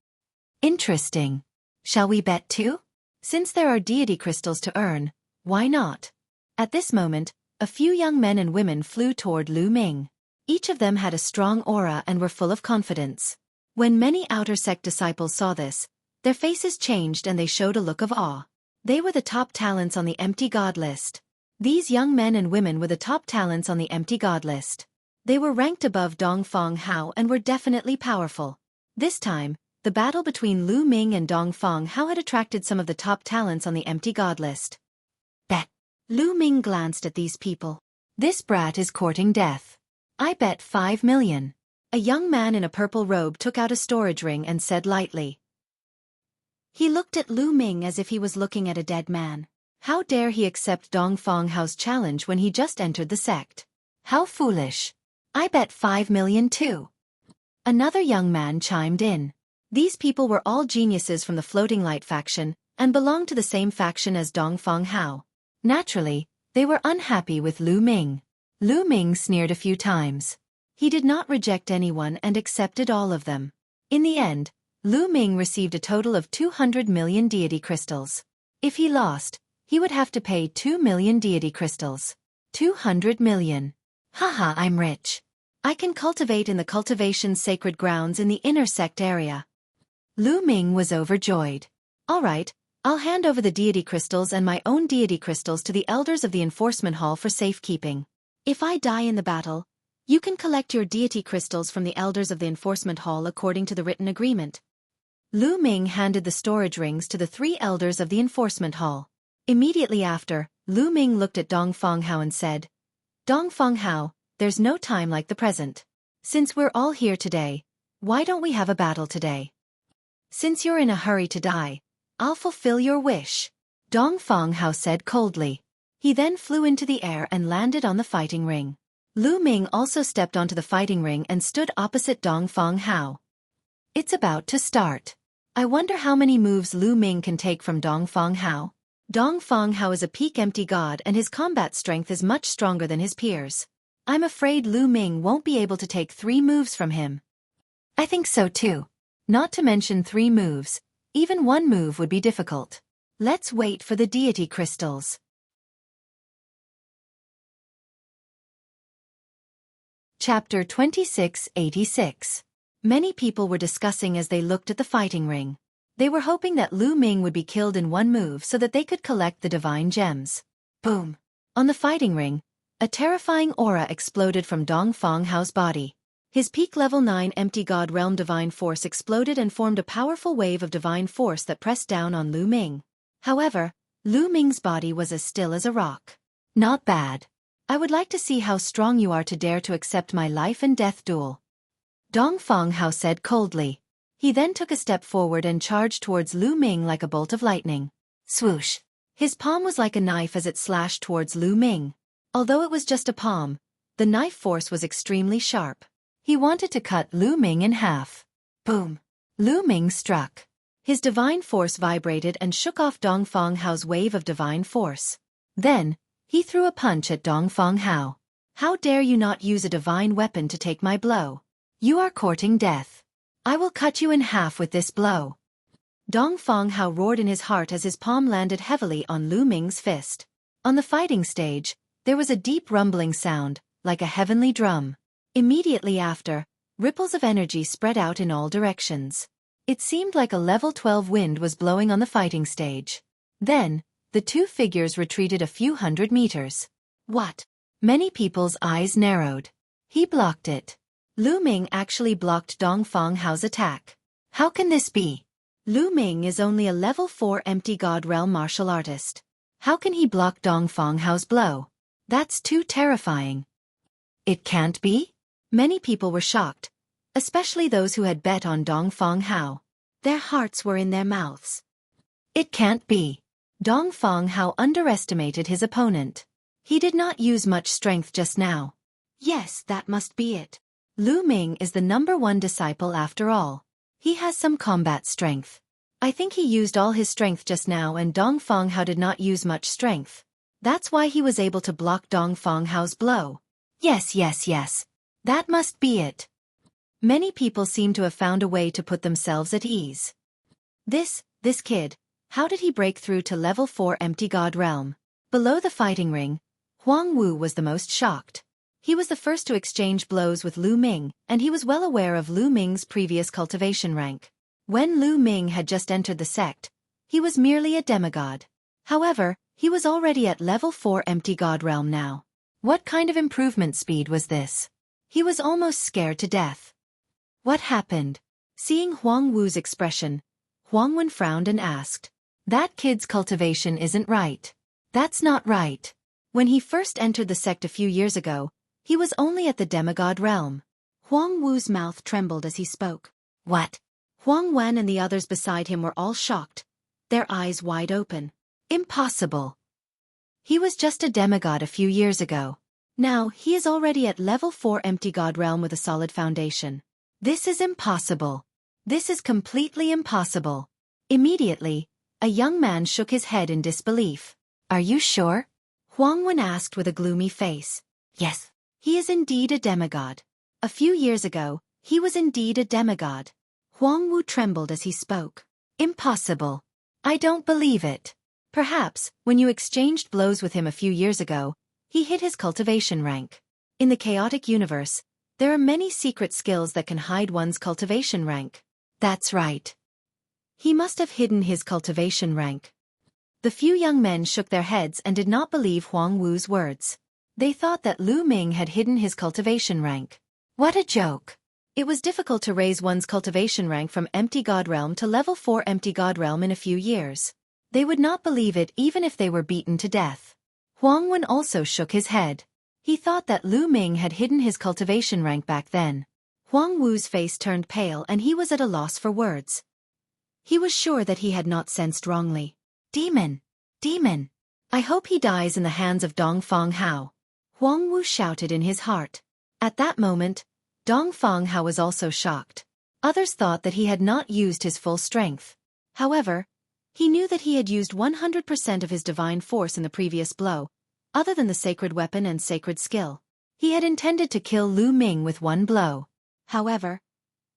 Interesting. Shall we bet too? Since there are deity crystals to earn, why not? At this moment, a few young men and women flew toward Lu Ming. Each of them had a strong aura and were full of confidence. When many outer sect disciples saw this, their faces changed and they showed a look of awe. They were the top talents on the empty god list. These young men and women were the top talents on the empty god list. They were ranked above Dong Fanghao and were definitely powerful. This time, the battle between Lu Ming and Dong Fanghao had attracted some of the top talents on the empty god list. Bet. Lu Ming glanced at these people. This brat is courting death. I bet 5 million. A young man in a purple robe took out a storage ring and said lightly. He looked at Lu Ming as if he was looking at a dead man. How dare he accept Dong Fanghao's challenge when he just entered the sect? How foolish. I bet 5 million too. Another young man chimed in. These people were all geniuses from the Floating Light faction, and belonged to the same faction as Dongfang Hao. Naturally, they were unhappy with Lu Ming. Lu Ming sneered a few times. He did not reject anyone and accepted all of them. In the end, Lu Ming received a total of 200 million deity crystals. If he lost, he would have to pay 2 million deity crystals. 200 million. Haha, I'm rich. I can cultivate in the cultivation sacred grounds in the inner sect area. Lu Ming was overjoyed. Alright, I'll hand over the deity crystals and my own deity crystals to the elders of the enforcement hall for safekeeping. If I die in the battle, you can collect your deity crystals from the elders of the enforcement hall according to the written agreement. Lu Ming handed the storage rings to the 3 elders of the enforcement hall. Immediately after, Lu Ming looked at Dongfang Hao and said, Dongfang Hao, there's no time like the present. Since we're all here today, why don't we have a battle today? Since you're in a hurry to die, I'll fulfill your wish. Dongfang Hao said coldly. He then flew into the air and landed on the fighting ring. Lu Ming also stepped onto the fighting ring and stood opposite Dongfang Hao. It's about to start. I wonder how many moves Lu Ming can take from Dongfang Hao. Dongfang Hao is a peak empty god and his combat strength is much stronger than his peers. I'm afraid Lu Ming won't be able to take 3 moves from him. I think so too. Not to mention 3 moves, even 1 move would be difficult. Let's wait for the deity crystals. Chapter 2686. Many people were discussing as they looked at the fighting ring. They were hoping that Lu Ming would be killed in 1 move so that they could collect the divine gems. Boom! On the fighting ring, a terrifying aura exploded from Dongfang Hao's body. His peak level 9 empty god realm divine force exploded and formed a powerful wave of divine force that pressed down on Lu Ming. However, Lu Ming's body was as still as a rock. Not bad. I would like to see how strong you are to dare to accept my life and death duel. Dongfang Hao said coldly. He then took a step forward and charged towards Lu Ming like a bolt of lightning. Swoosh! His palm was like a knife as it slashed towards Lu Ming. Although it was just a palm, the knife force was extremely sharp. He wanted to cut Lu Ming in half. Boom! Lu Ming struck. His divine force vibrated and shook off Dongfang Hao's wave of divine force. Then, he threw a punch at Dongfang Hao. How dare you not use a divine weapon to take my blow? You are courting death. I will cut you in half with this blow. Dongfang Hao roared in his heart as his palm landed heavily on Lu Ming's fist. On the fighting stage, there was a deep rumbling sound, like a heavenly drum. Immediately after, ripples of energy spread out in all directions. It seemed like a level 12 wind was blowing on the fighting stage. Then, the 2 figures retreated a few hundred meters. What? Many people's eyes narrowed. He blocked it. Lu Ming actually blocked Dongfang Hao's attack. How can this be? Lu Ming is only a level 4 empty god realm martial artist. How can he block Dongfang Hao's blow? That's too terrifying. It can't be? Many people were shocked, especially those who had bet on Dongfang Hao. Their hearts were in their mouths. It can't be. Dongfang Hao underestimated his opponent. He did not use much strength just now. Yes, that must be it. Lu Ming is the #1 disciple after all. He has some combat strength. I think he used all his strength just now and Dongfang Hao did not use much strength. That's why he was able to block Dongfang Hao's blow. Yes. That must be it. Many people seem to have found a way to put themselves at ease. This kid, how did he break through to level 4 empty god realm? Below the fighting ring, Huang Wu was the most shocked. He was the first to exchange blows with Lu Ming, and he was well aware of Lu Ming's previous cultivation rank. When Lu Ming had just entered the sect, he was merely a demigod. However, he was already at level 4 empty god realm now. What kind of improvement speed was this? He was almost scared to death. What happened? Seeing Huang Wu's expression, Huang Wen frowned and asked, "That kid's cultivation isn't right." That's not right. When he first entered the sect a few years ago, he was only at the demigod realm. Huang Wu's mouth trembled as he spoke. What? Huang Wen and the others beside him were all shocked, their eyes wide open. Impossible. He was just a demigod a few years ago. Now, he is already at level 4 empty god realm with a solid foundation. This is impossible. This is completely impossible. Immediately, A young man shook his head in disbelief. Are you sure? Huang Wen asked with a gloomy face. Yes. He is indeed a demigod. A few years ago, he was indeed a demigod. Huang Wu trembled as he spoke. Impossible. I don't believe it. Perhaps, when you exchanged blows with him a few years ago, he hit his cultivation rank. In the chaotic universe, there are many secret skills that can hide one's cultivation rank. That's right. He must have hidden his cultivation rank. The few young men shook their heads and did not believe Huang Wu's words. They thought that Lu Ming had hidden his cultivation rank. What a joke! It was difficult to raise one's cultivation rank from Empty God Realm to level 4 Empty God Realm in a few years. They would not believe it even if they were beaten to death. Huang Wen also shook his head. He thought that Lu Ming had hidden his cultivation rank back then. Huang Wu's face turned pale and he was at a loss for words. He was sure that he had not sensed wrongly. Demon! Demon! I hope he dies in the hands of Dongfang Hao. Huang Wu shouted in his heart. At that moment, Dongfang Hao was also shocked. Others thought that he had not used his full strength. However, he knew that he had used 100% of his divine force in the previous blow, other than the sacred weapon and sacred skill. He had intended to kill Lu Ming with one blow. However,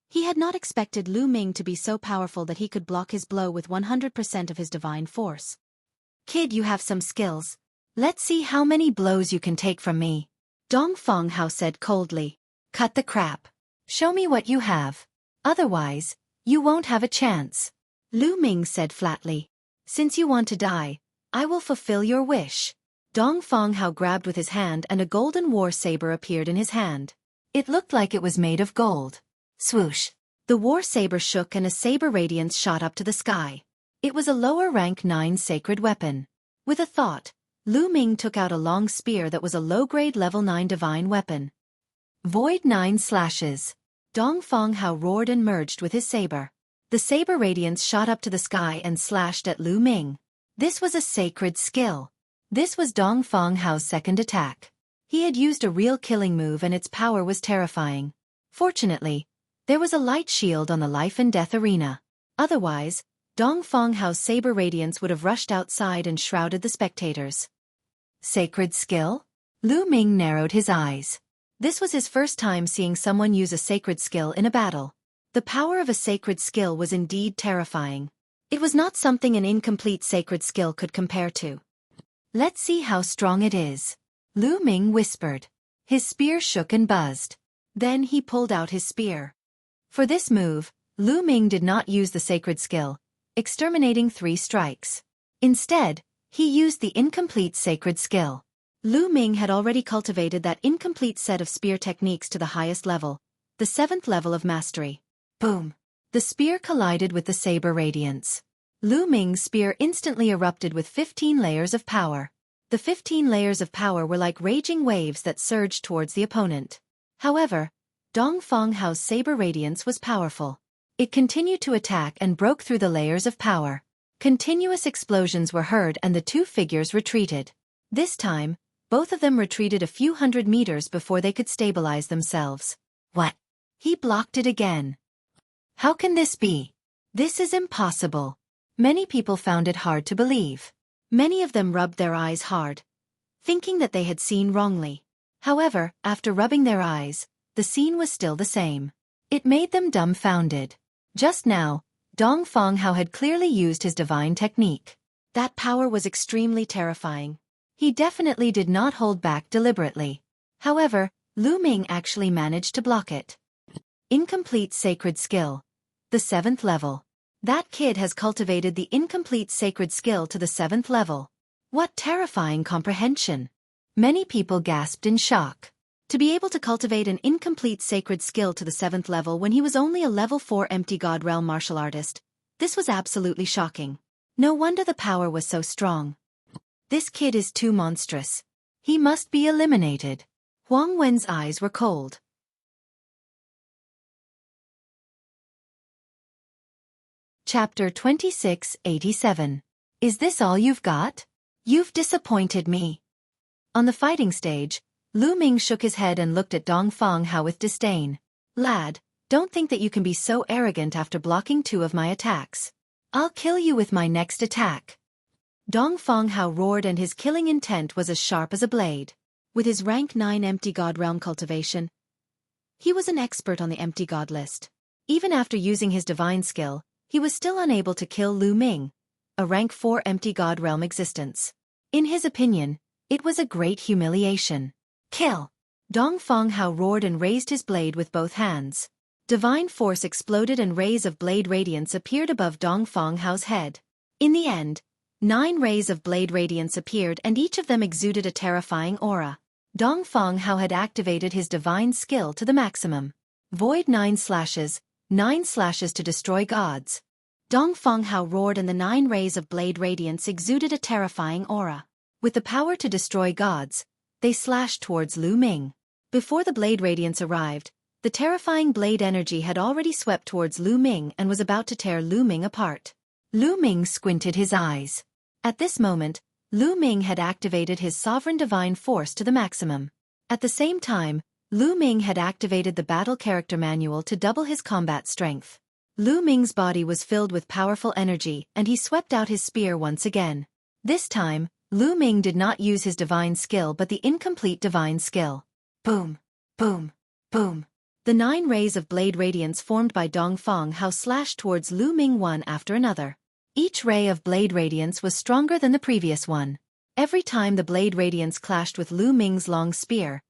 he had not expected Lu Ming to be so powerful that he could block his blow with 100% of his divine force. Kid, you have some skills. Let's see how many blows you can take from me. Dongfang Hao said coldly. Cut the crap. Show me what you have. Otherwise, you won't have a chance. Lu Ming said flatly. Since you want to die, I will fulfill your wish. Dongfang Hao grabbed with his hand and a golden war saber appeared in his hand. It looked like it was made of gold. Swoosh. The war saber shook and a saber radiance shot up to the sky. It was a lower rank 9 sacred weapon. With a thought, Lu Ming took out a long spear that was a low-grade level 9 divine weapon. Void 9 slashes. Dongfang Hao roared and merged with his saber. The saber radiance shot up to the sky and slashed at Lu Ming. This was a sacred skill. This was Dongfang Hao's second attack. He had used a real killing move and its power was terrifying. Fortunately, there was a light shield on the life and death arena. Otherwise, Dongfang Hao's saber radiance would have rushed outside and shrouded the spectators. Sacred skill? Lu Ming narrowed his eyes. This was his first time seeing someone use a sacred skill in a battle. The power of a sacred skill was indeed terrifying. It was not something an incomplete sacred skill could compare to. Let's see how strong it is. Lu Ming whispered. His spear shook and buzzed. Then he pulled out his spear. For this move, Lu Ming did not use the sacred skill, exterminating 3 strikes. Instead, he used the incomplete sacred skill. Lu Ming had already cultivated that incomplete set of spear techniques to the highest level, the 7th level of mastery. Boom! The spear collided with the saber radiance. Lu Ming's spear instantly erupted with 15 layers of power. The 15 layers of power were like raging waves that surged towards the opponent. However, Dongfang Hao's saber radiance was powerful. It continued to attack and broke through the layers of power. Continuous explosions were heard and the 2 figures retreated. This time, both of them retreated a few hundred meters before they could stabilize themselves. What? He blocked it again. How can this be? This is impossible. Many people found it hard to believe. Many of them rubbed their eyes hard, thinking that they had seen wrongly. However, after rubbing their eyes, the scene was still the same. It made them dumbfounded. Just now, Dongfang Hao had clearly used his divine technique. That power was extremely terrifying. He definitely did not hold back deliberately. However, Lu Ming actually managed to block it. Incomplete sacred skill. The 7th level. That kid has cultivated the incomplete sacred skill to the 7th level. What terrifying comprehension! Many people gasped in shock. To be able to cultivate an incomplete sacred skill to the 7th level when he was only a level 4 empty god realm martial artist, this was absolutely shocking. No wonder the power was so strong. This kid is too monstrous. He must be eliminated. Huang Wen's eyes were cold. Chapter 2687. Is this all you've got? You've disappointed me. On the fighting stage, Lu Ming shook his head and looked at Dongfang Hao with disdain. Lad, don't think that you can be so arrogant after blocking 2 of my attacks. I'll kill you with my next attack. Dong Feng Hao roared, and his killing intent was as sharp as a blade. With his rank 9 empty god realm cultivation, he was an expert on the empty god list. Even after using his divine skill, he was still unable to kill Lu Ming, a rank 4 empty god realm existence. In his opinion, it was a great humiliation. Kill! Dong Feng Hao roared and raised his blade with both hands. Divine force exploded and rays of blade radiance appeared above Dong Feng Hao's head. In the end, 9 rays of blade radiance appeared, and each of them exuded a terrifying aura. Dong Feng Hao had activated his divine skill to the maximum. Void 9 slashes to destroy gods. Dong Feng Hao roared, and the 9 rays of blade radiance exuded a terrifying aura. With the power to destroy gods, they slashed towards Lu Ming. Before the blade radiance arrived, the terrifying blade energy had already swept towards Lu Ming and was about to tear Lu Ming apart. Lu Ming squinted his eyes. At this moment, Lu Ming had activated his sovereign divine force to the maximum. At the same time, Lu Ming had activated the battle character manual to double his combat strength. Lu Ming's body was filled with powerful energy, and he swept out his spear once again. This time, Lu Ming did not use his divine skill but the incomplete divine skill. Boom! Boom! Boom! The 9 rays of blade radiance formed by Dong Feng Hao slashed towards Lu Ming one after another. Each ray of blade radiance was stronger than the previous one. Every time the blade radiance clashed with Lu Ming's long spear,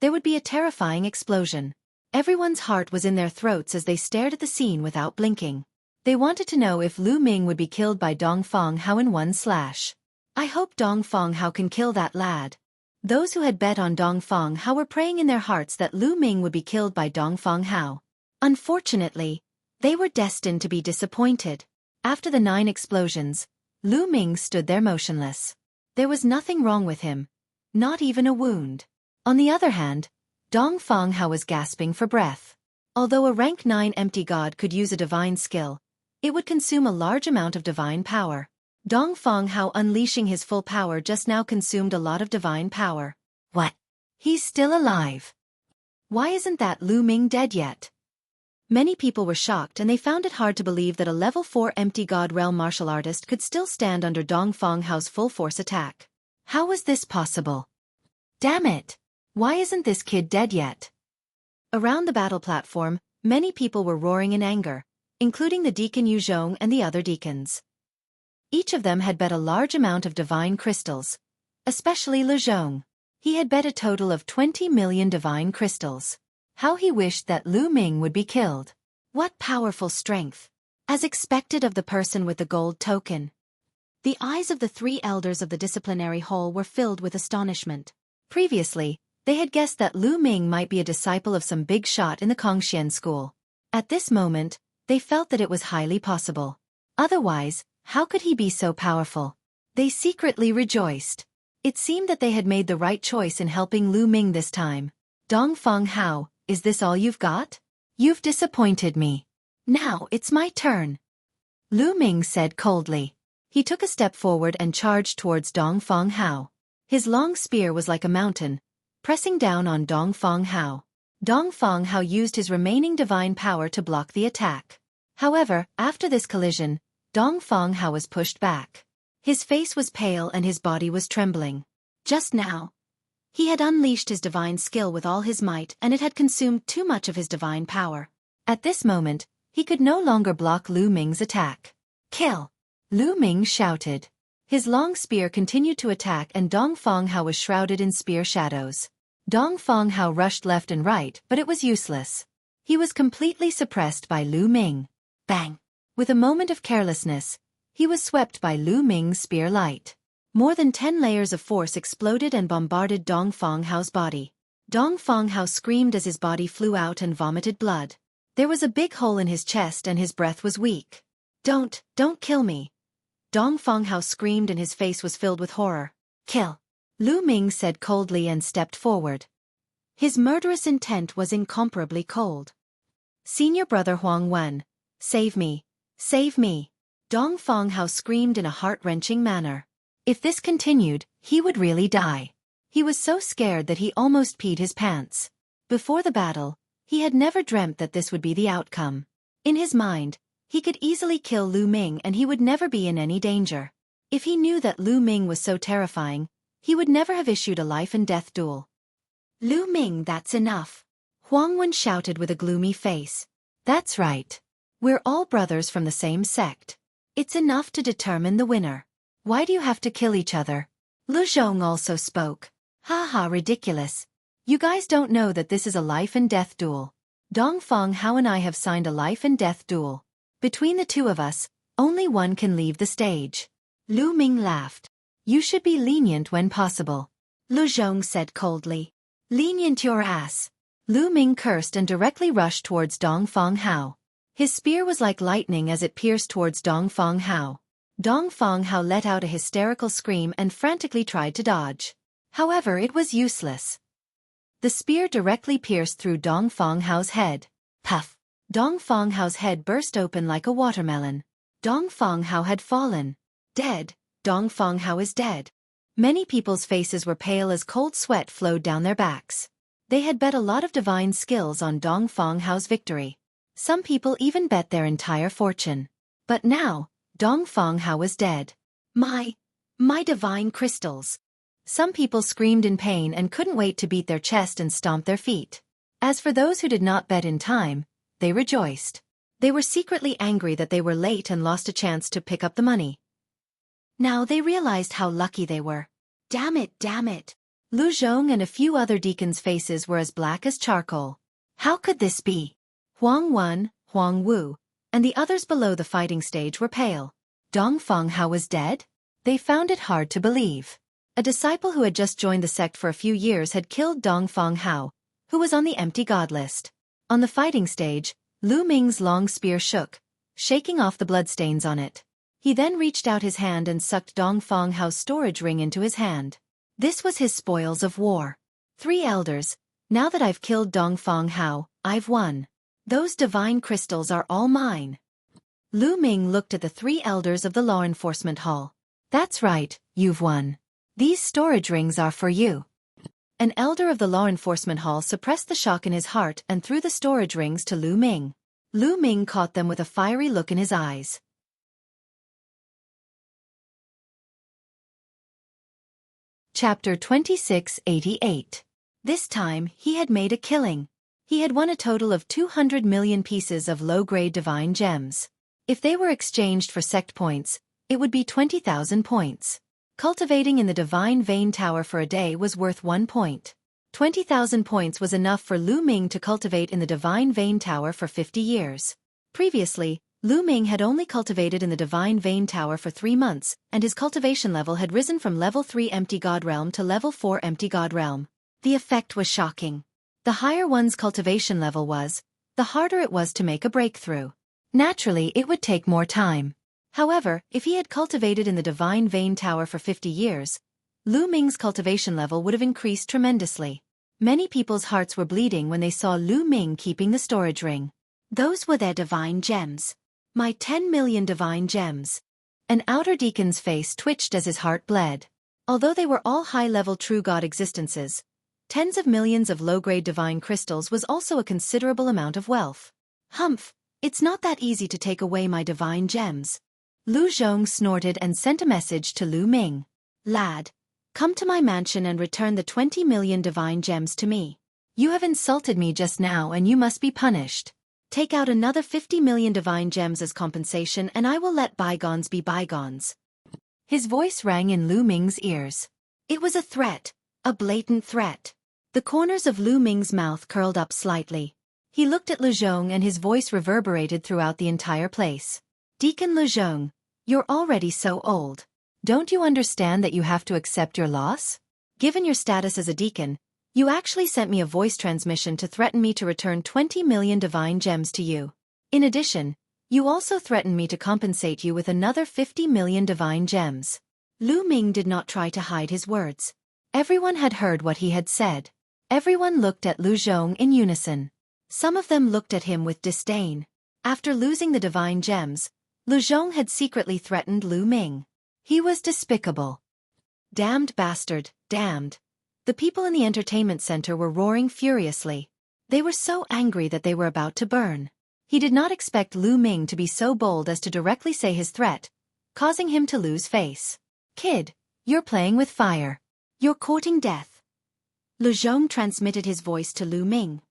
there would be a terrifying explosion. Everyone's heart was in their throats as they stared at the scene without blinking. They wanted to know if Lu Ming would be killed by Dong Feng Hao in one slash. I hope Dong Feng Hao can kill that lad. Those who had bet on Dong Feng Hao were praying in their hearts that Lu Ming would be killed by Dong Feng Hao. Unfortunately, they were destined to be disappointed. After the 9 explosions, Lu Ming stood there motionless. There was nothing wrong with him, not even a wound. On the other hand, Dong Feng Hao was gasping for breath. Although a rank 9 empty god could use a divine skill, it would consume a large amount of divine power. Dong Feng Hao unleashing his full power just now consumed a lot of divine power. What? He's still alive. Why isn't that Lu Ming dead yet? Many people were shocked, and they found it hard to believe that a level 4 empty god realm martial artist could still stand under Dong Feng Hao's full force attack. How was this possible? Damn it! Why isn't this kid dead yet? Around the battle platform, many people were roaring in anger, including the deacon Yu Zhong and the other deacons. Each of them had bet a large amount of divine crystals, especially Lu Zhong. He had bet a total of 20 million divine crystals. How he wished that Lu Ming would be killed. What powerful strength! As expected of the person with the gold token. The eyes of the 3 elders of the disciplinary hall were filled with astonishment. Previously, they had guessed that Lu Ming might be a disciple of some big shot in the Kongxian school. At this moment, they felt that it was highly possible. Otherwise, how could he be so powerful? They secretly rejoiced. It seemed that they had made the right choice in helping Lu Ming this time. Dong Feng Hao, is this all you've got? You've disappointed me. Now it's my turn. Lu Ming said coldly. He took a step forward and charged towards Dong Feng Hao. His long spear was like a mountain, pressing down on Dong Feng Hao. Dong Feng Hao used his remaining divine power to block the attack. However, after this collision, Dong Feng Hao was pushed back. His face was pale and his body was trembling. Just now, he had unleashed his divine skill with all his might, and it had consumed too much of his divine power. At this moment, he could no longer block Lu Ming's attack. Kill! Lu Ming shouted. His long spear continued to attack, and Dong Feng Hao was shrouded in spear shadows. Dong Feng Hao rushed left and right, but it was useless. He was completely suppressed by Lu Ming. Bang! With a moment of carelessness, he was swept by Lu Ming's spear light. More than 10 layers of force exploded and bombarded Dong Feng Hao's body. Dong Feng Hao screamed as his body flew out and vomited blood. There was a big hole in his chest and his breath was weak. Don't kill me. Dong Feng Hao screamed and his face was filled with horror. Kill! Lu Ming said coldly and stepped forward. His murderous intent was incomparably cold. Senior brother Huang Wen, save me! Save me! Dong Feng Hao screamed in a heart-wrenching manner. If this continued, he would really die. He was so scared that he almost peed his pants. Before the battle, he had never dreamt that this would be the outcome. In his mind, He could easily kill Lu Ming and he would never be in any danger. If he knew that Lu Ming was so terrifying, he would never have issued a life-and-death duel. Lu Ming, that's enough. Huang Wen shouted with a gloomy face. That's right. We're all brothers from the same sect. It's enough to determine the winner. Why do you have to kill each other? Lu Zhong also spoke. Ha ha, ridiculous. You guys don't know that this is a life-and-death duel. Dongfang Hao and I have signed a life-and-death duel. Between the two of us, only one can leave the stage. Lu Ming laughed. You should be lenient when possible. Lu Zhong said coldly. Lenient your ass. Lu Ming cursed and directly rushed towards Dongfang Hao. His spear was like lightning as it pierced towards Dongfang Hao. Dongfang Hao let out a hysterical scream and frantically tried to dodge. However, it was useless. The spear directly pierced through Dongfang Hao's head. Puff! Dongfang Hao's head burst open like a watermelon. Dongfang Hao had fallen. Dead. Dongfang Hao is dead. Many people's faces were pale as cold sweat flowed down their backs. They had bet a lot of divine skills on Dongfang Hao's victory. Some people even bet their entire fortune. But now, Dongfang Hao was dead. My divine crystals. Some people screamed in pain and couldn't wait to beat their chest and stomp their feet. As for those who did not bet in time, they rejoiced. They were secretly angry that they were late and lost a chance to pick up the money. Now they realized how lucky they were. Damn it, damn it. Lu Zhong and a few other deacons' faces were as black as charcoal. How could this be? Huang Wen, Huang Wu, and the others below the fighting stage were pale. Dongfang Hao was dead? They found it hard to believe. A disciple who had just joined the sect for a few years had killed Dongfang Hao, who was on the empty god list. On the fighting stage, Lu Ming's long spear shook, shaking off the bloodstains on it. He then reached out his hand and sucked Dongfang Hao's storage ring into his hand. This was his spoils of war. 3 elders, now that I've killed Dongfang Hao, I've won. Those divine crystals are all mine. Lu Ming looked at the 3 elders of the law enforcement hall. That's right, you've won. These storage rings are for you. An elder of the law enforcement hall suppressed the shock in his heart and threw the storage rings to Lu Ming. Lu Ming caught them with a fiery look in his eyes. Chapter 2688. This time, he had made a killing. He had won a total of 200 million pieces of low-grade divine gems. If they were exchanged for sect points, it would be 20,000 points. Cultivating in the Divine Vein Tower for a day was worth 1 point. 20,000 points was enough for Lu Ming to cultivate in the Divine Vein Tower for 50 years. Previously, Lu Ming had only cultivated in the Divine Vein Tower for 3 months, and his cultivation level had risen from level 3 Empty God Realm to level 4 Empty God Realm. The effect was shocking. The higher one's cultivation level was, the harder it was to make a breakthrough. Naturally, it would take more time. However, if he had cultivated in the Divine Vein Tower for 50 years, Lu Ming's cultivation level would have increased tremendously. Many people's hearts were bleeding when they saw Lu Ming keeping the storage ring. Those were their divine gems. My 10 million divine gems. An outer deacon's face twitched as his heart bled. Although they were all high-level true god existences, tens of millions of low-grade divine crystals was also a considerable amount of wealth. Humph, it's not that easy to take away my divine gems. Lu Zhong snorted and sent a message to Lu Ming. Lad, come to my mansion and return the 20 million divine gems to me. You have insulted me just now and you must be punished. Take out another 50 million divine gems as compensation and I will let bygones be bygones. His voice rang in Lu Ming's ears. It was a threat, a blatant threat. The corners of Lu Ming's mouth curled up slightly. He looked at Lu Zhong and his voice reverberated throughout the entire place. Deacon Lu Zhong, you're already so old. Don't you understand that you have to accept your loss? Given your status as a deacon, you actually sent me a voice transmission to threaten me to return 20 million divine gems to you. In addition, you also threatened me to compensate you with another 50 million divine gems. Lu Ming did not try to hide his words. Everyone had heard what he had said. Everyone looked at Lu Zhong in unison. Some of them looked at him with disdain. After losing the divine gems, Lu Zhong had secretly threatened Lu Ming. He was despicable. Damned bastard, damned. The people in the entertainment center were roaring furiously. They were so angry that they were about to burn. He did not expect Lu Ming to be so bold as to directly say his threat, causing him to lose face. Kid, you're playing with fire. You're courting death. Lu Zhong transmitted his voice to Lu Ming.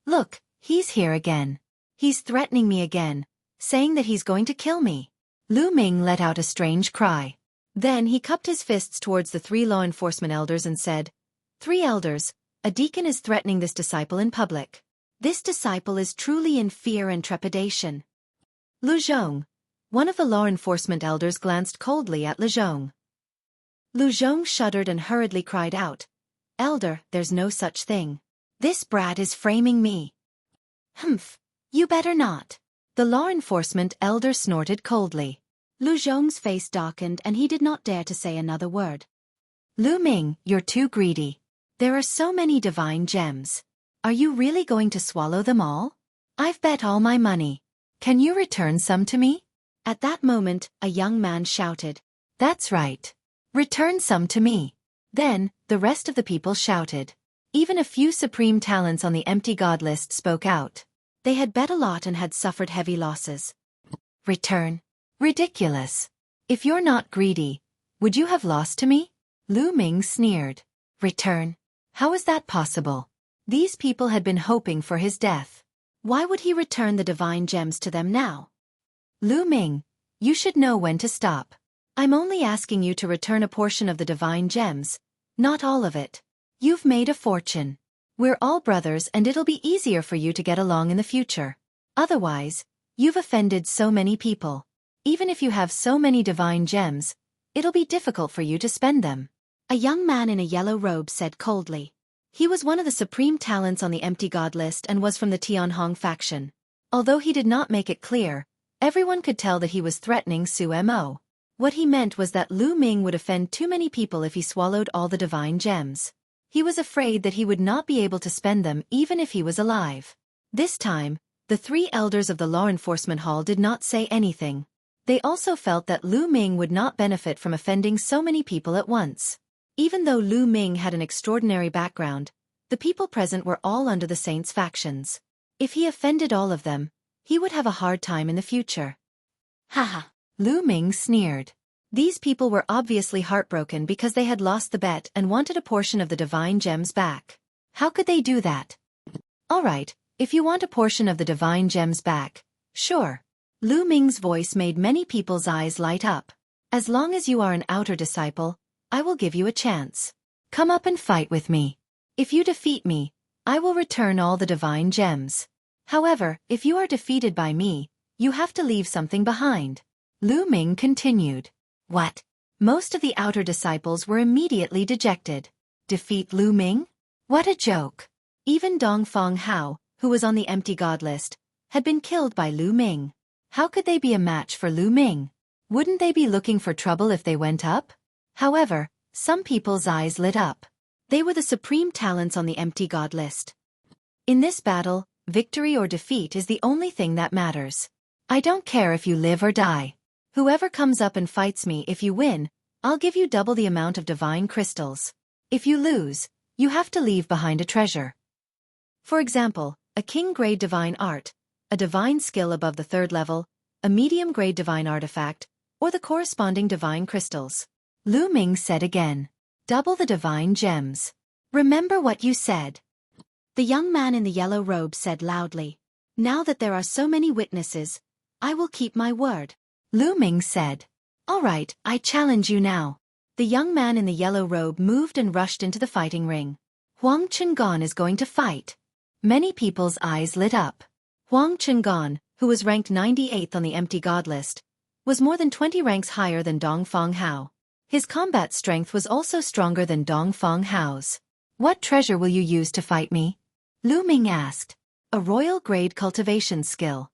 Look, he's here again. He's threatening me again, saying that he's going to kill me. Lu Ming let out a strange cry. Then he cupped his fists towards the 3 law enforcement elders and said, 3 elders, a deacon is threatening this disciple in public. This disciple is truly in fear and trepidation. Lu Zhong. One of the law enforcement elders glanced coldly at Lu Zhong. Lu Zhong shuddered and hurriedly cried out, Elder, there's no such thing. This brat is framing me. Humph, you better not. The law enforcement elder snorted coldly. Lu Zhong's face darkened and he did not dare to say another word. Lu Ming, you're too greedy. There are so many divine gems. Are you really going to swallow them all? I've bet all my money. Can you return some to me? At that moment, a young man shouted. That's right. Return some to me. Then, the rest of the people shouted. Even a few supreme talents on the empty god list spoke out. They had bet a lot and had suffered heavy losses. Return. Ridiculous. If you're not greedy, would you have lost to me? Lu Ming sneered. Return. How is that possible? These people had been hoping for his death. Why would he return the divine gems to them now? Lu Ming, you should know when to stop. I'm only asking you to return a portion of the divine gems, not all of it. You've made a fortune. We're all brothers and it'll be easier for you to get along in the future. Otherwise, you've offended so many people. Even if you have so many divine gems, it'll be difficult for you to spend them. A young man in a yellow robe said coldly. He was one of the supreme talents on the empty god list and was from the Tianhong faction. Although he did not make it clear, everyone could tell that he was threatening Su Mo. What he meant was that Lu Ming would offend too many people if he swallowed all the divine gems. He was afraid that he would not be able to spend them even if he was alive. This time, the 3 elders of the law enforcement hall did not say anything. They also felt that Lu Ming would not benefit from offending so many people at once. Even though Lu Ming had an extraordinary background, the people present were all under the saints' factions. If he offended all of them, he would have a hard time in the future. Haha. Lu Ming sneered. These people were obviously heartbroken because they had lost the bet and wanted a portion of the divine gems back. How could they do that? All right, if you want a portion of the divine gems back, sure. Lu Ming's voice made many people's eyes light up. As long as you are an outer disciple, I will give you a chance. Come up and fight with me. If you defeat me, I will return all the divine gems. However, if you are defeated by me, you have to leave something behind. Lu Ming continued. What? Most of the outer disciples were immediately dejected. Defeat Lu Ming? What a joke. Even Dongfang Hao, who was on the empty god list, had been killed by Lu Ming. How could they be a match for Lu Ming? Wouldn't they be looking for trouble if they went up? However, some people's eyes lit up. They were the supreme talents on the empty god list. In this battle, victory or defeat is the only thing that matters. I don't care if you live or die. Whoever comes up and fights me, if you win, I'll give you double the amount of divine crystals. If you lose, you have to leave behind a treasure. For example, a king-grade divine art, a divine skill above the 3rd level, a medium-grade divine artifact, or the corresponding divine crystals. Lu Ming said again. Double the divine gems. Remember what you said. The young man in the yellow robe said loudly. Now that there are so many witnesses, I will keep my word. Lu Ming said. All right, I challenge you now. The young man in the yellow robe moved and rushed into the fighting ring. Huang Chenggan is going to fight. Many people's eyes lit up. Huang Chenggan, who was ranked 98th on the empty god list, was more than 20 ranks higher than Dongfang Hao. His combat strength was also stronger than Dongfang Hao's. What treasure will you use to fight me? Lu Ming asked. A royal grade cultivation skill.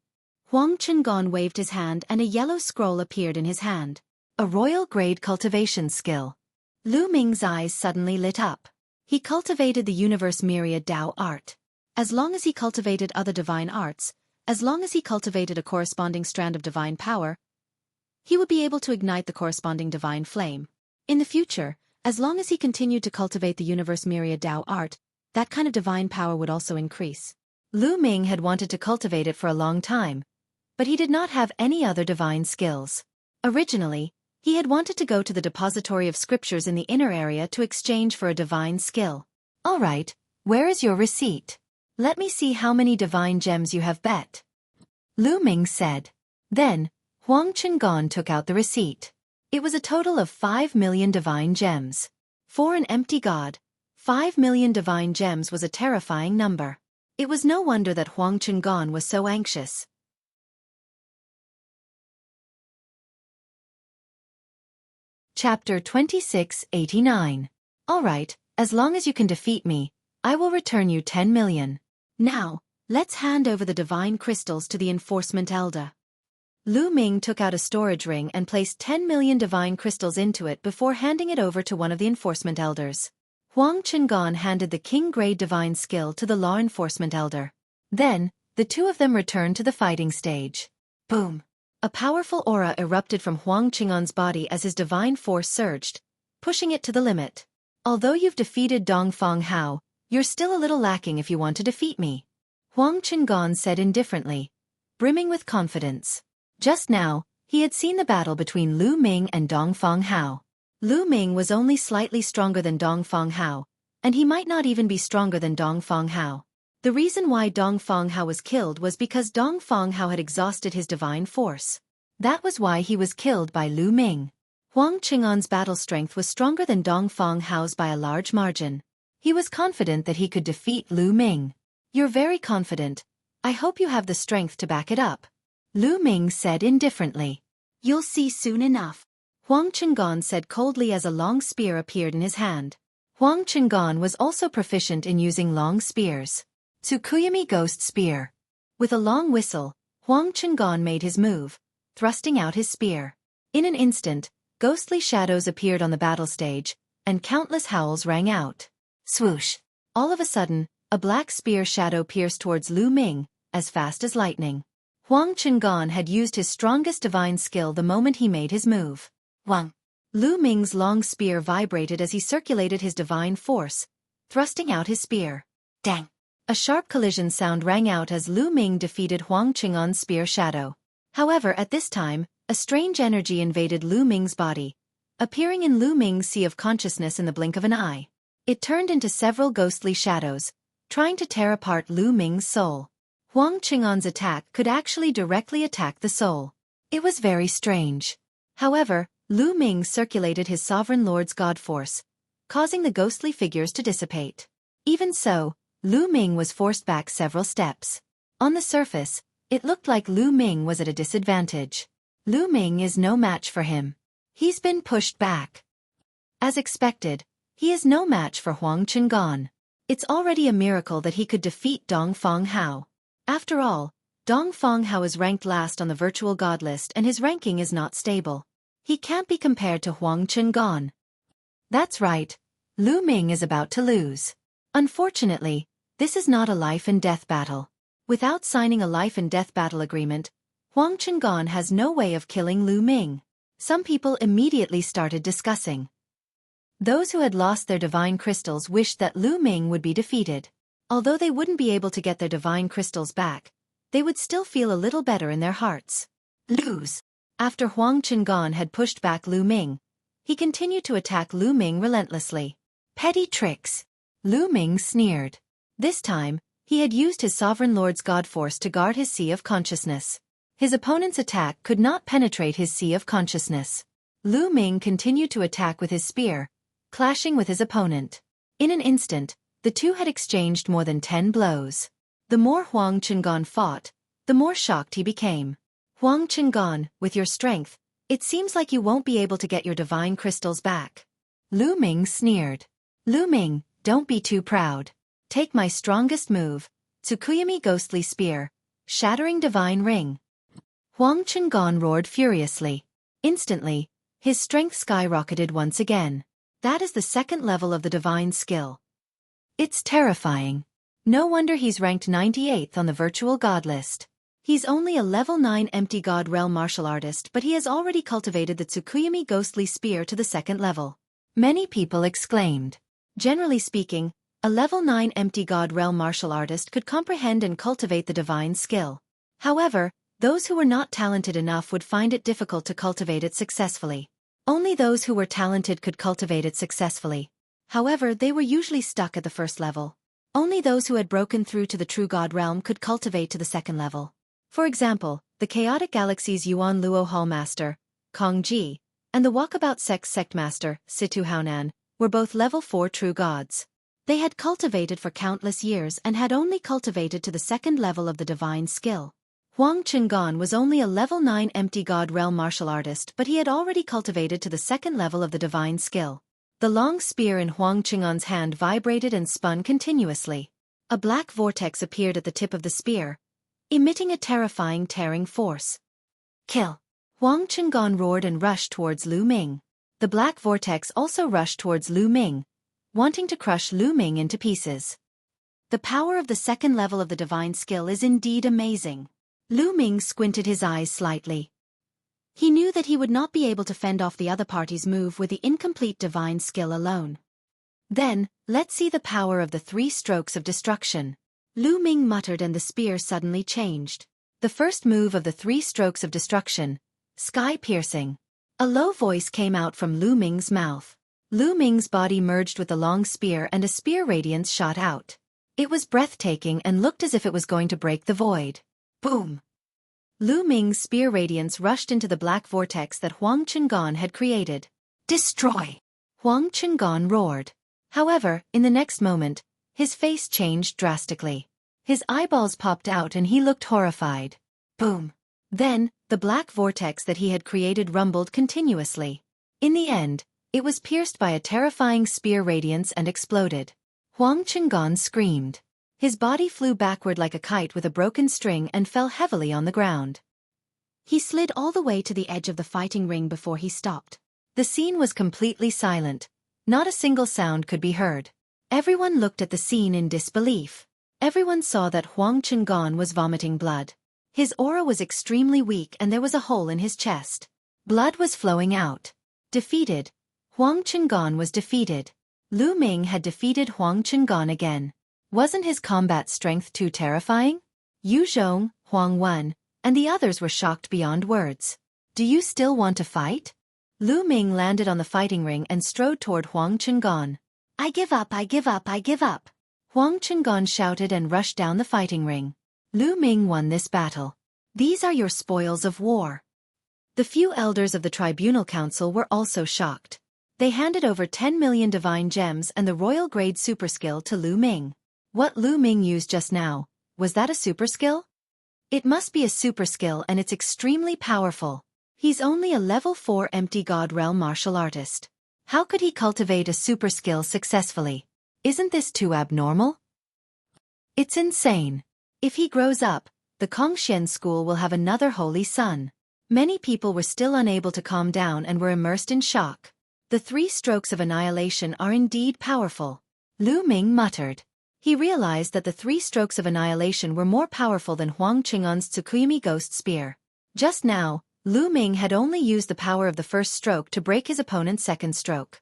Huang Chenggan waved his hand and a yellow scroll appeared in his hand. A royal grade cultivation skill. Lu Ming's eyes suddenly lit up. He cultivated the universe myriad Dao art. As long as he cultivated other divine arts, as long as he cultivated a corresponding strand of divine power, he would be able to ignite the corresponding divine flame. In the future, as long as he continued to cultivate the universe myriad Dao art, that kind of divine power would also increase. Lu Ming had wanted to cultivate it for a long time, but he did not have any other divine skills. Originally, he had wanted to go to the depository of scriptures in the inner area to exchange for a divine skill. All right, where is your receipt? Let me see how many divine gems you have bet. Lu Ming said. Then, Huang Chengan took out the receipt. It was a total of 5 million divine gems. For an empty god, 5 million divine gems was a terrifying number. It was no wonder that Huang Chengan was so anxious. Chapter 2689. All right, as long as you can defeat me, I will return you 10 million. Now, let's hand over the divine crystals to the enforcement elder. Lu Ming took out a storage ring and placed 10 million divine crystals into it before handing it over to one of the enforcement elders. Huang Chengan handed the king-grade divine skill to the law enforcement elder. Then, the two of them returned to the fighting stage. Boom! A powerful aura erupted from Huang Chengan's body as his divine force surged, pushing it to the limit. Although you've defeated Dongfang Hao, you're still a little lacking if you want to defeat me, Huang Chengan said indifferently, brimming with confidence. Just now, he had seen the battle between Lu Ming and Dongfang Hao. Lu Ming was only slightly stronger than Dongfang Hao, and he might not even be stronger than Dongfang Hao. The reason why Dongfang Hao was killed was because Dongfang Hao had exhausted his divine force. That was why he was killed by Lu Ming. Huang Chengan's battle strength was stronger than Dongfang Hao's by a large margin. He was confident that he could defeat Lu Ming. You're very confident. I hope you have the strength to back it up, Lu Ming said indifferently. You'll see soon enough, Huang Chengan said coldly as a long spear appeared in his hand. Huang Chengan was also proficient in using long spears. Tsukuyomi Ghost Spear. With a long whistle, Huang Chengan made his move, thrusting out his spear. In an instant, ghostly shadows appeared on the battle stage, and countless howls rang out. Swoosh! All of a sudden, a black spear shadow pierced towards Lu Ming, as fast as lightning. Huang Chengan had used his strongest divine skill the moment he made his move. Wang! Lu Ming's long spear vibrated as he circulated his divine force, thrusting out his spear. Dang! A sharp collision sound rang out as Lu Ming defeated Huang Chengan's spear shadow. However, at this time, a strange energy invaded Lu Ming's body, appearing in Lu Ming's sea of consciousness in the blink of an eye. It turned into several ghostly shadows, trying to tear apart Lu Ming's soul. Huang Chengan's attack could actually directly attack the soul. It was very strange. However, Lu Ming circulated his sovereign lord's god force, causing the ghostly figures to dissipate. Even so, Lu Ming was forced back several steps. On the surface, it looked like Lu Ming was at a disadvantage. Lu Ming is no match for him. He's been pushed back. As expected, he is no match for Huang Chengan. It's already a miracle that he could defeat Dongfang Hao. After all, Dongfang Hao is ranked last on the virtual god list and his ranking is not stable. He can't be compared to Huang Chengan. That's right, Lu Ming is about to lose. Unfortunately, this is not a life-and-death battle. Without signing a life-and-death battle agreement, Huang Chengan has no way of killing Lu Ming. Some people immediately started discussing. Those who had lost their divine crystals wished that Lu Ming would be defeated. Although they wouldn't be able to get their divine crystals back, they would still feel a little better in their hearts. Lose. After Huang Chengan had pushed back Lu Ming, he continued to attack Lu Ming relentlessly. Petty tricks. Lu Ming sneered. This time, he had used his sovereign lord's god force to guard his sea of consciousness. His opponent's attack could not penetrate his sea of consciousness. Lu Ming continued to attack with his spear, clashing with his opponent. In an instant, the two had exchanged more than 10 blows. The more Huang Chengan fought, the more shocked he became. Huang Chengan, with your strength, it seems like you won't be able to get your divine crystals back. Lu Ming sneered. Lu Ming, don't be too proud. Take my strongest move, Tsukuyomi Ghostly Spear, shattering divine ring. Huang Chengan roared furiously. Instantly, his strength skyrocketed once again. That is the second level of the divine skill. It's terrifying. No wonder he's ranked 98th on the virtual god list. He's only a level 9 empty god realm martial artist, but he has already cultivated the Tsukuyomi Ghostly Spear to the second level. Many people exclaimed. Generally speaking, A level 9 empty god realm martial artist could comprehend and cultivate the divine skill. However, those who were not talented enough would find it difficult to cultivate it successfully. Only those who were talented could cultivate it successfully. However, they were usually stuck at the first level. Only those who had broken through to the true god realm could cultivate to the second level. For example, the Chaotic Galaxy's Yuan Luo Hallmaster, Kong Ji, and the Walkabout Sect Master, Situ Haonan, were both level 4 true gods. They had cultivated for countless years and had only cultivated to the second level of the divine skill. Huang Qingan was only a level 9 empty god realm martial artist, but he had already cultivated to the second level of the divine skill. The long spear in Huang Qingan's hand vibrated and spun continuously. A black vortex appeared at the tip of the spear, emitting a terrifying tearing force. Kill! Huang Qingan roared and rushed towards Lu Ming. The black vortex also rushed towards Lu Ming, wanting to crush Lu Ming into pieces. The power of the second level of the divine skill is indeed amazing. Lu Ming squinted his eyes slightly. He knew that he would not be able to fend off the other party's move with the incomplete divine skill alone. Then, let's see the power of the 3 strokes of destruction. Lu Ming muttered and the spear suddenly changed. The first move of the 3 strokes of destruction, sky-piercing. A low voice came out from Lu Ming's mouth. Lu Ming's body merged with the long spear and a spear radiance shot out. It was breathtaking and looked as if it was going to break the void. Boom! Lu Ming's spear radiance rushed into the black vortex that Huang Qingan had created. Destroy! Huang Qingan roared. However, in the next moment, his face changed drastically. His eyeballs popped out and he looked horrified. Boom! Then, the black vortex that he had created rumbled continuously. In the end, it was pierced by a terrifying spear radiance and exploded. Huang Qingan screamed. His body flew backward like a kite with a broken string and fell heavily on the ground. He slid all the way to the edge of the fighting ring before he stopped. The scene was completely silent. Not a single sound could be heard. Everyone looked at the scene in disbelief. Everyone saw that Huang Qingan was vomiting blood. His aura was extremely weak and there was a hole in his chest. Blood was flowing out. Defeated. Huang Qingan was defeated. Lu Ming had defeated Huang Qingan again. Wasn't his combat strength too terrifying? Yu Zhong, Huang Wen, and the others were shocked beyond words. Do you still want to fight? Lu Ming landed on the fighting ring and strode toward Huang Qingan. I give up, I give up, I give up. Huang Qingan shouted and rushed down the fighting ring. Lu Ming won this battle. These are your spoils of war. The few elders of the Tribunal Council were also shocked. They handed over 10 million divine gems and the royal grade super skill to Lu Ming. What Lu Ming used just now, was that a super skill? It must be a super skill and it's extremely powerful. He's only a level 4 empty god realm martial artist. How could he cultivate a super skill successfully? Isn't this too abnormal? It's insane. If he grows up, the Kongxian school will have another holy son. Many people were still unable to calm down and were immersed in shock. The 3 strokes of annihilation are indeed powerful. Lu Ming muttered. He realized that the 3 strokes of annihilation were more powerful than Huang Qingan's Tsukuyomi Ghost Spear. Just now, Lu Ming had only used the power of the first stroke to break his opponent's second stroke.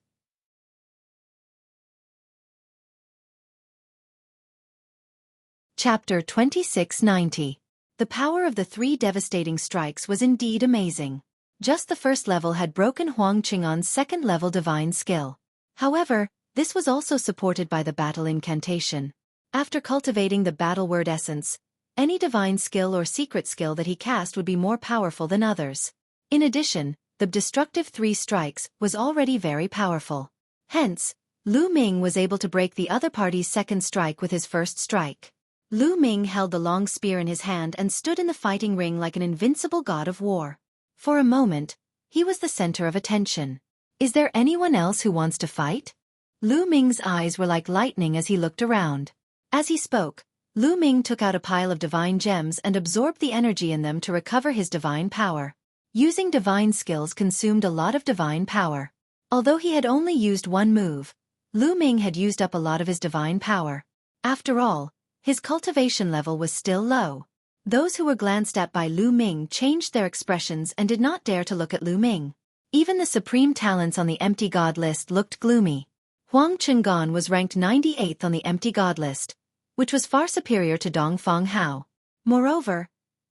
Chapter 2690. The power of the 3 devastating strikes was indeed amazing. Just the first level had broken Huang Qingan's second-level divine skill. However, this was also supported by the battle incantation. After cultivating the battle word essence, any divine skill or secret skill that he cast would be more powerful than others. In addition, the destructive 3 strikes was already very powerful. Hence, Lu Ming was able to break the other party's second strike with his first strike. Lu Ming held the long spear in his hand and stood in the fighting ring like an invincible god of war. For a moment, he was the center of attention. Is there anyone else who wants to fight? Lu Ming's eyes were like lightning as he looked around. As he spoke, Lu Ming took out a pile of divine gems and absorbed the energy in them to recover his divine power. Using divine skills consumed a lot of divine power. Although he had only used one move, Lu Ming had used up a lot of his divine power. After all, his cultivation level was still low. Those who were glanced at by Lu Ming changed their expressions and did not dare to look at Lu Ming. Even the supreme talents on the empty god list looked gloomy. Huang Chenggan was ranked 98th on the empty god list, which was far superior to Dongfang Hao. Moreover,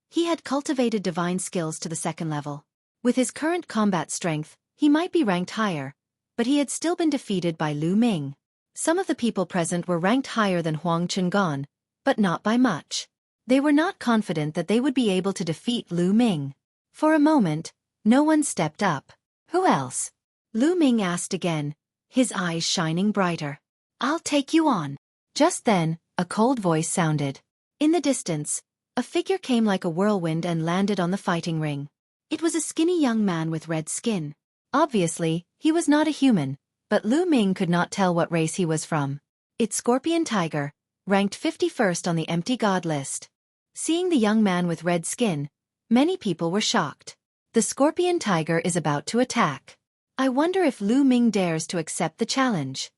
he had cultivated divine skills to the second level. With his current combat strength, he might be ranked higher, but he had still been defeated by Lu Ming. Some of the people present were ranked higher than Huang Chenggan, but not by much. They were not confident that they would be able to defeat Lu Ming. For a moment, no one stepped up. Who else? Lu Ming asked again, his eyes shining brighter. I'll take you on. Just then, a cold voice sounded. In the distance, a figure came like a whirlwind and landed on the fighting ring. It was a skinny young man with red skin. Obviously, he was not a human, but Lu Ming could not tell what race he was from. It's Scorpion Tiger, ranked 51st on the empty god list. Seeing the young man with red skin, many people were shocked. The Scorpion Tiger is about to attack. I wonder if Lu Ming dares to accept the challenge.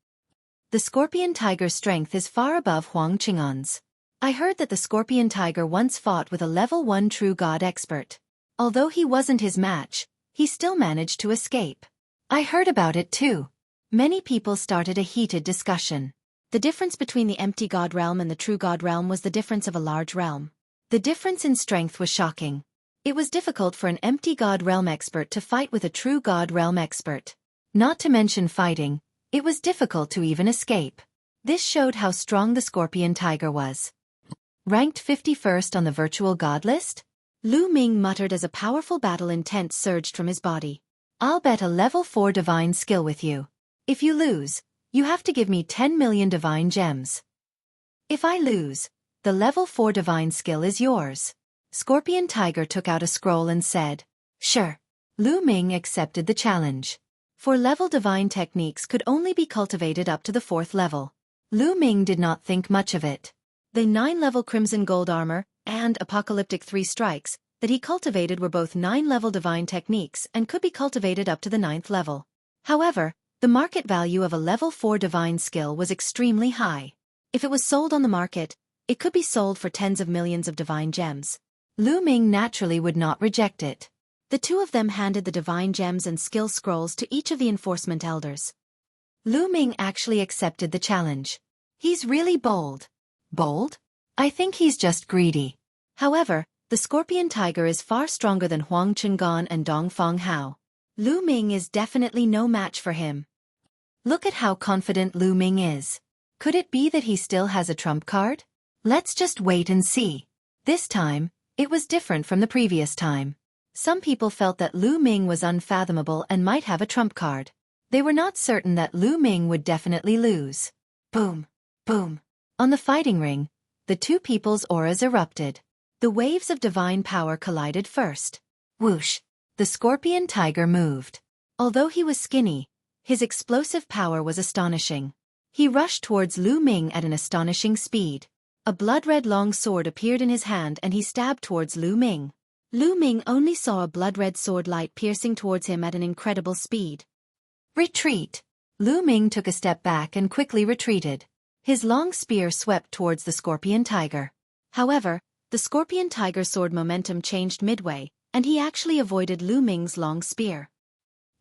The Scorpion Tiger's strength is far above Huang Chenggan's. I heard that the Scorpion Tiger once fought with a level 1 true god expert. Although he wasn't his match, he still managed to escape. I heard about it too. Many people started a heated discussion. The difference between the empty god realm and the true god realm was the difference of a large realm. The difference in strength was shocking. It was difficult for an empty god realm expert to fight with a true god realm expert. Not to mention fighting, it was difficult to even escape. This showed how strong the Scorpion Tiger was. Ranked 51st on the virtual god list? Lu Ming muttered as a powerful battle intent surged from his body. I'll bet a level 4 divine skill with you. If you lose, you have to give me 10 million divine gems. If I lose, the level 4 divine skill is yours. Scorpion Tiger took out a scroll and said, sure. Lu Ming accepted the challenge. 4-level divine techniques could only be cultivated up to the 4th level. Lu Ming did not think much of it. The 9-level Crimson Gold Armor and Apocalyptic 3 Strikes that he cultivated were both 9-level divine techniques and could be cultivated up to the 9th level. However, the market value of a level 4 divine skill was extremely high. If it was sold on the market, it could be sold for tens of millions of divine gems. Lu Ming naturally would not reject it. The two of them handed the divine gems and skill scrolls to each of the enforcement elders. Lu Ming actually accepted the challenge. He's really bold. Bold? I think he's just greedy. However, the Scorpion Tiger is far stronger than Huang Chenggan and Dongfang Hao. Lu Ming is definitely no match for him. Look at how confident Lu Ming is. Could it be that he still has a trump card? Let's just wait and see. This time, it was different from the previous time. Some people felt that Lu Ming was unfathomable and might have a trump card. They were not certain that Lu Ming would definitely lose. Boom, boom. On the fighting ring, the two people's auras erupted. The waves of divine power collided first. Whoosh! The Scorpion Tiger moved. Although he was skinny, his explosive power was astonishing. He rushed towards Lu Ming at an astonishing speed. A blood-red long sword appeared in his hand and he stabbed towards Lu Ming. Lu Ming only saw a blood-red sword light piercing towards him at an incredible speed. Retreat! Lu Ming took a step back and quickly retreated. His long spear swept towards the Scorpion Tiger. However, the Scorpion Tiger's sword momentum changed midway, and he actually avoided Lu Ming's long spear.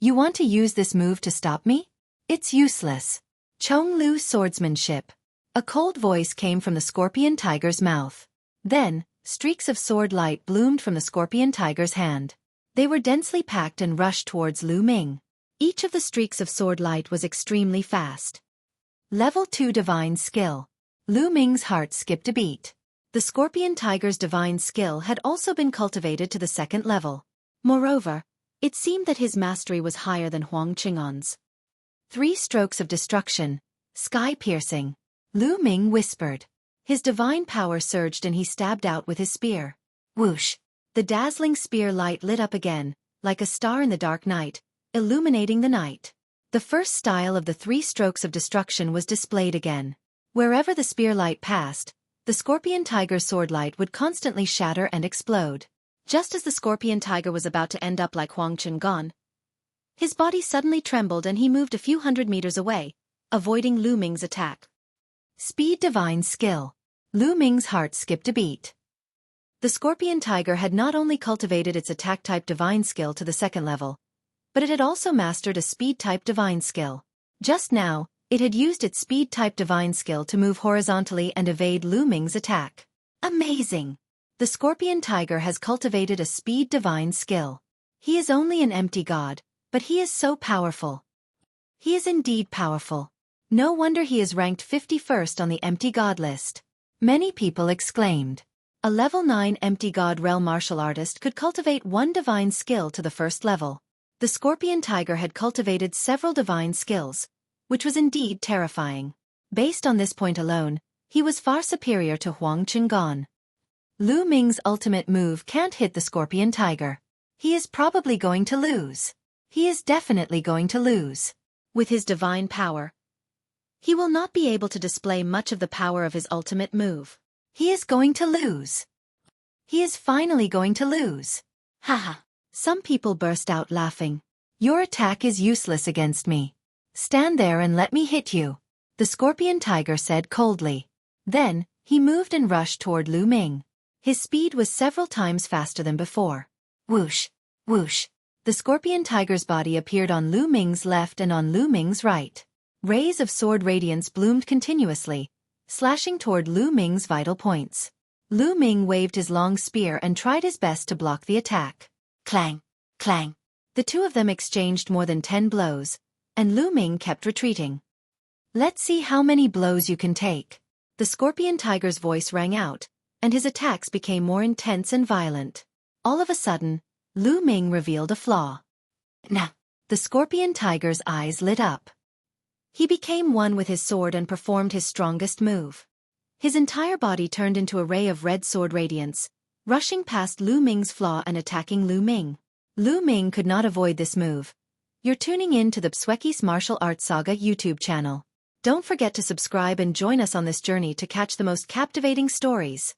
You want to use this move to stop me? It's useless. Chong Lu's swordsmanship. A cold voice came from the Scorpion Tiger's mouth. Then, streaks of sword light bloomed from the Scorpion Tiger's hand. They were densely packed and rushed towards Lu Ming. Each of the streaks of sword light was extremely fast. Level 2 Divine Skill. Lu Ming's heart skipped a beat. The Scorpion Tiger's divine skill had also been cultivated to the 2nd level. Moreover, it seemed that his mastery was higher than Huang Chenggan's. 3 strokes of destruction, sky-piercing. Lu Ming whispered. His divine power surged and he stabbed out with his spear. Whoosh! The dazzling spear light lit up again, like a star in the dark night, illuminating the night. The first style of the 3 strokes of destruction was displayed again. Wherever the spear light passed, the Scorpion Tiger's sword light would constantly shatter and explode. Just as the Scorpion Tiger was about to end up like Huang Chenggan, his body suddenly trembled and he moved a few hundred meters away, avoiding Lu Ming's attack. Speed Divine Skill. Lu Ming's heart skipped a beat. The Scorpion Tiger had not only cultivated its attack-type divine skill to the 2nd level, but it had also mastered a speed-type divine skill. Just now, It had used its speed-type divine skill to move horizontally and evade Lu Ming's attack. Amazing! The scorpion tiger has cultivated a speed divine skill. He is only an empty god, but he is so powerful. He is indeed powerful. No wonder he is ranked 51st on the empty god list. Many people exclaimed. A level 9 empty god realm martial artist could cultivate one divine skill to the first level. The scorpion tiger had cultivated several divine skills, which was indeed terrifying. Based on this point alone, he was far superior to Huang Qingan. Lu Ming's ultimate move can't hit the scorpion tiger. He is probably going to lose. He is definitely going to lose. With his divine power, he will not be able to display much of the power of his ultimate move. He is going to lose. He is finally going to lose. Haha. Some people burst out laughing. Your attack is useless against me. Stand there and let me hit you, the scorpion tiger said coldly. Then, he moved and rushed toward Lu Ming. His speed was several times faster than before. Whoosh, whoosh. The scorpion tiger's body appeared on Lu Ming's left and on Lu Ming's right. Rays of sword radiance bloomed continuously, slashing toward Lu Ming's vital points. Lu Ming waved his long spear and tried his best to block the attack. Clang, clang. The two of them exchanged more than 10 blows, and Lu Ming kept retreating. Let's see how many blows you can take. The scorpion tiger's voice rang out, and his attacks became more intense and violent. All of a sudden, Lu Ming revealed a flaw. Nah. The scorpion tiger's eyes lit up. He became one with his sword and performed his strongest move. His entire body turned into a ray of red sword radiance, rushing past Lu Ming's flaw and attacking Lu Ming. Lu Ming could not avoid this move. You're tuning in to the Xueqi's Martial Arts Saga YouTube channel. Don't forget to subscribe and join us on this journey to catch the most captivating stories.